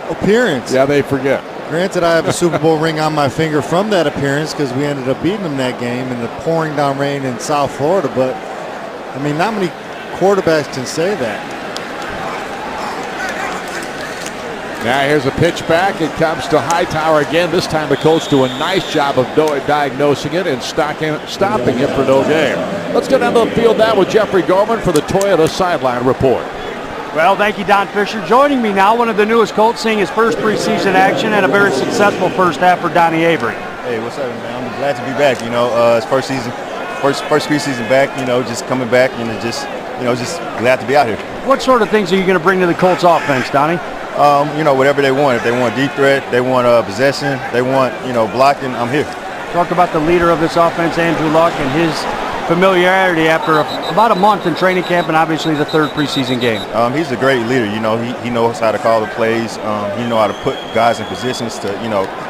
appearance. Yeah, they forget. Granted, I have a Super Bowl ring on my finger from that appearance because we ended up beating them that game in the pouring down rain in South Florida. But, I mean, not many quarterbacks can say that. Now here's a pitch back. It comes to Hightower again. This time the Colts do a nice job of diagnosing it and stopping it for no gain. Let's go down to the field now with Jeffrey Gorman for the Toyota Sideline Report. Well, thank you, Don Fisher. Joining me now, one of the newest Colts, seeing his first preseason action and a very successful first half for Donnie Avery. Hey, what's up, man? I'm glad to be back. You know, it's first preseason back. You know, just coming back and just glad to be out here. What sort of things are you going to bring to the Colts offense, Donnie? You know, whatever they want. If they want deep threat, they want possession, they want blocking. I'm here. Talk about the leader of this offense, Andrew Luck, and his familiarity after about a month in training camp and obviously the third preseason game. He's a great leader. You know, he knows how to call the plays. He knows how to put guys in positions to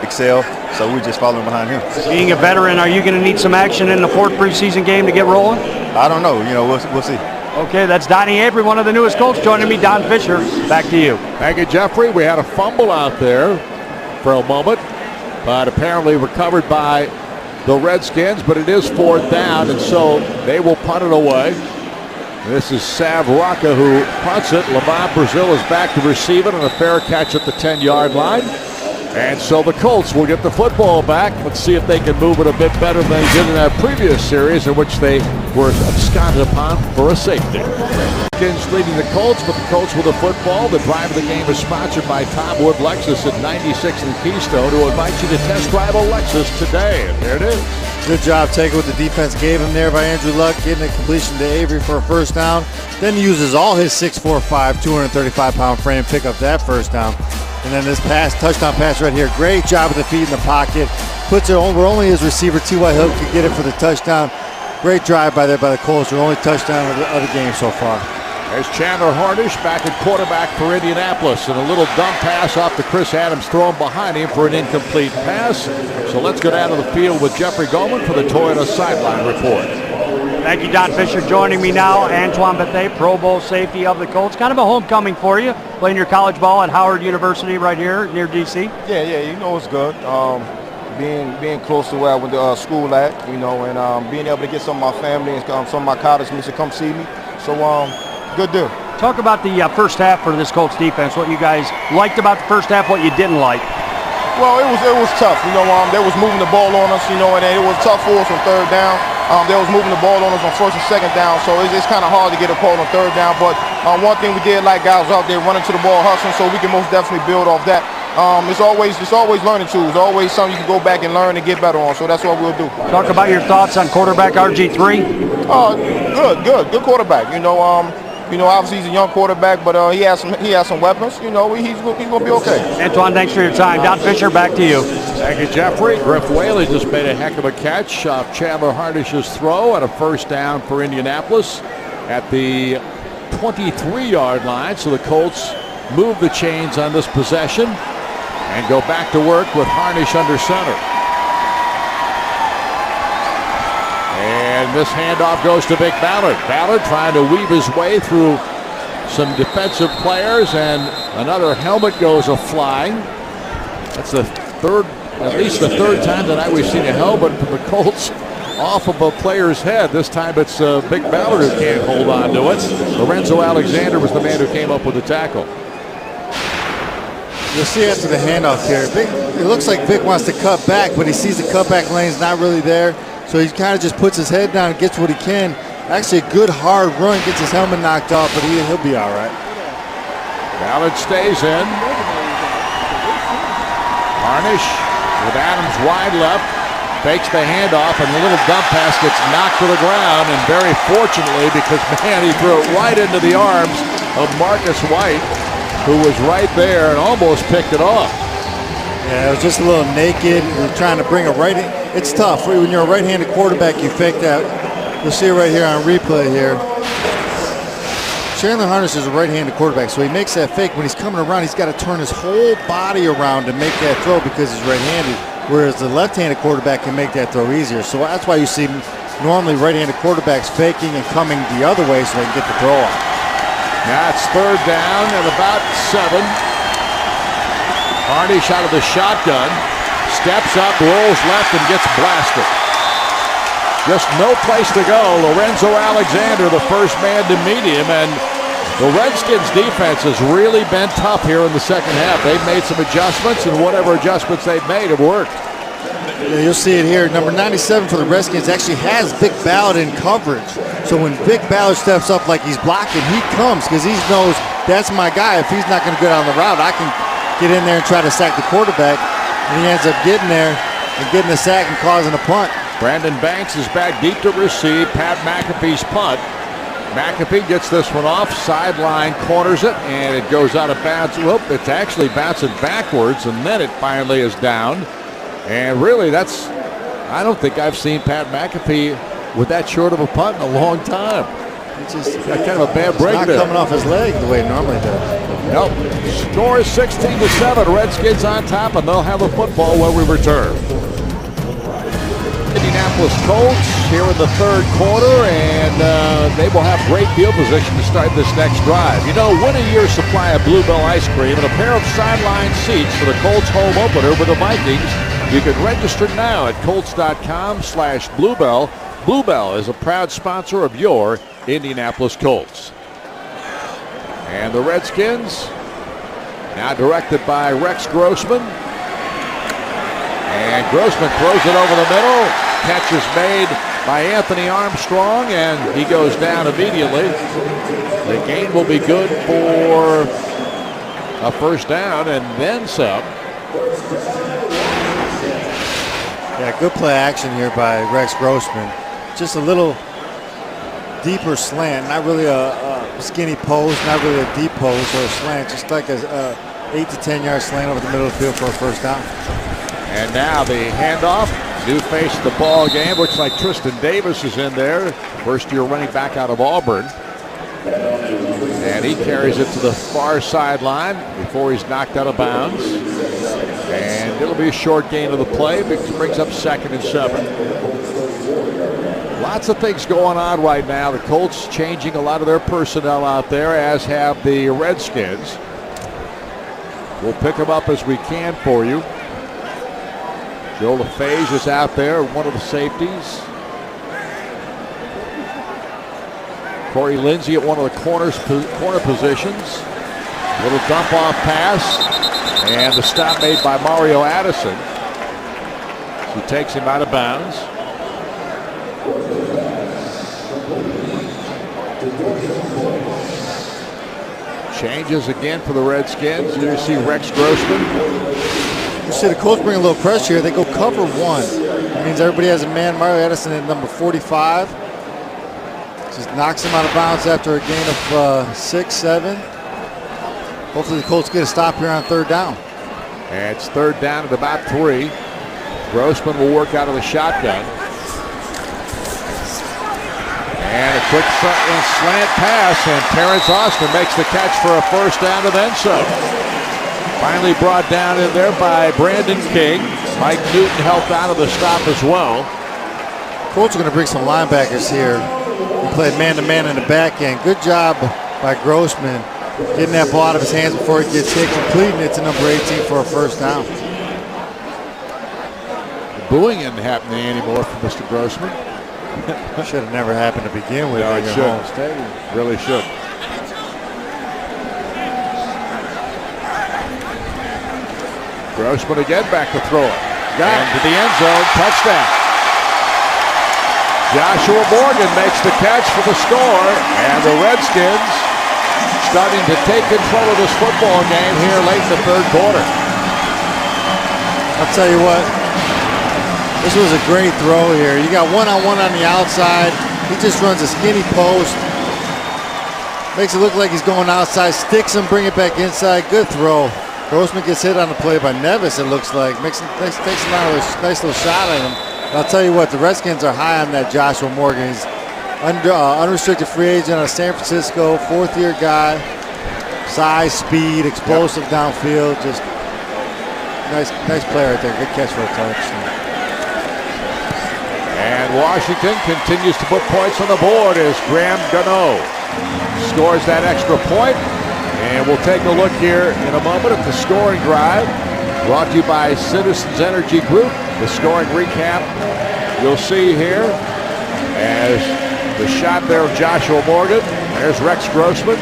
excel. So we're just following behind him. Being a veteran, are you going to need some action in the fourth preseason game to get rolling? I don't know. You know, we'll see. Okay, that's Donnie Avery, one of the newest Colts. Joining me, Don Fisher. Back to you. Thank you, Jeffrey. We had a fumble out there for a moment, but apparently recovered by the Redskins, but it is fourth down, and so they will punt it away. This is Sav Rocca who punts it. Levon Brazil is back to receive it on a fair catch at the 10-yard line. And so the Colts will get the football back. Let's see if they can move it a bit better than they did in that previous series in which they were absconded upon for a safety. Redskins leading the Colts, but the Colts with the football. The drive of the game is sponsored by Tom Wood Lexus at 96th and Keystone, who invites you to test drive a Lexus today. And there it is. Good job taking what the defense gave him there by Andrew Luck, getting a completion to Avery for a first down. Then he uses all his 6'4", 235-pound frame, pick up that first down. And then this touchdown pass right here. Great job with the feet in the pocket. Puts it over only his receiver, T.Y. Hill, could get it for the touchdown. Great drive by the Colts. Their only touchdown of the game so far. There's Chandler Harnish back at quarterback for Indianapolis. And a little dump pass off to Chris Adams thrown behind him for an incomplete pass. So let's go down to the field with Jeffrey Goldman for the Toyota Sideline Report. Thank you, Don Fisher. Joining me now, Antoine Bethea, Pro Bowl safety of the Colts. Kind of a homecoming for you, playing your college ball at Howard University right here near D.C. Yeah, you know it's good. Being close to where I went to school at, and being able to get some of my family and some of my college mates to come see me. So, good deal. Talk about the first half for this Colts defense, what you guys liked about the first half, what you didn't like. Well, it was tough. They was moving the ball on us, and it was tough for us on third down. They was moving the ball on us on first and second down, so it's kind of hard to get a call on third down. But one thing we did, like guys out there running to the ball, hustling, so we can most definitely build off that. It's always learning tools. Always something you can go back and learn and get better on. So that's what we'll do. Talk about your thoughts on quarterback RG3. Good quarterback. Obviously he's a young quarterback, but he has some weapons. He's gonna be okay. Antoine, thanks for your time. Don Fisher, back to you. Thank you, Jeffrey. Griff Whaley just made a heck of a catch off Chandler Harnish's throw at a first down for Indianapolis at the 23-yard line. So the Colts move the chains on this possession and go back to work with Harnish under center. And this handoff goes to Vic Ballard. Ballard trying to weave his way through some defensive players, and another helmet goes a-flying. That's at least the third time tonight we've seen a helmet from the Colts off of a player's head. This time it's Vic Ballard who can't hold on to it. Lorenzo Alexander was the man who came up with the tackle. You'll see after the handoff here, it looks like Vic wants to cut back, but he sees the cutback lane's not really there. So he kind of just puts his head down and gets what he can. Actually a good hard run, gets his helmet knocked off, but he'll be all right. Ballard stays in. Harnish with Adams wide left. Fakes the handoff, and the little dump pass gets knocked to the ground. And very fortunately, because, man, he threw it right into the arms of Marcus White, who was right there and almost picked it off. Yeah, it was just a little naked. We're trying to bring a right. It's tough. When you're a right-handed quarterback, you fake that. You'll see it right here on replay here. Chandler Harnish is a right-handed quarterback, so he makes that fake. When he's coming around, he's got to turn his whole body around to make that throw because he's right-handed, whereas the left-handed quarterback can make that throw easier. So that's why you see normally right-handed quarterbacks faking and coming the other way so they can get the throw off. Now it's third down at about 7. Harnish out of the shotgun, steps up, rolls left, and gets blasted. Just no place to go. Lorenzo Alexander, the first man to meet him, and the Redskins defense has really been tough here in the second half. They've made some adjustments, and whatever adjustments they've made have worked. Yeah, you'll see it here. Number 97 for the Redskins actually has Vic Ballard in coverage. So when Vic Ballard steps up like he's blocking, he comes because he knows that's my guy. If he's not going to go down the route, I can get in there and try to sack the quarterback. And he ends up getting there and getting a sack and causing a punt. Brandon Banks is back deep to receive Pat McAfee's punt. McAfee gets this one off, sideline corners it, and it goes out of bounds. Whoop, it's actually bouncing backwards, and then it finally is down. And really, I don't think I've seen Pat McAfee with that short of a punt in a long time. It's just got kind of a bad break not there. Coming off his leg the way it normally does. Nope. Score is 16-7. Redskins on top, and they'll have the football when we return. Indianapolis Colts here in the third quarter, and they will have great field position to start this next drive. Win a year's supply of Bluebell ice cream and a pair of sideline seats for the Colts home opener with the Vikings. You can register now at Colts.com/Bluebell. Bluebell is a proud sponsor of your Indianapolis Colts. And the Redskins, now directed by Rex Grossman. And Grossman throws it over the middle. Catch is made by Anthony Armstrong, and he goes down immediately. The gain will be good for a first down and then some. Yeah, good play action here by Rex Grossman. Just a little deeper slant, not really a skinny post, not really a deep post or a slant, just like a 8 to 10 yard slant over the middle of the field for a first down. And now the handoff, new face of the ball game. Looks like Tristan Davis is in there, first-year running back out of Auburn. And he carries it to the far sideline before he's knocked out of bounds. And it'll be a short gain of the play, which brings up 2nd and 7. Lots of things going on right now. The Colts changing a lot of their personnel out there, as have the Redskins. We'll pick them up as we can for you. Joe LaFage is out there, one of the safeties. Corey Lindsey at one of the corner positions. Little dump off pass, and the stop made by Mario Addison. He takes him out of bounds. Changes again for the Redskins. You see Rex Grossman. You see the Colts bring a little pressure here. They go cover one. That means everybody has a man. Mario Edison at number 45. Just knocks him out of bounds after a gain of 6, 7. Hopefully the Colts get a stop here on third down. And it's third down at about 3. Grossman will work out of the shotgun. And a quick slant pass, and Terrence Austin makes the catch for a first down and then some. Finally brought down in there by Brandon King. Mike Newton helped out of the stop as well. Colts are going to bring some linebackers here. He played man-to-man in the back end. Good job by Grossman getting that ball out of his hands before he gets hit, completing it to number 18 for a first down. The booing isn't happening anymore for Mr. Grossman. Should have never happened to begin with. No, it should. Really should. Grossman again back to throw it. Got it to the end zone. Touchdown. Joshua Morgan makes the catch for the score, and the Redskins starting to take control of this football game here late in the third quarter. I'll tell you what, this was a great throw here. You got one-on-one on the outside. He just runs a skinny post. Makes it look like he's going outside. Sticks him, bring it back inside. Good throw. Grossman gets hit on the play by Nevis, it looks like. Takes a nice little shot at him. And I'll tell you what, the Redskins are high on that Joshua Morgan. He's unrestricted free agent out of San Francisco, fourth-year guy. Size, speed, explosive downfield. Just nice play right there. Good catch for a touchdown. And Washington continues to put points on the board as Graham Gano scores that extra point. And we'll take a look here in a moment at the scoring drive. Brought to you by Citizens Energy Group. The scoring recap you'll see here as the shot there of Joshua Morgan. There's Rex Grossman.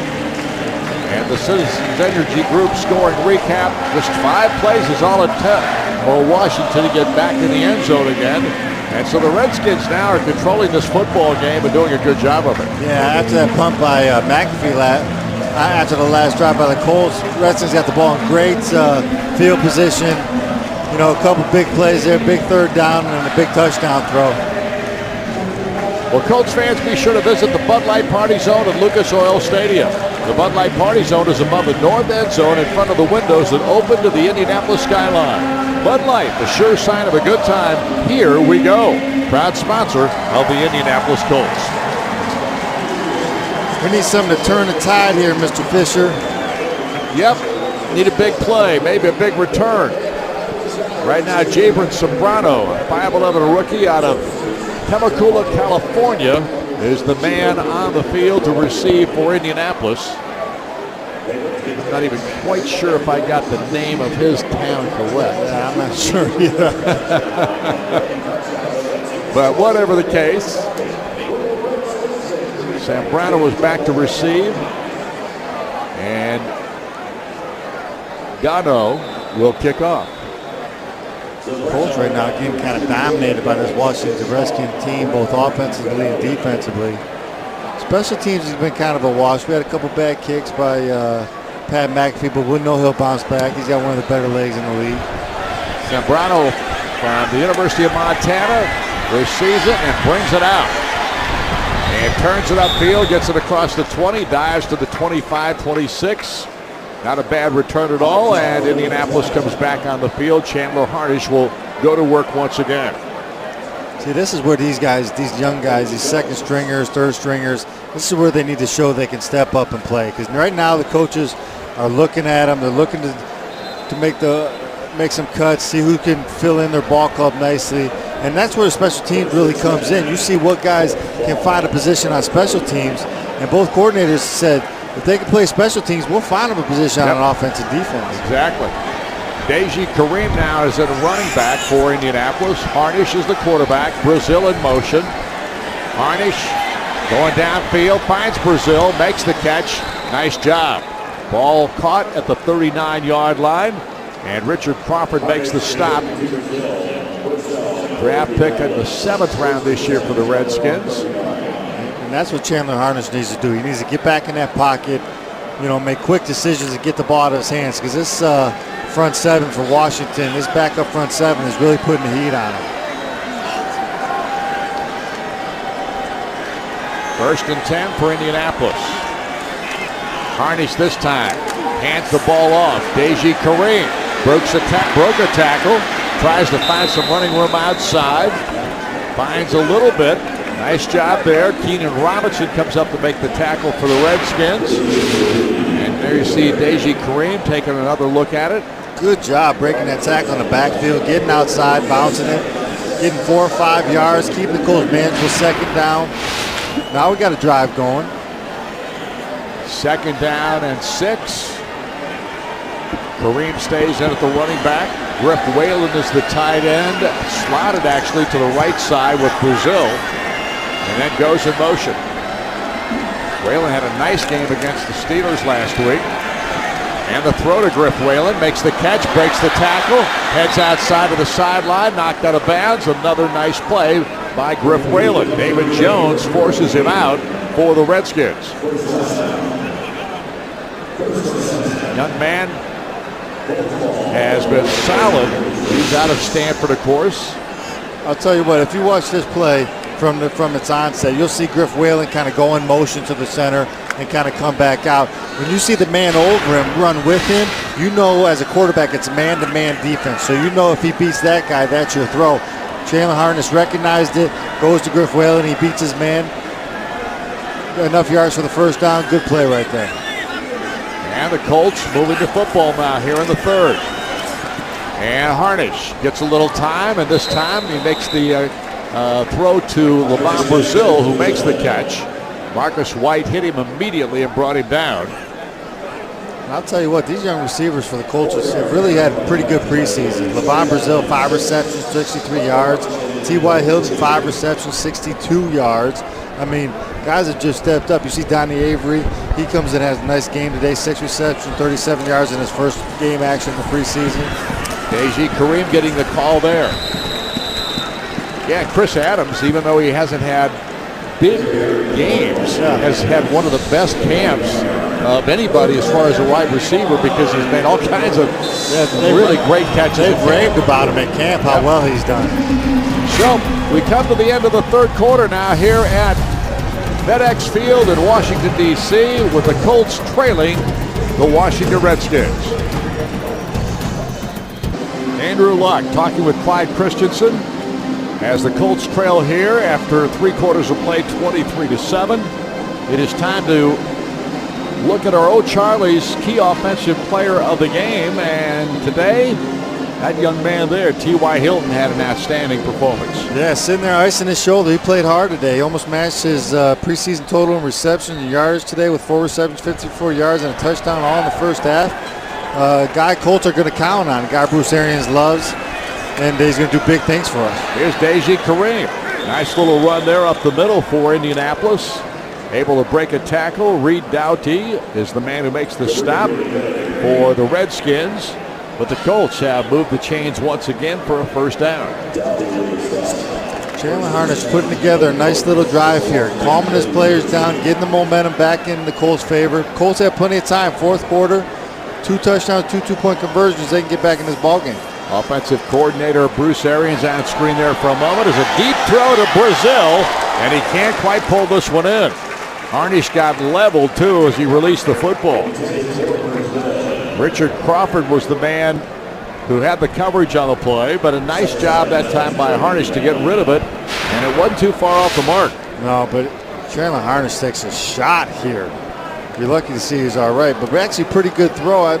And the Citizens Energy Group scoring recap. Just 5 plays is all it took for Washington to get back in the end zone again. And so the Redskins now are controlling this football game and doing a good job of it. Yeah, after that punt by McAfee after the last drive by the Colts, Redskins got the ball in great field position. You know, a couple big plays there, big third down and a big touchdown throw. Well, Colts fans, be sure to visit the Bud Light Party Zone at Lucas Oil Stadium. The Bud Light Party Zone is above the north end zone in front of the windows that open to the Indianapolis skyline. Bud Light, the sure sign of a good time. Here we go. Proud sponsor of the Indianapolis Colts. We need something to turn the tide here, Mr. Fisher. Yep, need a big play, maybe a big return. Right now, Jabron Sobrano, a 5'11" rookie out of Temecula, California, is the man on the field to receive for Indianapolis. I'm not even quite sure if I got the name of his town correct. Yeah, I'm not sure either. But whatever the case, Zambrano was back to receive, and Gano will kick off. The Colts right now getting kind of dominated by this Washington Redskins team, both offensively and defensively. Special teams has been kind of a wash. We had a couple bad kicks by Pat McAfee, but we know he'll bounce back. He's got one of the better legs in the league. Zambrano from the University of Montana receives it and brings it out. And turns it upfield, gets it across the 20, dives to the 25, 26. Not a bad return at all, and Indianapolis comes back on the field. Chandler Harnish will go to work once again. See, this is where these guys, these young guys, these second stringers, third stringers, this is where they need to show they can step up and play. Because right now the coaches are looking at them. They're looking to make some cuts, see who can fill in their ball club nicely. And that's where the special teams really comes in. You see what guys can find a position on special teams. And both coordinators said, if they can play special teams, we'll find them a position on offense and defense. Exactly. Deji Kareem now is at a running back for Indianapolis. Harnish is the quarterback. Brazil in motion. Harnish going downfield, finds Brazil, makes the catch. Nice job. Ball caught at the 39-yard line, and Richard Crawford makes the stop. Draft pick in the 7th round this year for the Redskins. And that's what Chandler Harnish needs to do. He needs to get back in that pocket, make quick decisions and get the ball out of his hands, because this front seven for Washington, this backup front seven is really putting the heat on him. 1st and 10 for Indianapolis. Harnish this time. Hands the ball off. Deji Kareem broke a tackle. Tries to find some running room outside. Finds a little bit. Nice job there. Keenan Robinson comes up to make the tackle for the Redskins. And there you see Deji Kareem taking another look at it. Good job breaking that tackle in the backfield, getting outside, bouncing it, getting 4 or 5 yards, keeping the Colts manageable 2nd down. Now we got a drive going. 2nd down and 6. Kareem stays in at the running back. Griff Whalen is the tight end. Slotted actually to the right side with Brazil. And then goes in motion. Whalen had a nice game against the Steelers last week. And the throw to Griff Whalen. Makes the catch, breaks the tackle. Heads outside of the sideline. Knocked out of bounds. Another nice play by Griff Whalen. David Jones forces him out for the Redskins. Young man has been solid. He's out of Stanford, of course. I'll tell you what, if you watch this play from its onset, you'll see Griff Whalen kind of go in motion to the center and kind of come back out. When you see the man over him run with him, you know as a quarterback it's man-to-man defense. So you know if he beats that guy, that's your throw. Chandler Harness recognized it, goes to Griff Whalen, he beats his man. Enough yards for the 1st down. Good play right there. And the Colts moving to football now here in the 3rd. And Harnish gets a little time, and this time he makes the throw to LeVon Brazil, who makes the catch. Marcus White hit him immediately and brought him down. I'll tell you what, these young receivers for the Colts have really had a pretty good preseason. LeVon Brazil, 5 receptions, 63 yards. T.Y. Hilton, 5 receptions, 62 yards. I mean, guys have just stepped up. You see Donnie Avery, he comes in, has a nice game today, 6 receptions, 37 yards in his first game action in the preseason. Deji Kareem getting the call there. Yeah, Chris Adams, even though he hasn't had big games, has had one of the best camps of anybody as far as a wide receiver, because he's made all kinds of really great catches. They've raved about him at camp, how well he's done. So we come to the end of the 3rd quarter now here at FedEx Field in Washington, D.C., with the Colts trailing the Washington Redskins. Andrew Luck talking with Clyde Christensen as the Colts trail here after 3 quarters of play, 23-7. It is time to look at our O'Charlie's key offensive player of the game, and today, that young man there, T.Y. Hilton, had an outstanding performance. Yeah, sitting there icing his shoulder. He played hard today. He almost matched his preseason total in receptions and yards today with 4 receptions, 54 yards, and a touchdown all in the 1st half. Guy Colts are going to count on, a guy Bruce Arians loves, and he's going to do big things for us. Here's Deji Kareem. Nice little run there up the middle for Indianapolis. Able to break a tackle. Reed Doughty is the man who makes the stop for the Redskins. But the Colts have moved the chains once again for a 1st down. Chandler Harnish putting together a nice little drive here, calming his players down, getting the momentum back in the Colts' favor. Colts have plenty of time. 4th quarter, 2 touchdowns, 2 two-point conversions. They can get back in this ballgame. Offensive coordinator Bruce Arians on screen there for a moment. Is a deep throw to Brazil, and he can't quite pull this one in. Harnish got leveled too as he released the football. Richard Crawford was the man who had the coverage on the play, but a nice job that time by Harnish to get rid of it, and it wasn't too far off the mark. No, but Chandler Harnish takes a shot here. You're lucky to see he's all right, but actually pretty good throw.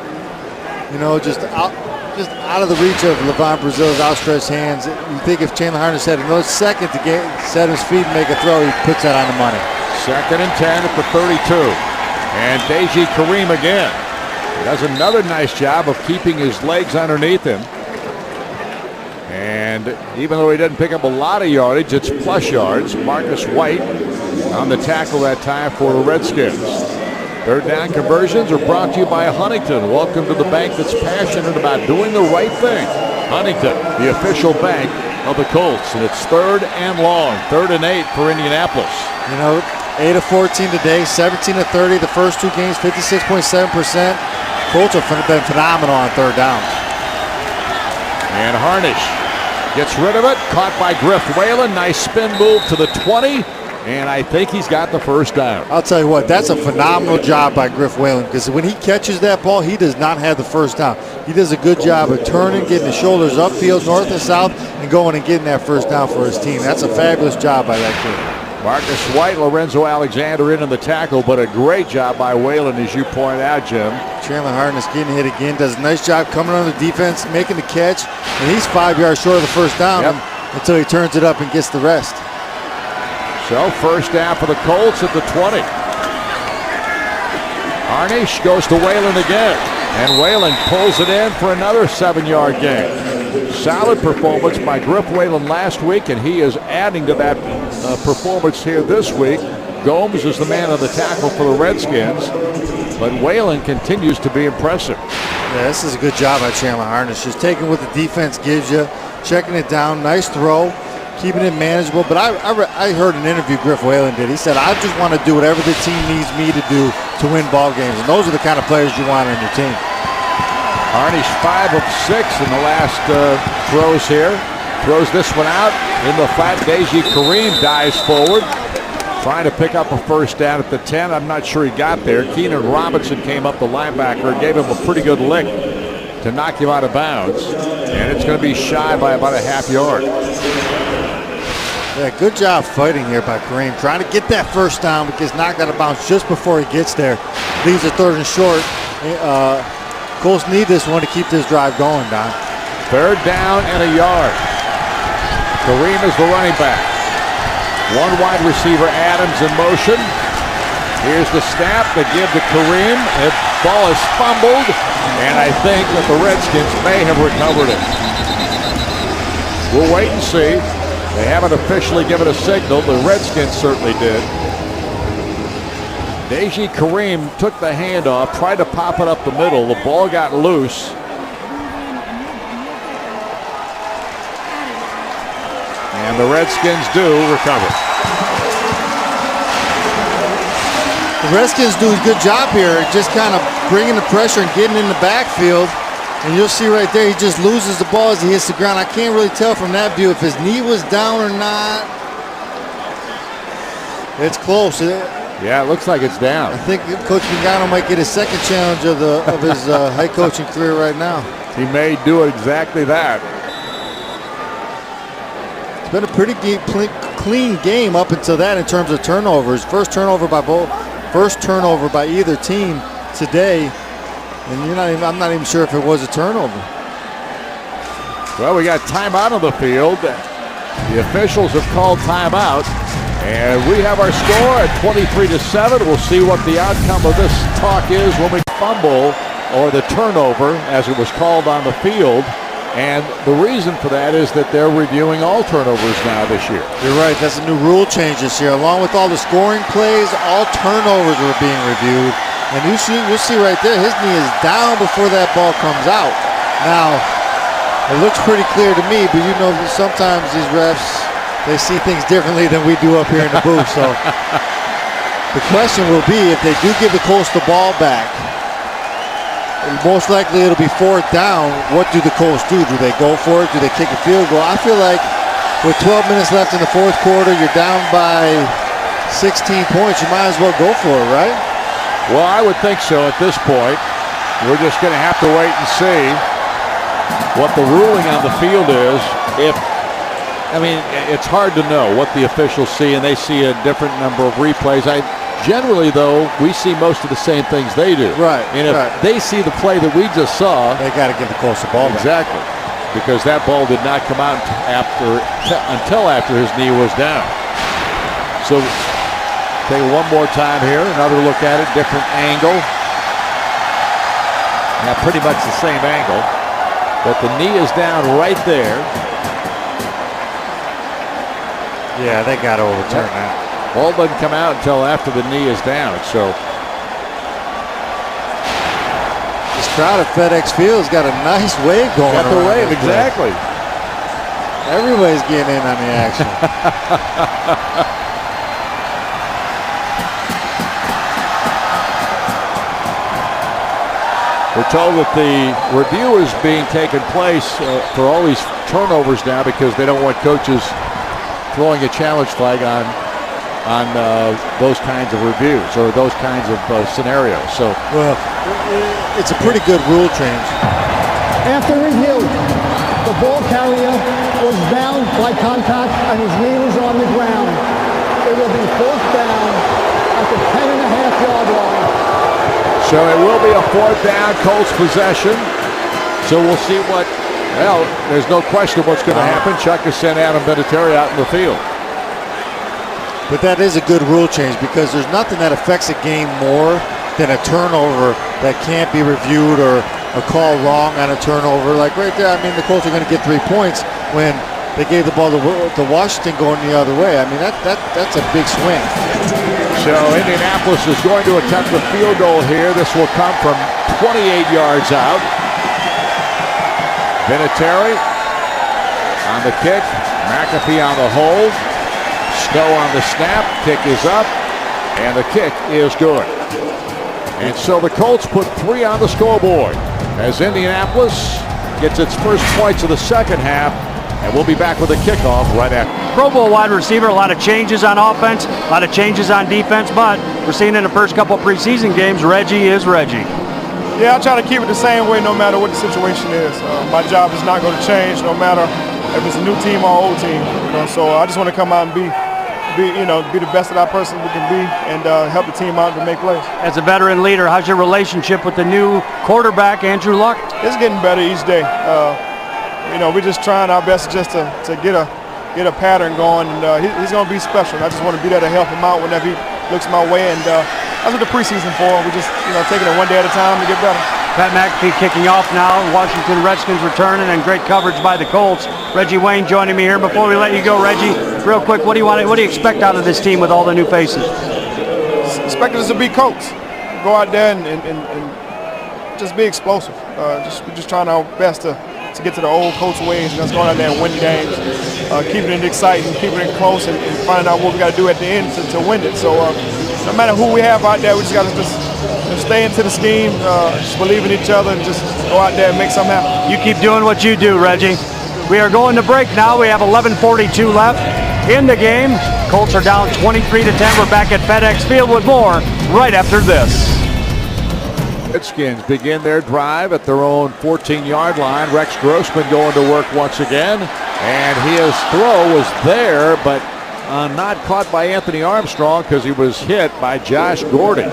Just out of the reach of LeVon Brazil's outstretched hands. You think if Chandler Harnish had another second to set his feet and make a throw, he puts that on the money. 2nd and 10 at the 32. And Deji Kareem again does another nice job of keeping his legs underneath him. And even though he didn't pick up a lot of yardage, it's plus yards. Marcus White on the tackle that time for the Redskins. 3rd down conversions are brought to you by Huntington. Welcome to the bank that's passionate about doing the right thing. Huntington, the official bank of the Colts. And it's 3rd and long, 3rd and 8 for Indianapolis. 8 of 14 today, 17 of 30 the first 2 games, 56.7%. Colts have been phenomenal on third downs. And Harnish gets rid of it, caught by Griff Whalen. Nice spin move to the 20, and I think he's got the first down. I'll tell you what, that's a phenomenal job by Griff Whalen, because when he catches that ball, he does not have the first down. He does a good job of turning, getting his shoulders upfield, north and south, and going and getting that first down for his team. That's a fabulous job by that kid. Marcus White, Lorenzo Alexander in on the tackle, but a great job by Whalen, as you point out, Jim. Chandler Harness getting hit again, does a nice job coming on the defense, making the catch, and he's 5 yards short of the first down until he turns it up and gets the rest. So first down for the Colts at the 20. Harnish goes to Whalen again, and Whalen pulls it in for another 7-yard gain. Solid performance by Griff Whalen last week, and he is adding to that performance here this week. Gomes is the man on the tackle for the Redskins, but Whalen continues to be impressive. Yeah, this is a good job by Chandler Harness. Just taking what the defense gives you, checking it down, nice throw, keeping it manageable. But I heard an interview Griff Whalen did. He said, I just want to do whatever the team needs me to do to win ball games. And those are the kind of players you want on your team. Harnish 5 of 6 in the last throws here. Throws this one out in the flat. Deji Kareem dives forward, trying to pick up a first down at the 10. I'm not sure he got there. Keenan Robinson came up, the linebacker, gave him a pretty good lick to knock him out of bounds. And it's going to be shy by about a half yard. Yeah, good job fighting here by Kareem, trying to get that first down, but gets knocked out of bounds just before he gets there. Leaves it third and short. Colts need this one to keep this drive going, Don. Third down and a yard. Kareem is the running back. One wide receiver, Adams, in motion. Here's the snap. They give to Kareem. The ball is fumbled, and I think that the Redskins may have recovered it. We'll wait and see. They haven't officially given a signal. The Redskins certainly did. Deji Kareem took the handoff, tried to pop it up the middle. The ball got loose. And the Redskins do recover. The Redskins do a good job here, just kind of bringing the pressure and getting in the backfield. And you'll see right there, he just loses the ball as he hits the ground. I can't really tell from that view if his knee was down or not. It's close. Yeah, it looks like it's down. I think Coach Pagano might get his second challenge of his head coaching career right now. He may do exactly that. It's been a pretty clean game up until that in terms of turnovers. First turnover by either team today, and I'm not even sure if it was a turnover. Well, we got timeout on the field. The officials have called timeout. And we have our score at 23-7. We'll see what the outcome of this talk is when we fumble, or the turnover, as it was called on the field. And the reason for that is that they're reviewing all turnovers now this year. You're right. That's a new rule change this year. Along with all the scoring plays, all turnovers are being reviewed. And you'll see right there, his knee is down before that ball comes out. Now, it looks pretty clear to me, but you know sometimes these refs, they see things differently than we do up here in the booth. So the question will be, if they do give the Colts the ball back, most likely it'll be fourth down. What do the Colts do? Do they go for it? Do they kick a field goal? I feel like with 12 minutes left in the fourth quarter, you're down by 16 points. You might as well go for it, right? Well, I would think so at this point. We're just going to have to wait and see what the ruling on the field is. It's hard to know what the officials see, and they see a different number of replays. Generally, though, we see most of the same things they do. Right. And if they see the play that we just saw, they got to give the Colts the ball back. Exactly. Because that ball did not come out until after his knee was down. So take it one more time here. Another look at it, different angle. Now pretty much the same angle, but the knee is down right there. Yeah, they got to overturn that. Ball doesn't come out until after the knee is down. So this crowd at FedEx Field's got a nice wave going on. Got the wave, exactly. Everybody's getting in on the action. We're told that the review is being taken place for all these turnovers now because they don't want coaches throwing a challenge flag on those kinds of reviews or those kinds of scenarios. So, well, it's a pretty good rule change. After review, the ball carrier was down by contact and his knee was on the ground. It will be 4th down at the 10.5-yard line. So it will be a 4th down, Colts possession. So we'll see what, well, there's no question what's going to happen. Chuck has sent Adam Vinatieri out in the field. But that is a good rule change because there's nothing that affects a game more than a turnover that can't be reviewed or a call wrong on a turnover. Like right there, I mean, the Colts are going to get 3 points when they gave the ball to Washington going the other way. I mean, that's a big swing. So Indianapolis is going to attempt the field goal here. This will come from 28 yards out. Vinatieri on the kick. McAfee on the hold. Stowe on the snap. Kick is up. And the kick is good. And so the Colts put 3 on the scoreboard as Indianapolis gets its first points of the second half. And we'll be back with a kickoff right after. Pro Bowl wide receiver, a lot of changes on offense, a lot of changes on defense, but we're seeing in the first couple of preseason games, Reggie is Reggie. Yeah, I try to keep it the same way no matter what the situation is. My job is not going to change no matter if it's a new team or old team. So I just want to come out and be the best of that person we can be and help the team out to make plays. As a veteran leader, how's your relationship with the new quarterback, Andrew Luck? It's getting better each day. We're just trying our best just to get a pattern going, and he's going to be special. And I just want to be there to help him out whenever he looks my way, and that's what the preseason for. We're just taking it one day at a time to get better. Pat McAfee kicking off now. Washington Redskins returning, and great coverage by the Colts. Reggie Wayne joining me here. Before we let you go, Reggie, real quick, what do you expect out of this team with all the new faces? Expect us to be Colts. Go out there and just be explosive. We're just trying our best to get to the old Colts ways, and that's going out there and win games, keeping it exciting, keeping it close, and finding out what we got to do at the end to win it. So no matter who we have out there, we just got to just stay into the scheme, just believe in each other, and just go out there and make something happen. You keep doing what you do, Reggie. We are going to break now. We have 11:42 left in the game. Colts are down 23-10. We're back at FedEx Field with more right after this. Redskins begin their drive at their own 14-yard line. Rex Grossman going to work once again. And his throw was there, but not caught by Anthony Armstrong because he was hit by Josh Gordon.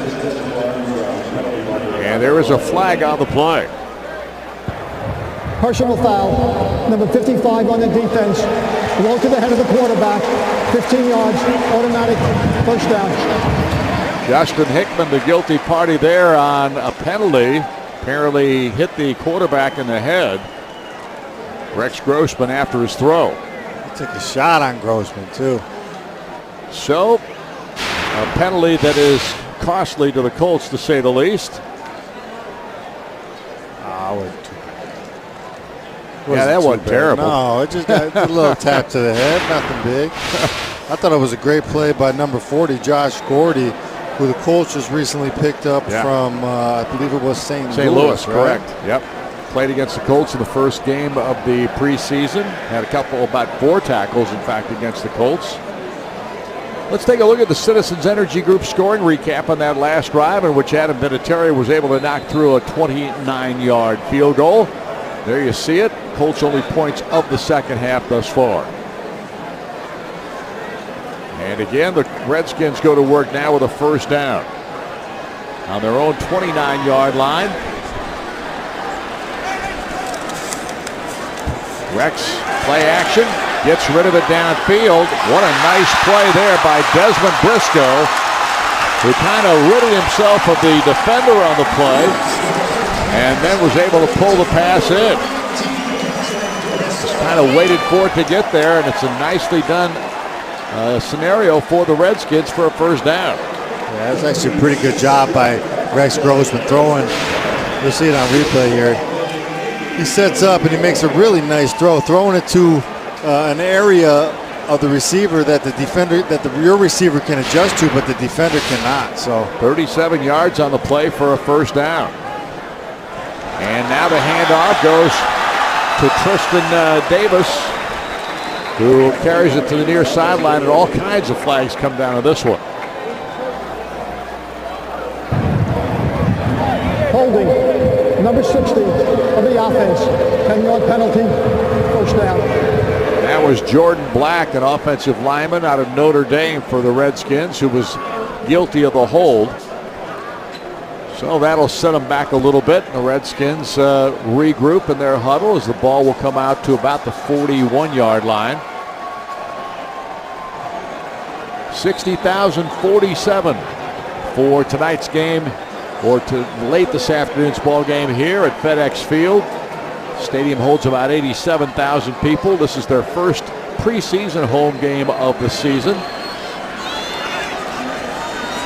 And there is a flag on the play. Personal foul, number 55 on the defense. Low to the head of the quarterback, 15 yards, automatic first down. Justin Hickman, the guilty party there on a penalty. Apparently hit the quarterback in the head. Rex Grossman after his throw. He took a shot on Grossman, too. So, a penalty that is costly to the Colts, to say the least. That wasn't terrible. No, it just got a little tap to the head, nothing big. I thought it was a great play by number 40, Josh Gordy, who the Colts just recently picked up from, I believe it was St. Louis, correct. Yep. Played against the Colts in the first game of the preseason. Had about 4 tackles, in fact, against the Colts. Let's take a look at the Citizens Energy Group scoring recap on that last drive in which Adam Vinatieri was able to knock through a 29-yard field goal. There you see it. Colts only points of the second half thus far. And again, the Redskins go to work now with a first down on their own 29-yard line. Rex, play action, gets rid of it downfield. What a nice play there by Desmond Briscoe, who kind of ridded himself of the defender on the play and then was able to pull the pass in. Just kind of waited for it to get there, and it's a nicely done scenario for the Redskins for a first down. Yeah, that's actually a pretty good job by Rex Grossman throwing. You'll see it on replay here. He sets up and he makes a really nice throw, throwing it to an area of the receiver that the defender, your receiver can adjust to, but the defender cannot. So 37 yards on the play for a first down. And now the handoff goes to Tristan Davis, who carries it to the near sideline, and all kinds of flags come down to this one. Holding, number 60 of the offense. 10-yard penalty, first down. That was Jordan Black, an offensive lineman out of Notre Dame for the Redskins, who was guilty of the hold. So that'll set them back a little bit. The Redskins regroup in their huddle as the ball will come out to about the 41-yard line. 60,047 for tonight's game, or to late this afternoon's ball game here at FedEx Field. Stadium holds about 87,000 people. This is their first preseason home game of the season.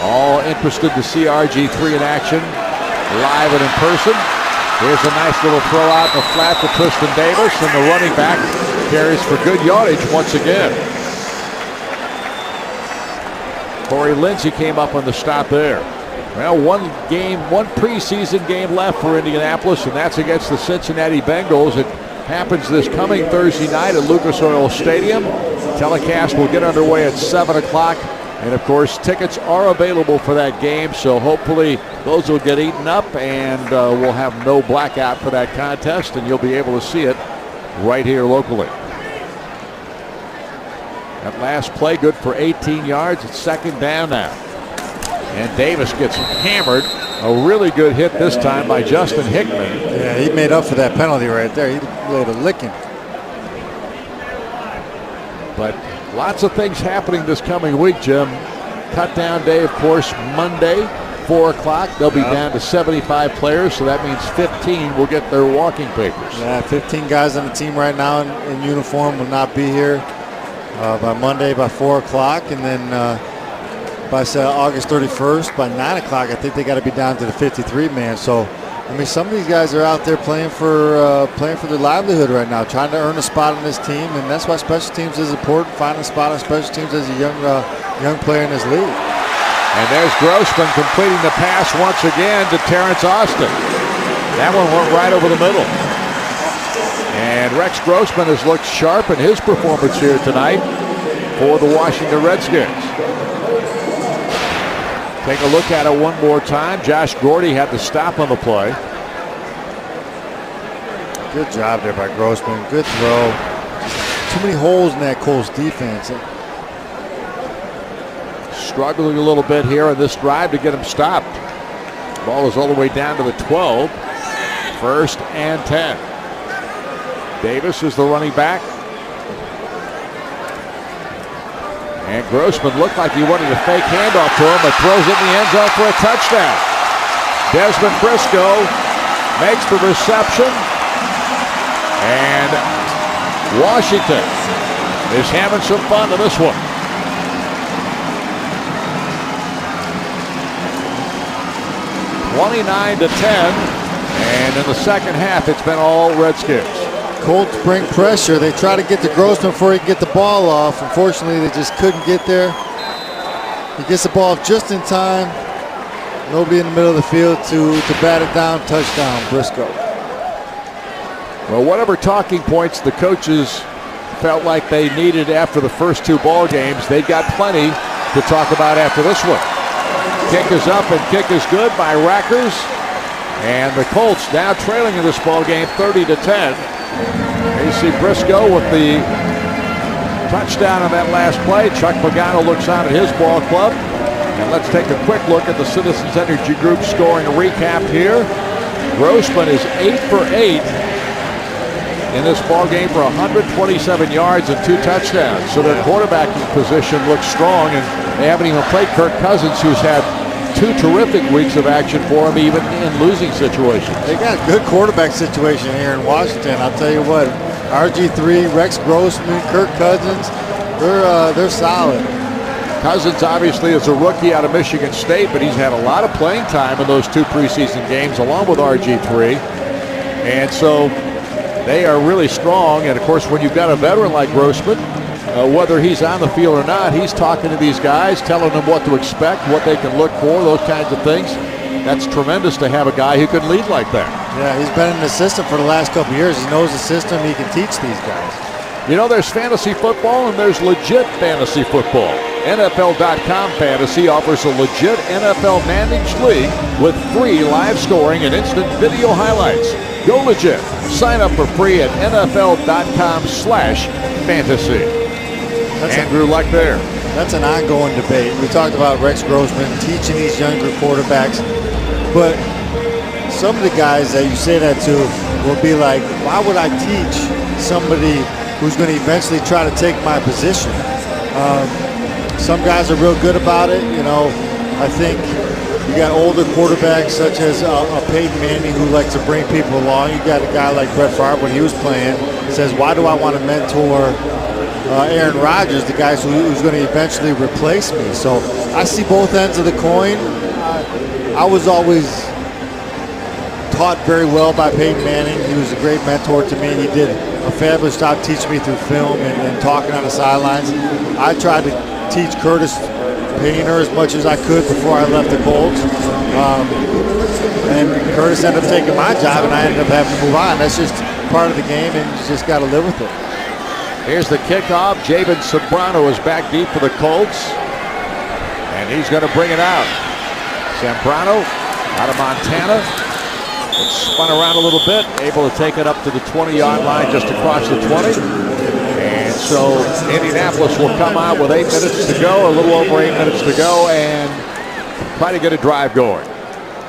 All interested to see RG3 in action, live and in person. Here's a nice little throw out in the flat to Tristan Davis, and the running back carries for good yardage once again. Corey Lindsey came up on the stop there. Well, one preseason game left for Indianapolis, and that's against the Cincinnati Bengals. It happens this coming Thursday night at Lucas Oil Stadium. Telecast will get underway at 7 o'clock. And of course, tickets are available for that game, so hopefully those will get eaten up, and we'll have no blackout for that contest, and you'll be able to see it right here locally. That last play good for 18 yards. It's second down now. And Davis gets hammered. A really good hit this time by Justin Hickman. Yeah, he made up for that penalty right there. He laid a licking. But lots of things happening this coming week, Jim. Cut down day, of course, Monday, 4 o'clock. They'll be down to 75 players, so that means 15 will get their walking papers. Yeah, 15 guys on the team right now in uniform will not be here by Monday by 4 o'clock. And then by August 31st, by 9 o'clock, I think they got to be down to the 53-man. So, I mean, some of these guys are out there playing for their livelihood right now, trying to earn a spot on this team, and that's why special teams is important. Finding a spot on special teams as a young player in this league. And there's Grossman completing the pass once again to Terrence Austin. That one went right over the middle. And Rex Grossman has looked sharp in his performance here tonight for the Washington Redskins. Take a look at it one more time. Josh Gordy had the stop on the play. Good job there by Grossman. Good throw. Too many holes in that Colts defense. Struggling a little bit here on this drive to get him stopped. Ball is all the way down to the 12. First and 10. Davis is the running back. And Grossman looked like he wanted a fake handoff to him, but throws it in the end zone for a touchdown. Desmond Briscoe makes the reception. And Washington is having some fun in this one. (29-10), and in the second half, it's been all Redskins. Colts bring pressure. They try to get to Grossman before he can get the ball off. Unfortunately, they just couldn't get there. He gets the ball off just in time. Nobody in the middle of the field to bat it down. Touchdown, Briscoe. Well, whatever talking points the coaches felt like they needed after the first two ball games, they got plenty to talk about after this one. Kick is up and kick is good by Rackers. And the Colts now trailing in this ball game 30-10. You see Briscoe with the touchdown on that last play. Chuck Pagano looks on at his ball club. And let's take a quick look at the Citizens Energy Group scoring recap here. Grossman is 8 for 8 in this ball game for 127 yards and 2 touchdowns. So their quarterbacking position looks strong, and they haven't even played Kirk Cousins, who's had 2 terrific weeks of action for him, even in losing situations. They got a good quarterback situation here in Washington. I'll tell you what, RG3, Rex Grossman, Kirk Cousins, they're solid. Cousins obviously is a rookie out of Michigan State, but he's had a lot of playing time in those 2 preseason games along with RG3. And so they are really strong. And of course, when you've got a veteran like Grossman, whether he's on the field or not, he's talking to these guys, telling them what to expect, what they can look for, those kinds of things. That's tremendous to have a guy who can lead like that. Yeah, he's been an assistant for the last couple of years. He knows the system. He can teach these guys. You know, there's fantasy football and there's legit fantasy football. NFL.com Fantasy offers a legit NFL managed league with free live scoring and instant video highlights. Go legit. Sign up for free at NFL.com/fantasy. Andrew Luck there. That's an ongoing debate. We talked about Rex Grossman teaching these younger quarterbacks, but some of the guys that you say that to will be like, why would I teach somebody who's going to eventually try to take my position? Some guys are real good about it. You know, I think you got older quarterbacks such as a Peyton Manning who likes to bring people along. You got a guy like Brett Favre when he was playing says, why do I want to mentor Aaron Rodgers, the guy who's going to eventually replace me? So I see both ends of the coin. I was always taught very well by Peyton Manning. He was a great mentor to me. He did a fabulous job teaching me through film and talking on the sidelines. I tried to teach Curtis Painter as much as I could before I left the Colts. And Curtis ended up taking my job, and I ended up having to move on. That's just part of the game, and you just got to live with it. Here's the kickoff. Jabin Sobrano is back deep for the Colts, and he's going to bring it out. Sobrano out of Montana. It's spun around a little bit, able to take it up to the 20-yard line just across the 20. And so Indianapolis will come out with 8 minutes to go, a little over 8 minutes to go, and try to get a drive going.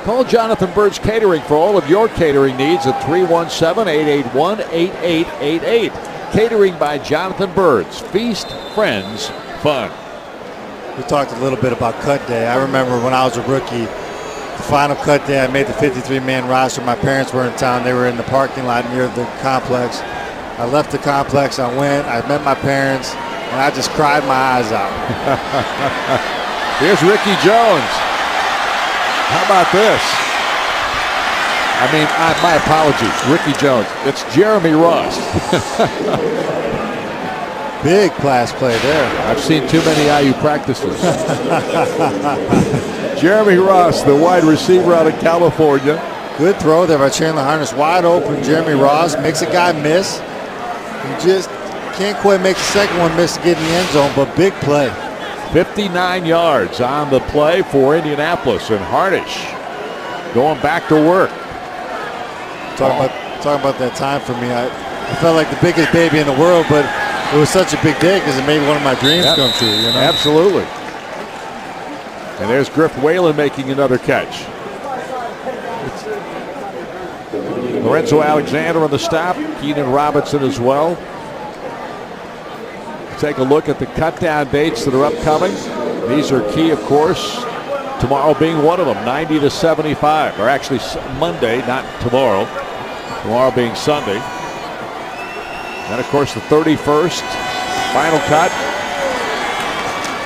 Call Jonathan Bird's Catering for all of your catering needs at 317-881-8888. Catering by Jonathan Bird's. Feast, friends, fun. We talked a little bit about cut day. I remember when I was a rookie, the final cut day, I made the 53-man roster. My parents were in town. They were in the parking lot near the complex. I left the complex. I went. I met my parents, and I just cried my eyes out. Here's Ricky Jones. How about this? I mean, my apologies, Ricky Jones. It's Jeremy Ross. Big class play there. I've seen too many IU practices. Jeremy Ross, the wide receiver out of California. Good throw there by Chandler Harness. Wide open. Jeremy Ross makes a guy miss. He just can't quite make the second one miss to get in the end zone, but big play. 59 yards on the play for Indianapolis, and Harnish going back to work. Talking about that time for me. I felt like the biggest baby in the world, but it was such a big day because it made one of my dreams come true. You know? Absolutely. And there's Griff Whalen making another catch. Lorenzo Alexander on the stop. Keenan Robinson as well. Take a look at the cut-down dates that are upcoming. These are key, of course. Tomorrow being one of them, 90 to 75. Or actually Monday, not tomorrow. Tomorrow being Sunday. And, of course, the 31st. Final cut.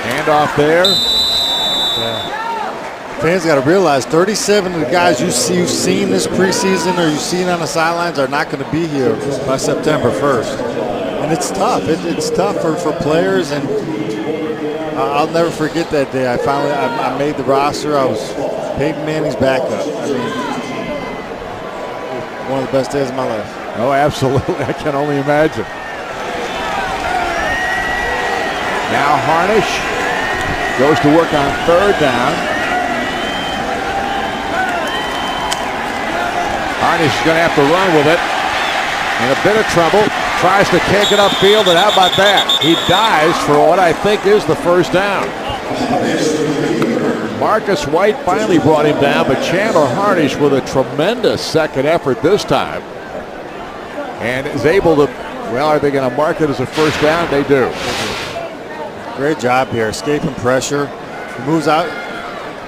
Handoff there. Yeah. Fans got to realize 37 of the guys you've seen this preseason or you've seen on the sidelines are not going to be here by September 1st. And it's tough. It's tough for players, and I'll never forget that day. I made the roster. I was Peyton Manning's backup. I mean, one of the best days of my life. Oh, absolutely. I can only imagine. Now Harnish goes to work on third down. Harnish is going to have to run with it. In a bit of trouble. Tries to kick it upfield, and how about that? He dives for what I think is the first down. Marcus White finally brought him down, but Chandler Harnish with a tremendous second effort this time. And is able to, well, are they going to mark it as a first down? They do. Great job here, escaping pressure. He moves out.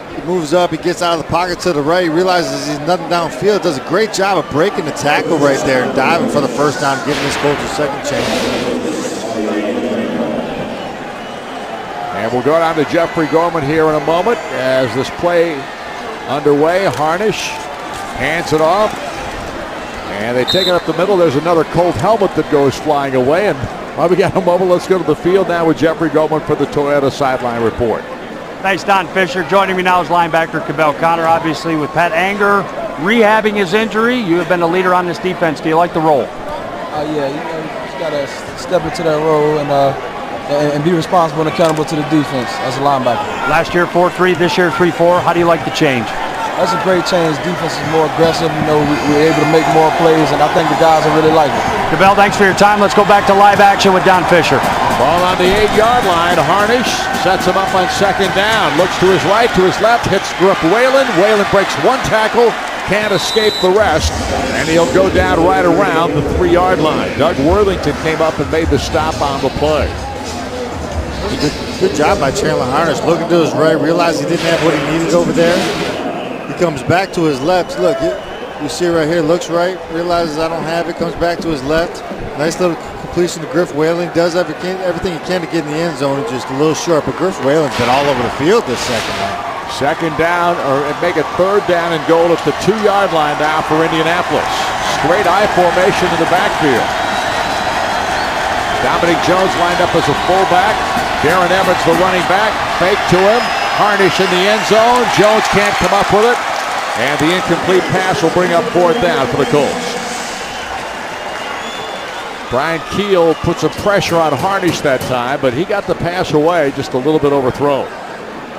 He moves up, he gets out of the pocket to the right, he realizes he's nothing downfield, does a great job of breaking the tackle right there and diving for the first down, giving his coach a second chance. And we'll go down to Jeffrey Gorman here in a moment as this play underway. Harnish hands it off, and they take it up the middle. There's another Colt helmet that goes flying away, and while we got a moment, let's go to the field now with Jeffrey Gorman for the Toyota Sideline Report. Thanks, Don Fisher. Joining me now is linebacker Cabell Connor, obviously with Pat Anger rehabbing his injury. You have been a leader on this defense. Do you like the role? Yeah, you just got to step into that role and be responsible and accountable to the defense as a linebacker. Last year 4-3, this year 3-4. How do you like the change? That's a great change. Defense is more aggressive. We're able to make more plays, and I think the guys will really like it. DeBell, thanks for your time. Let's go back to live action with Don Fisher. Ball on the 8-yard line. Harnish sets him up on second down. Looks to his right, to his left, hits Whalen. Whalen breaks one tackle, can't escape the rest, and he'll go down right around the 3-yard line. Doug Worthington came up and made the stop on the play. Good job by Chandler Harnish. Looking to his right, realized he didn't have what he needed over there. He comes back to his left. Look, you see right here, looks right, realizes I don't have it, comes back to his left. Nice little completion to Griff Whalen. Does everything he can to get in the end zone, just a little short. But Griff Whalen's been all over the field this second round. Second down, or make it third down and goal at the 2-yard line now for Indianapolis. Straight I formation in the backfield. Dominic Jones lined up as a fullback. Darren Evans, the running back, fake to him. Harnish in the end zone. Jones can't come up with it. And the incomplete pass will bring up fourth down for the Colts. Brian Keel put some pressure on Harnish that time, but he got the pass away, just a little bit overthrown.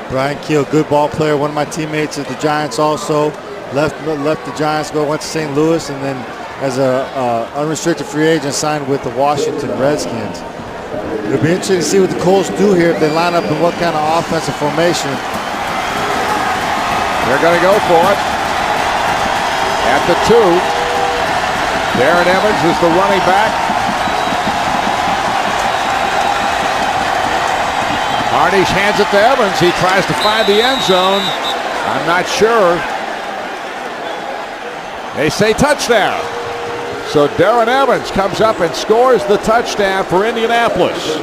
Brian Keel, good ball player. One of my teammates at the Giants also. Left the Giants, went to St. Louis, and then as a unrestricted free agent signed with the Washington Redskins. It'll be interesting to see what the Colts do here if they line up in what kind of offensive formation. They're going to go for it. At the 2. Darren Evans is the running back. Harnish hands it to Evans. He tries to find the end zone. I'm not sure. They say touchdown. So Darren Evans comes up and scores the touchdown for Indianapolis.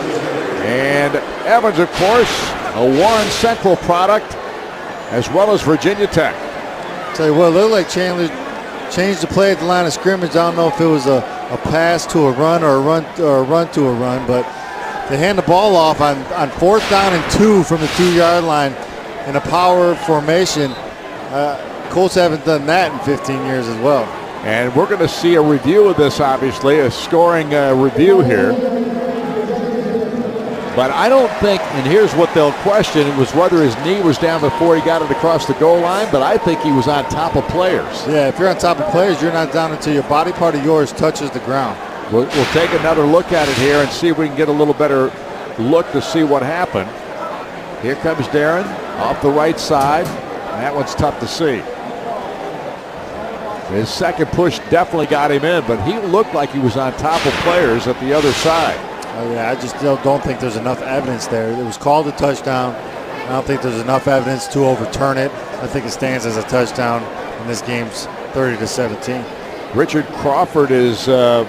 And Evans, of course, a Warren Central product, as well as Virginia Tech. Tell you what, it looked like Chandler changed the play at the line of scrimmage. I don't know if it was a pass to a run or a run to a run, but they hand the ball off on 4th down and 2 from the 2-yard line in a power formation. Colts haven't done that in 15 years as well. And we're going to see a review of this, obviously, a scoring review here. But I don't think, and here's what they'll question, it was whether his knee was down before he got it across the goal line, but I think he was on top of players. Yeah, if you're on top of players, you're not down until your body part of yours touches the ground. We'll take another look at it here and see if we can get a little better look to see what happened. Here comes Darren off the right side, and that one's tough to see. His second push definitely got him in, but he looked like he was on top of players at the other side. Oh, yeah, I just still don't think there's enough evidence there. It was called a touchdown. I don't think there's enough evidence to overturn it. I think it stands as a touchdown, and this game's 30-17. Richard Crawford is a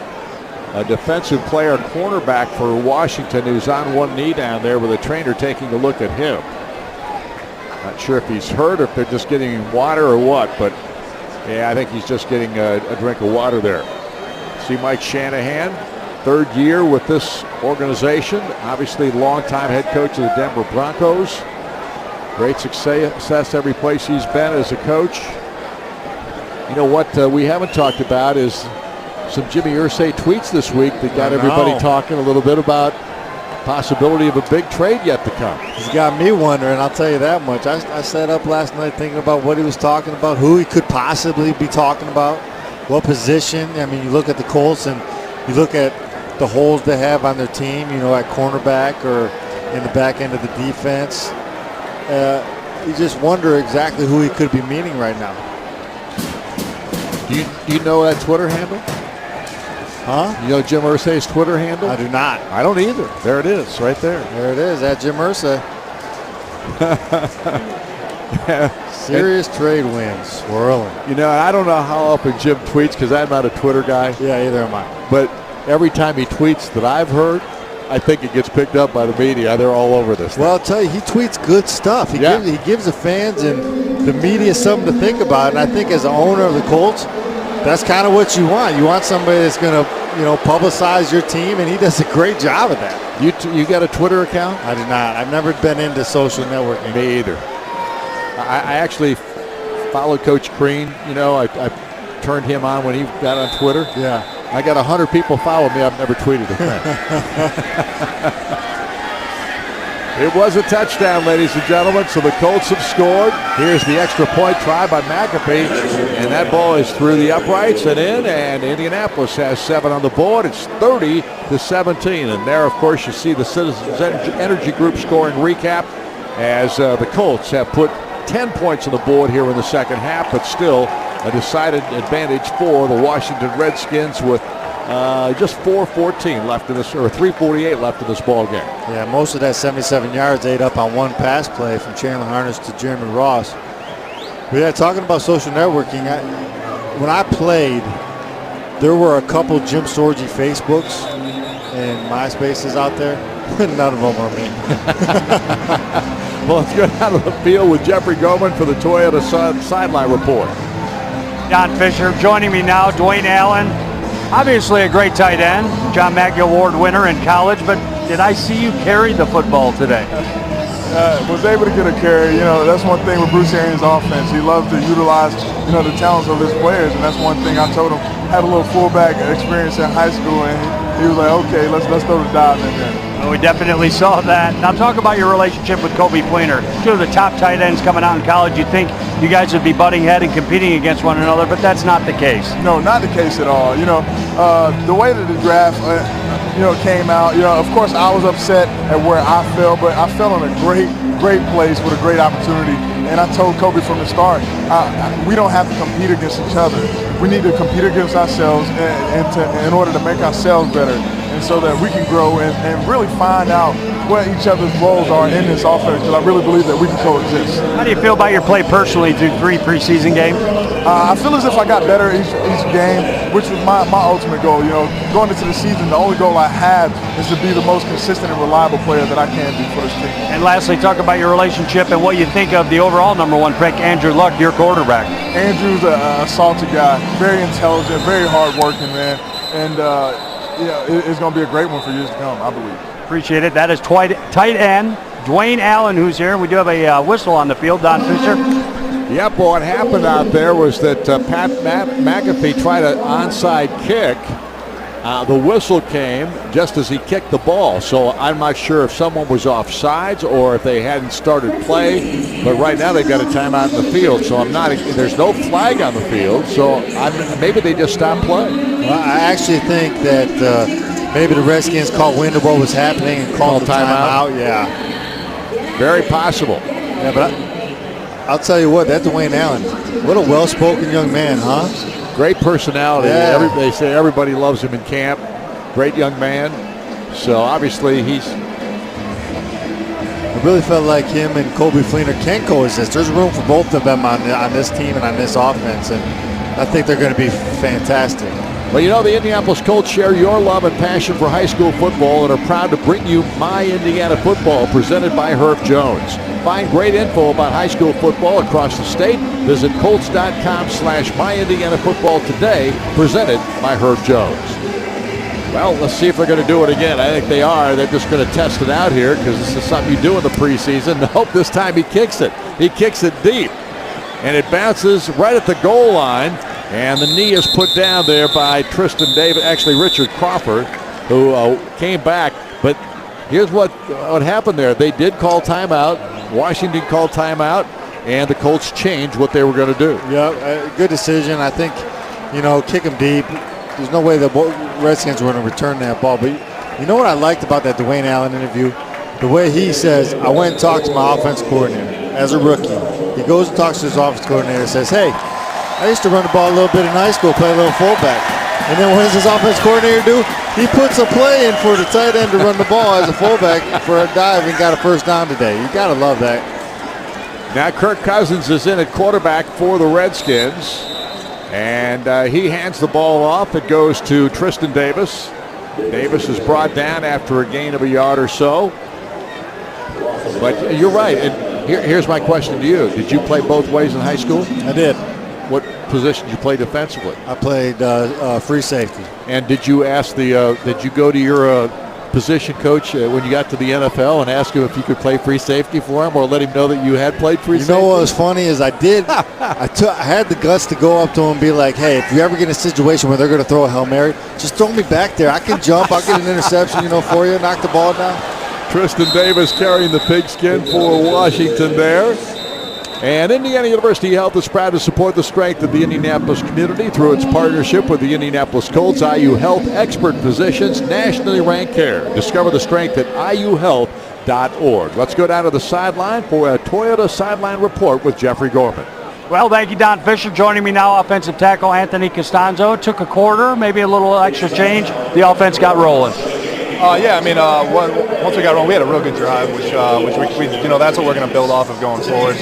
defensive player, cornerback for Washington, who's on one knee down there with a trainer taking a look at him. Not sure if he's hurt or if they're just getting him water or what, but yeah, I think he's just getting a drink of water there. See Mike Shanahan, 3rd year with this organization. Obviously, longtime head coach of the Denver Broncos. Great success every place he's been as a coach. You know what we haven't talked about is some Jimmy Irsay tweets this week that got everybody talking a little bit about possibility of a big trade yet to come. He's got me wondering, I'll tell you that much. I sat up last night thinking about what he was talking about, who he could possibly be talking about, what position. I mean, you look at the Colts and you look at the holes they have on their team, you know, at cornerback or in the back end of the defense. You just wonder exactly who he could be meaning right now. Do you know that Twitter handle? Huh? You know Jim Irsay's Twitter handle? I do not. I don't either. There it is, right there. There it is, at Jim Irsay. Serious trade wins, swirling. You know, I don't know how often Jim tweets because I'm not a Twitter guy. Yeah, either am I. But every time he tweets that I've heard, I think it gets picked up by the media. They're all over this. Well, I'll tell you, he tweets good stuff. He gives the fans and the media something to think about. And I think as an owner of the Colts, that's kind of what you want. You want somebody that's going to, you know, publicize your team, and he does a great job of that. You got a Twitter account? I do not. I've never been into social networking. Me either. I actually follow Coach Crean. You know, I turned him on when he got on Twitter. Yeah. I got 100 people follow me. I've never tweeted a thing. It was a touchdown, ladies and gentlemen, so the Colts have scored. Here's the extra point try by McAfee, and that ball is through the uprights and in, and Indianapolis has 7 on the board. It's 30-17, and there, of course, you see the Citizens Energy Group scoring recap as the Colts have put 10 points on the board here in the second half, but still a decided advantage for the Washington Redskins with just 4:14 left in this, or 3:48 left in this ball game. Yeah, most of that 77 yards ate up on one pass play from Chandler Harness to Jeremy Ross. But yeah, talking about social networking, when I played, there were a couple Jim Sorgi Facebooks and MySpaces out there. None of them are me. Well, let's go down to the field with Jeffrey Goldman for the Toyota Sideline Report. Don Fisher joining me now. Dwayne Allen, obviously a great tight end, John Mackey Award winner in college, but did I see you carry the football today? Was able to get a carry. You know, that's one thing with Bruce Arians' offense. He loves to utilize, you know, the talents of his players, and that's one thing I told him. Had a little fullback experience in high school, and he was like, okay, let's throw the dive in there. Well, we definitely saw that. Now talk about your relationship with Kobe Fleener. Two of the top tight ends coming out in college. You'd think you guys would be butting head and competing against one another, but that's not the case. No, not the case at all. You know, the way that the draft, you know, came out, you know, of course I was upset at where I fell, but I fell in a great place with a great opportunity. And I told Kobe from the start, we don't have to compete against each other. We need to compete against ourselves in order to make ourselves better, and so that we can grow and really find out what each other's roles are in this offense, because I really believe that we can coexist. How do you feel about your play personally through 3 preseason games? I feel as if I got better each game, which was my ultimate goal. You know, going into the season, the only goal I have is to be the most consistent and reliable player that I can be for this team. And lastly, talk about your relationship and what you think of the overall #1 pick, Andrew Luck, your quarterback. Andrew's a salty guy, very intelligent, very hardworking, man, and yeah, it's going to be a great one for years to come, I believe. Appreciate it. That is tight end Dwayne Allen, who's here. We do have a whistle on the field. Don Fisher. Yep, well, what happened out there was that Pat McAfee tried an onside kick. The whistle came just as he kicked the ball, so I'm not sure if someone was offsides or if they hadn't started play, but right now they've got a timeout in the field, so there's no flag on the field, so maybe they just stopped play. Well, I actually think that maybe the Redskins caught wind of what was happening and called the timeout. Yeah. Very possible. Yeah, but I'll tell you what, that Dwayne Allen, what a well-spoken young man, huh? Great personality. Yeah. They say everybody loves him in camp. Great young man. So obviously I really felt like him and Kobe Fleener can coexist. There's room for both of them on this team and on this offense, and I think they're going to be fantastic. Well, you know, the Indianapolis Colts share your love and passion for high school football and are proud to bring you My Indiana Football, presented by Herb Jones. Find great info about high school football across the state. Visit Colts.com/MyIndianaFootball today, presented by Herb Jones. Well, let's see if they're going to do it again. I think they are. They're just going to test it out here because this is something you do in the preseason. Nope, this time he kicks it. He kicks it deep, and it bounces right at the goal line. And the knee is put down there by Tristan Davis, actually Richard Crawford, who came back. But here's what happened there. They did call timeout. Washington called timeout, and the Colts changed what they were going to do. Yeah, good decision. I think, you know, kick him deep. There's no way the Redskins were going to return that ball. But you know what I liked about that Dwayne Allen interview? The way he says, I went and talked to my offense coordinator as a rookie. He goes and talks to his offense coordinator and says, hey, I used to run the ball a little bit in high school, play a little fullback. And then what does his offense coordinator do? He puts a play in for the tight end to run the ball as a fullback for a dive and got a first down today. You got to love that. Now Kirk Cousins is in at quarterback for the Redskins. And he hands the ball off. It goes to Tristan Davis. Davis is brought down after a gain of a yard or so. But you're right. And here's my question to you. Did you play both ways in high school? I did. What position did you play defensively? I played free safety. And did you ask did you go to your position coach when you got to the NFL and ask him if you could play free safety for him, or let him know that you had played free safety? You know what was funny is I had the guts to go up to him and be like, hey, if you ever get in a situation where they're going to throw a Hail Mary, just throw me back there. I can jump. I'll get an interception, for you, knock the ball down. Tristan Davis carrying the pigskin for Washington there. And Indiana University Health is proud to support the strength of the Indianapolis community through its partnership with the Indianapolis Colts. IU Health expert physicians, nationally ranked care. Discover the strength at iuhealth.org. Let's go down to the sideline for a Toyota Sideline Report with Jeffrey Gorman. Well, thank you, Don Fisher. Joining me now, offensive tackle Anthony Costanzo. Took a quarter, maybe a little extra change. The offense got rolling. Once we got rolling, we had a real good drive, which we that's what we're going to build off of going forward.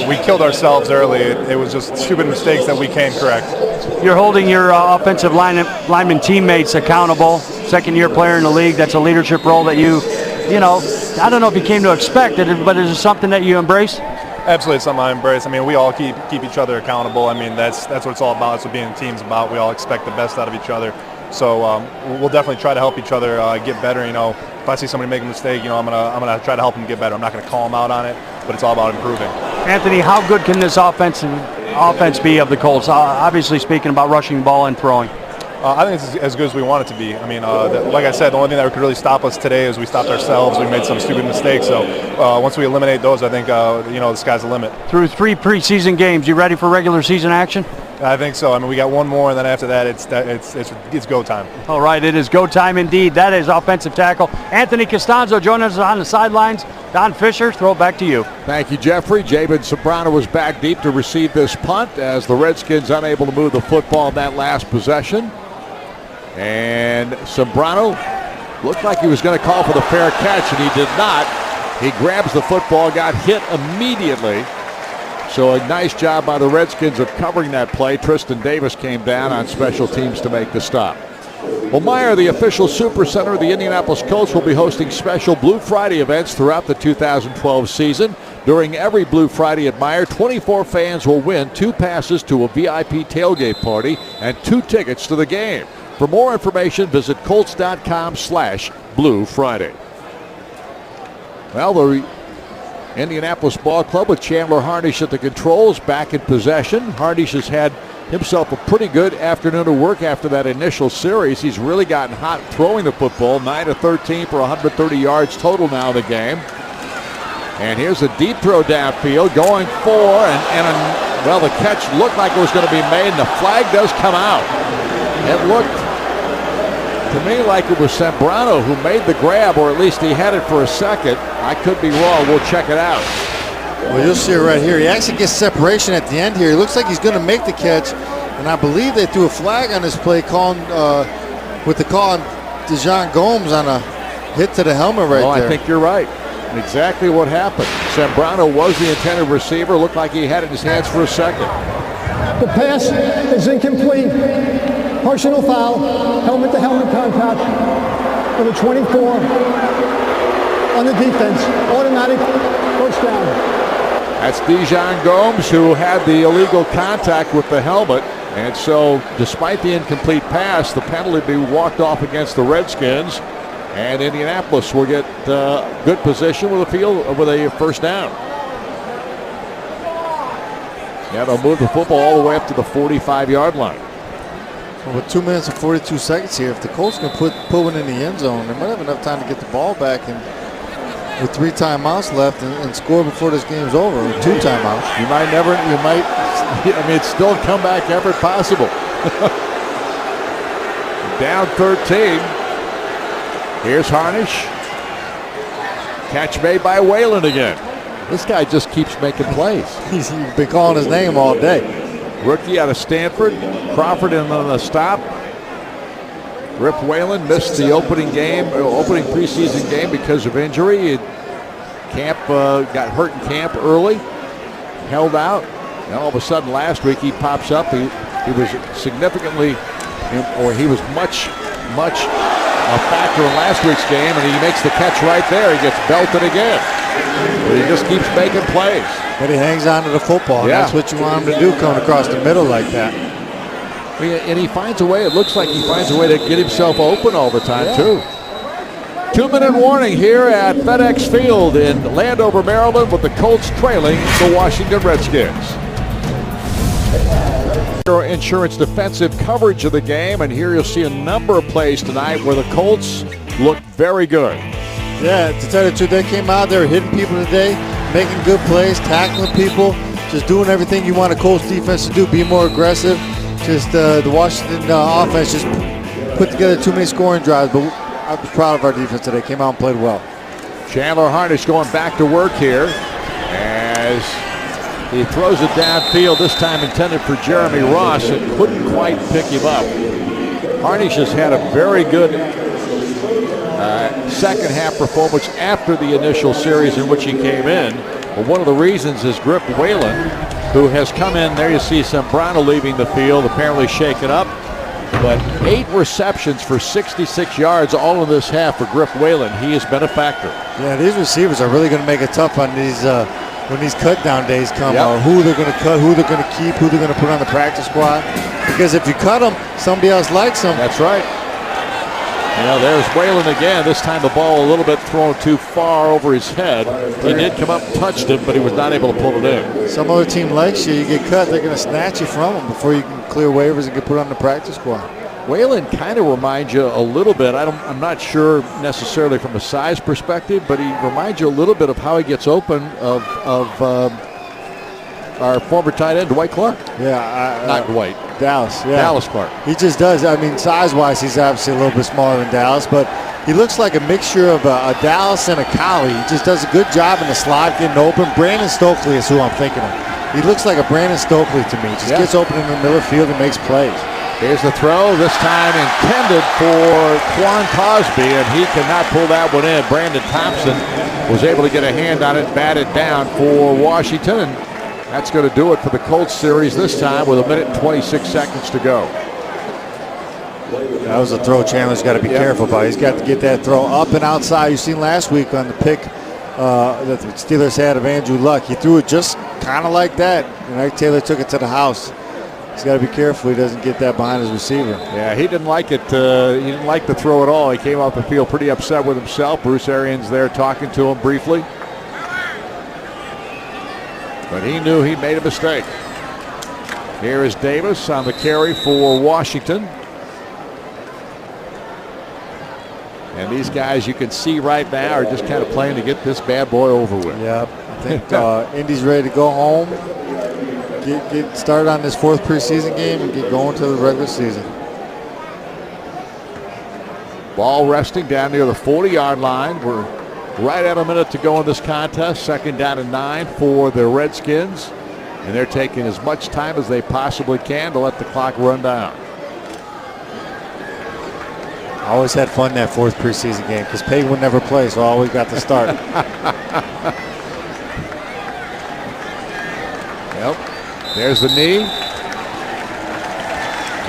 We killed ourselves early. It was just stupid mistakes that we can't correct. You're holding your offensive lineman teammates accountable. Second-year player in the league. That's a leadership role that I don't know if you came to expect it, but is it something that you embrace? Absolutely, it's something I embrace. We all keep each other accountable. That's what it's all about. That's what being a team's about. We all expect the best out of each other. So we'll definitely try to help each other get better. If I see somebody make a mistake, I'm gonna try to help them get better. I'm not gonna call them out on it, but it's all about improving. Anthony, how good can this offense be of the Colts? Obviously, speaking about rushing the ball and throwing. I think it's as good as we want it to be. Like I said, the only thing that could really stop us today is we stopped ourselves. We made some stupid mistakes. So once we eliminate those, I think the sky's the limit. Through 3 preseason games, you ready for regular season action? I think so. We got one more, and then after that, it's go time. All right, it is go time indeed. That is offensive tackle Anthony Costanzo joining us on the sidelines. Don Fisher, throw it back to you. Thank you, Jeffrey. Javen Sobrano was back deep to receive this punt as the Redskins unable to move the football in that last possession. And Sobrano looked like he was going to call for the fair catch, and he did not. He grabs the football, got hit immediately. So a nice job by the Redskins of covering that play. Tristan Davis came down on special teams to make the stop. Well, Meyer, the official supercenter of the Indianapolis Colts, will be hosting special Blue Friday events throughout the 2012 season. During every Blue Friday at Meyer, 24 fans will win 2 passes to a VIP tailgate party and 2 tickets to the game. For more information, visit Colts.com/Blue Friday. Well, the Indianapolis Ball Club with Chandler Harnish at the controls, back in possession. Harnish has had himself a pretty good afternoon of work after that initial series. He's really gotten hot throwing the football, 9 of 13 for 130 yards total now in the game. And here's a deep throw downfield going for, well, the catch looked like it was going to be made, and the flag does come out. It looked to me like it was Sobrano who made the grab, or at least he had it for a second. I could be wrong. We'll check it out. Well, you'll see it right here. He actually gets separation at the end here. He looks like he's going to make the catch, and I believe they threw a flag on this play with the call on Dijon Gomes on a hit to the helmet right there. I think you're right. Exactly what happened. Sobrano was the intended receiver. Looked like he had it in his hands for a second. The pass is incomplete. Personal foul, helmet-to-helmet contact for the 24 on the defense. Automatic first down. That's Dijon Gomes, who had the illegal contact with the helmet. And so, despite the incomplete pass, the penalty will be walked off against the Redskins. And Indianapolis will get good position with a first down. Yeah, they'll move the football all the way up to the 45-yard line. Well, with 2 minutes and 42 seconds here, if the Colts can put one in the end zone, they might have enough time to get the ball back and with 3 timeouts left and score before this game's over. With 2 timeouts. It's still a comeback effort possible. Down 13. Here's Harnish. Catch made by Whalen again. This guy just keeps making plays. He's been calling his name all day. Rookie out of Stanford. Crawford in on the stop. Rip Whalen missed the opening preseason game because of injury. Camp got hurt in camp early. Held out. And all of a sudden last week he pops up. He was much a factor in last week's game, and he makes the catch right there. He gets belted again. But he just keeps making plays. But he hangs on to the football. Yeah. That's what you want him to do, coming across the middle like that. And he finds a way, it looks like he finds a way to get himself open all the time, too. 2-minute warning here at FedEx Field in Landover, Maryland, with the Colts trailing the Washington Redskins. Insurance defensive coverage of the game, and here you'll see a number of plays tonight where the Colts look very good. Yeah, to tell you the truth, they came out there hitting people today, making good plays, tackling people, just doing everything you want a Colts defense to do, be more aggressive. Just the Washington offense just put together too many scoring drives, but I'm proud of our defense today. Came out and played well. Chandler Harnish going back to work here as he throws it downfield, this time intended for Jeremy Ross, and couldn't quite pick him up. Harnish has had a very good second half performance after the initial series in which he came in. But one of the reasons is Grip Whalen, who has come in. There you see Sembrano leaving the field, apparently shaken up. But 8 receptions for 66 yards all in this half for Grip Whalen. He has been a factor. Yeah, these receivers are really going to make it tough on these when these cut down days come. Yep. Who they're going to cut, who they're going to keep, who they're going to put on the practice squad. Because if you cut them, somebody else likes them. That's right. You know, there's Whalen again. This time the ball a little bit thrown too far over his head. He did come up and touched it, but he was not able to pull it in. Some other team likes you. You get cut, they're going to snatch you from them before you can clear waivers and get put on the practice squad. Whalen kind of reminds you a little bit. I'm not sure necessarily from a size perspective, but he reminds you a little bit of how he gets open of our former tight end Dwight Clark. Yeah, not Dwight. Dallas. Yeah, Dallas Clark. He just does. I mean, size-wise, he's obviously a little bit smaller than Dallas, but he looks like a mixture of a Dallas and a Collie. He just does a good job in the slot, getting open. Brandon Stokely is who I'm thinking of. He looks like a Brandon Stokely to me. Just gets open in the middle of the field and makes plays. Here's the throw, this time intended for Quan Cosby, and he cannot pull that one in. Brandon Thompson was able to get a hand on it, bat it down for Washington, and that's going to do it for the Colts series this time with 1 minute and 26 seconds to go. That was a throw Chandler's got to be careful about. He's got to get that throw up and outside. You've seen last week on the pick that the Steelers had of Andrew Luck. He threw it just kind of like that, and Ike Taylor took it to the house. He's got to be careful he doesn't get that behind his receiver. Yeah, he didn't like it. He didn't like the throw at all. He came off the field pretty upset with himself. Bruce Arians there talking to him briefly. But he knew he made a mistake. Here is Davis on the carry for Washington. And these guys you can see right now are just kind of playing to get this bad boy over with. Yep. I think Indy's ready to go home. Get started on this 4th preseason game and get going to the regular season. Ball resting down near the 40-yard line. We're right at a minute to go in this contest. 2nd down and 9 for the Redskins. And they're taking as much time as they possibly can to let the clock run down. I always had fun that 4th preseason game because Payne would never play, so I always got to start. Yep. There's the knee.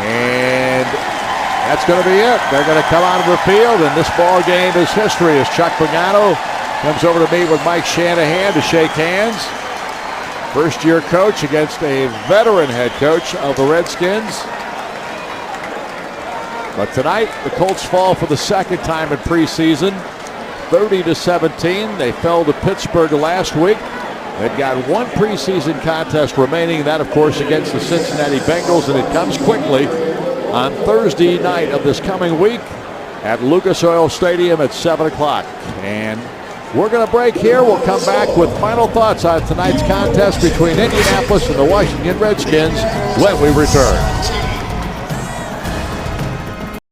And that's going to be it. They're going to come out of the field, and this ball game is history as Chuck Pagano comes over to meet with Mike Shanahan to shake hands. First-year coach against a veteran head coach of the Redskins. But tonight, the Colts fall for the 2nd time in preseason, 30-17. They fell to Pittsburgh last week. They've got 1 preseason contest remaining, that of course against the Cincinnati Bengals, and it comes quickly on Thursday night of this coming week at Lucas Oil Stadium at 7 o'clock. And we're going to break here. We'll come back with final thoughts on tonight's contest between Indianapolis and the Washington Redskins when we return.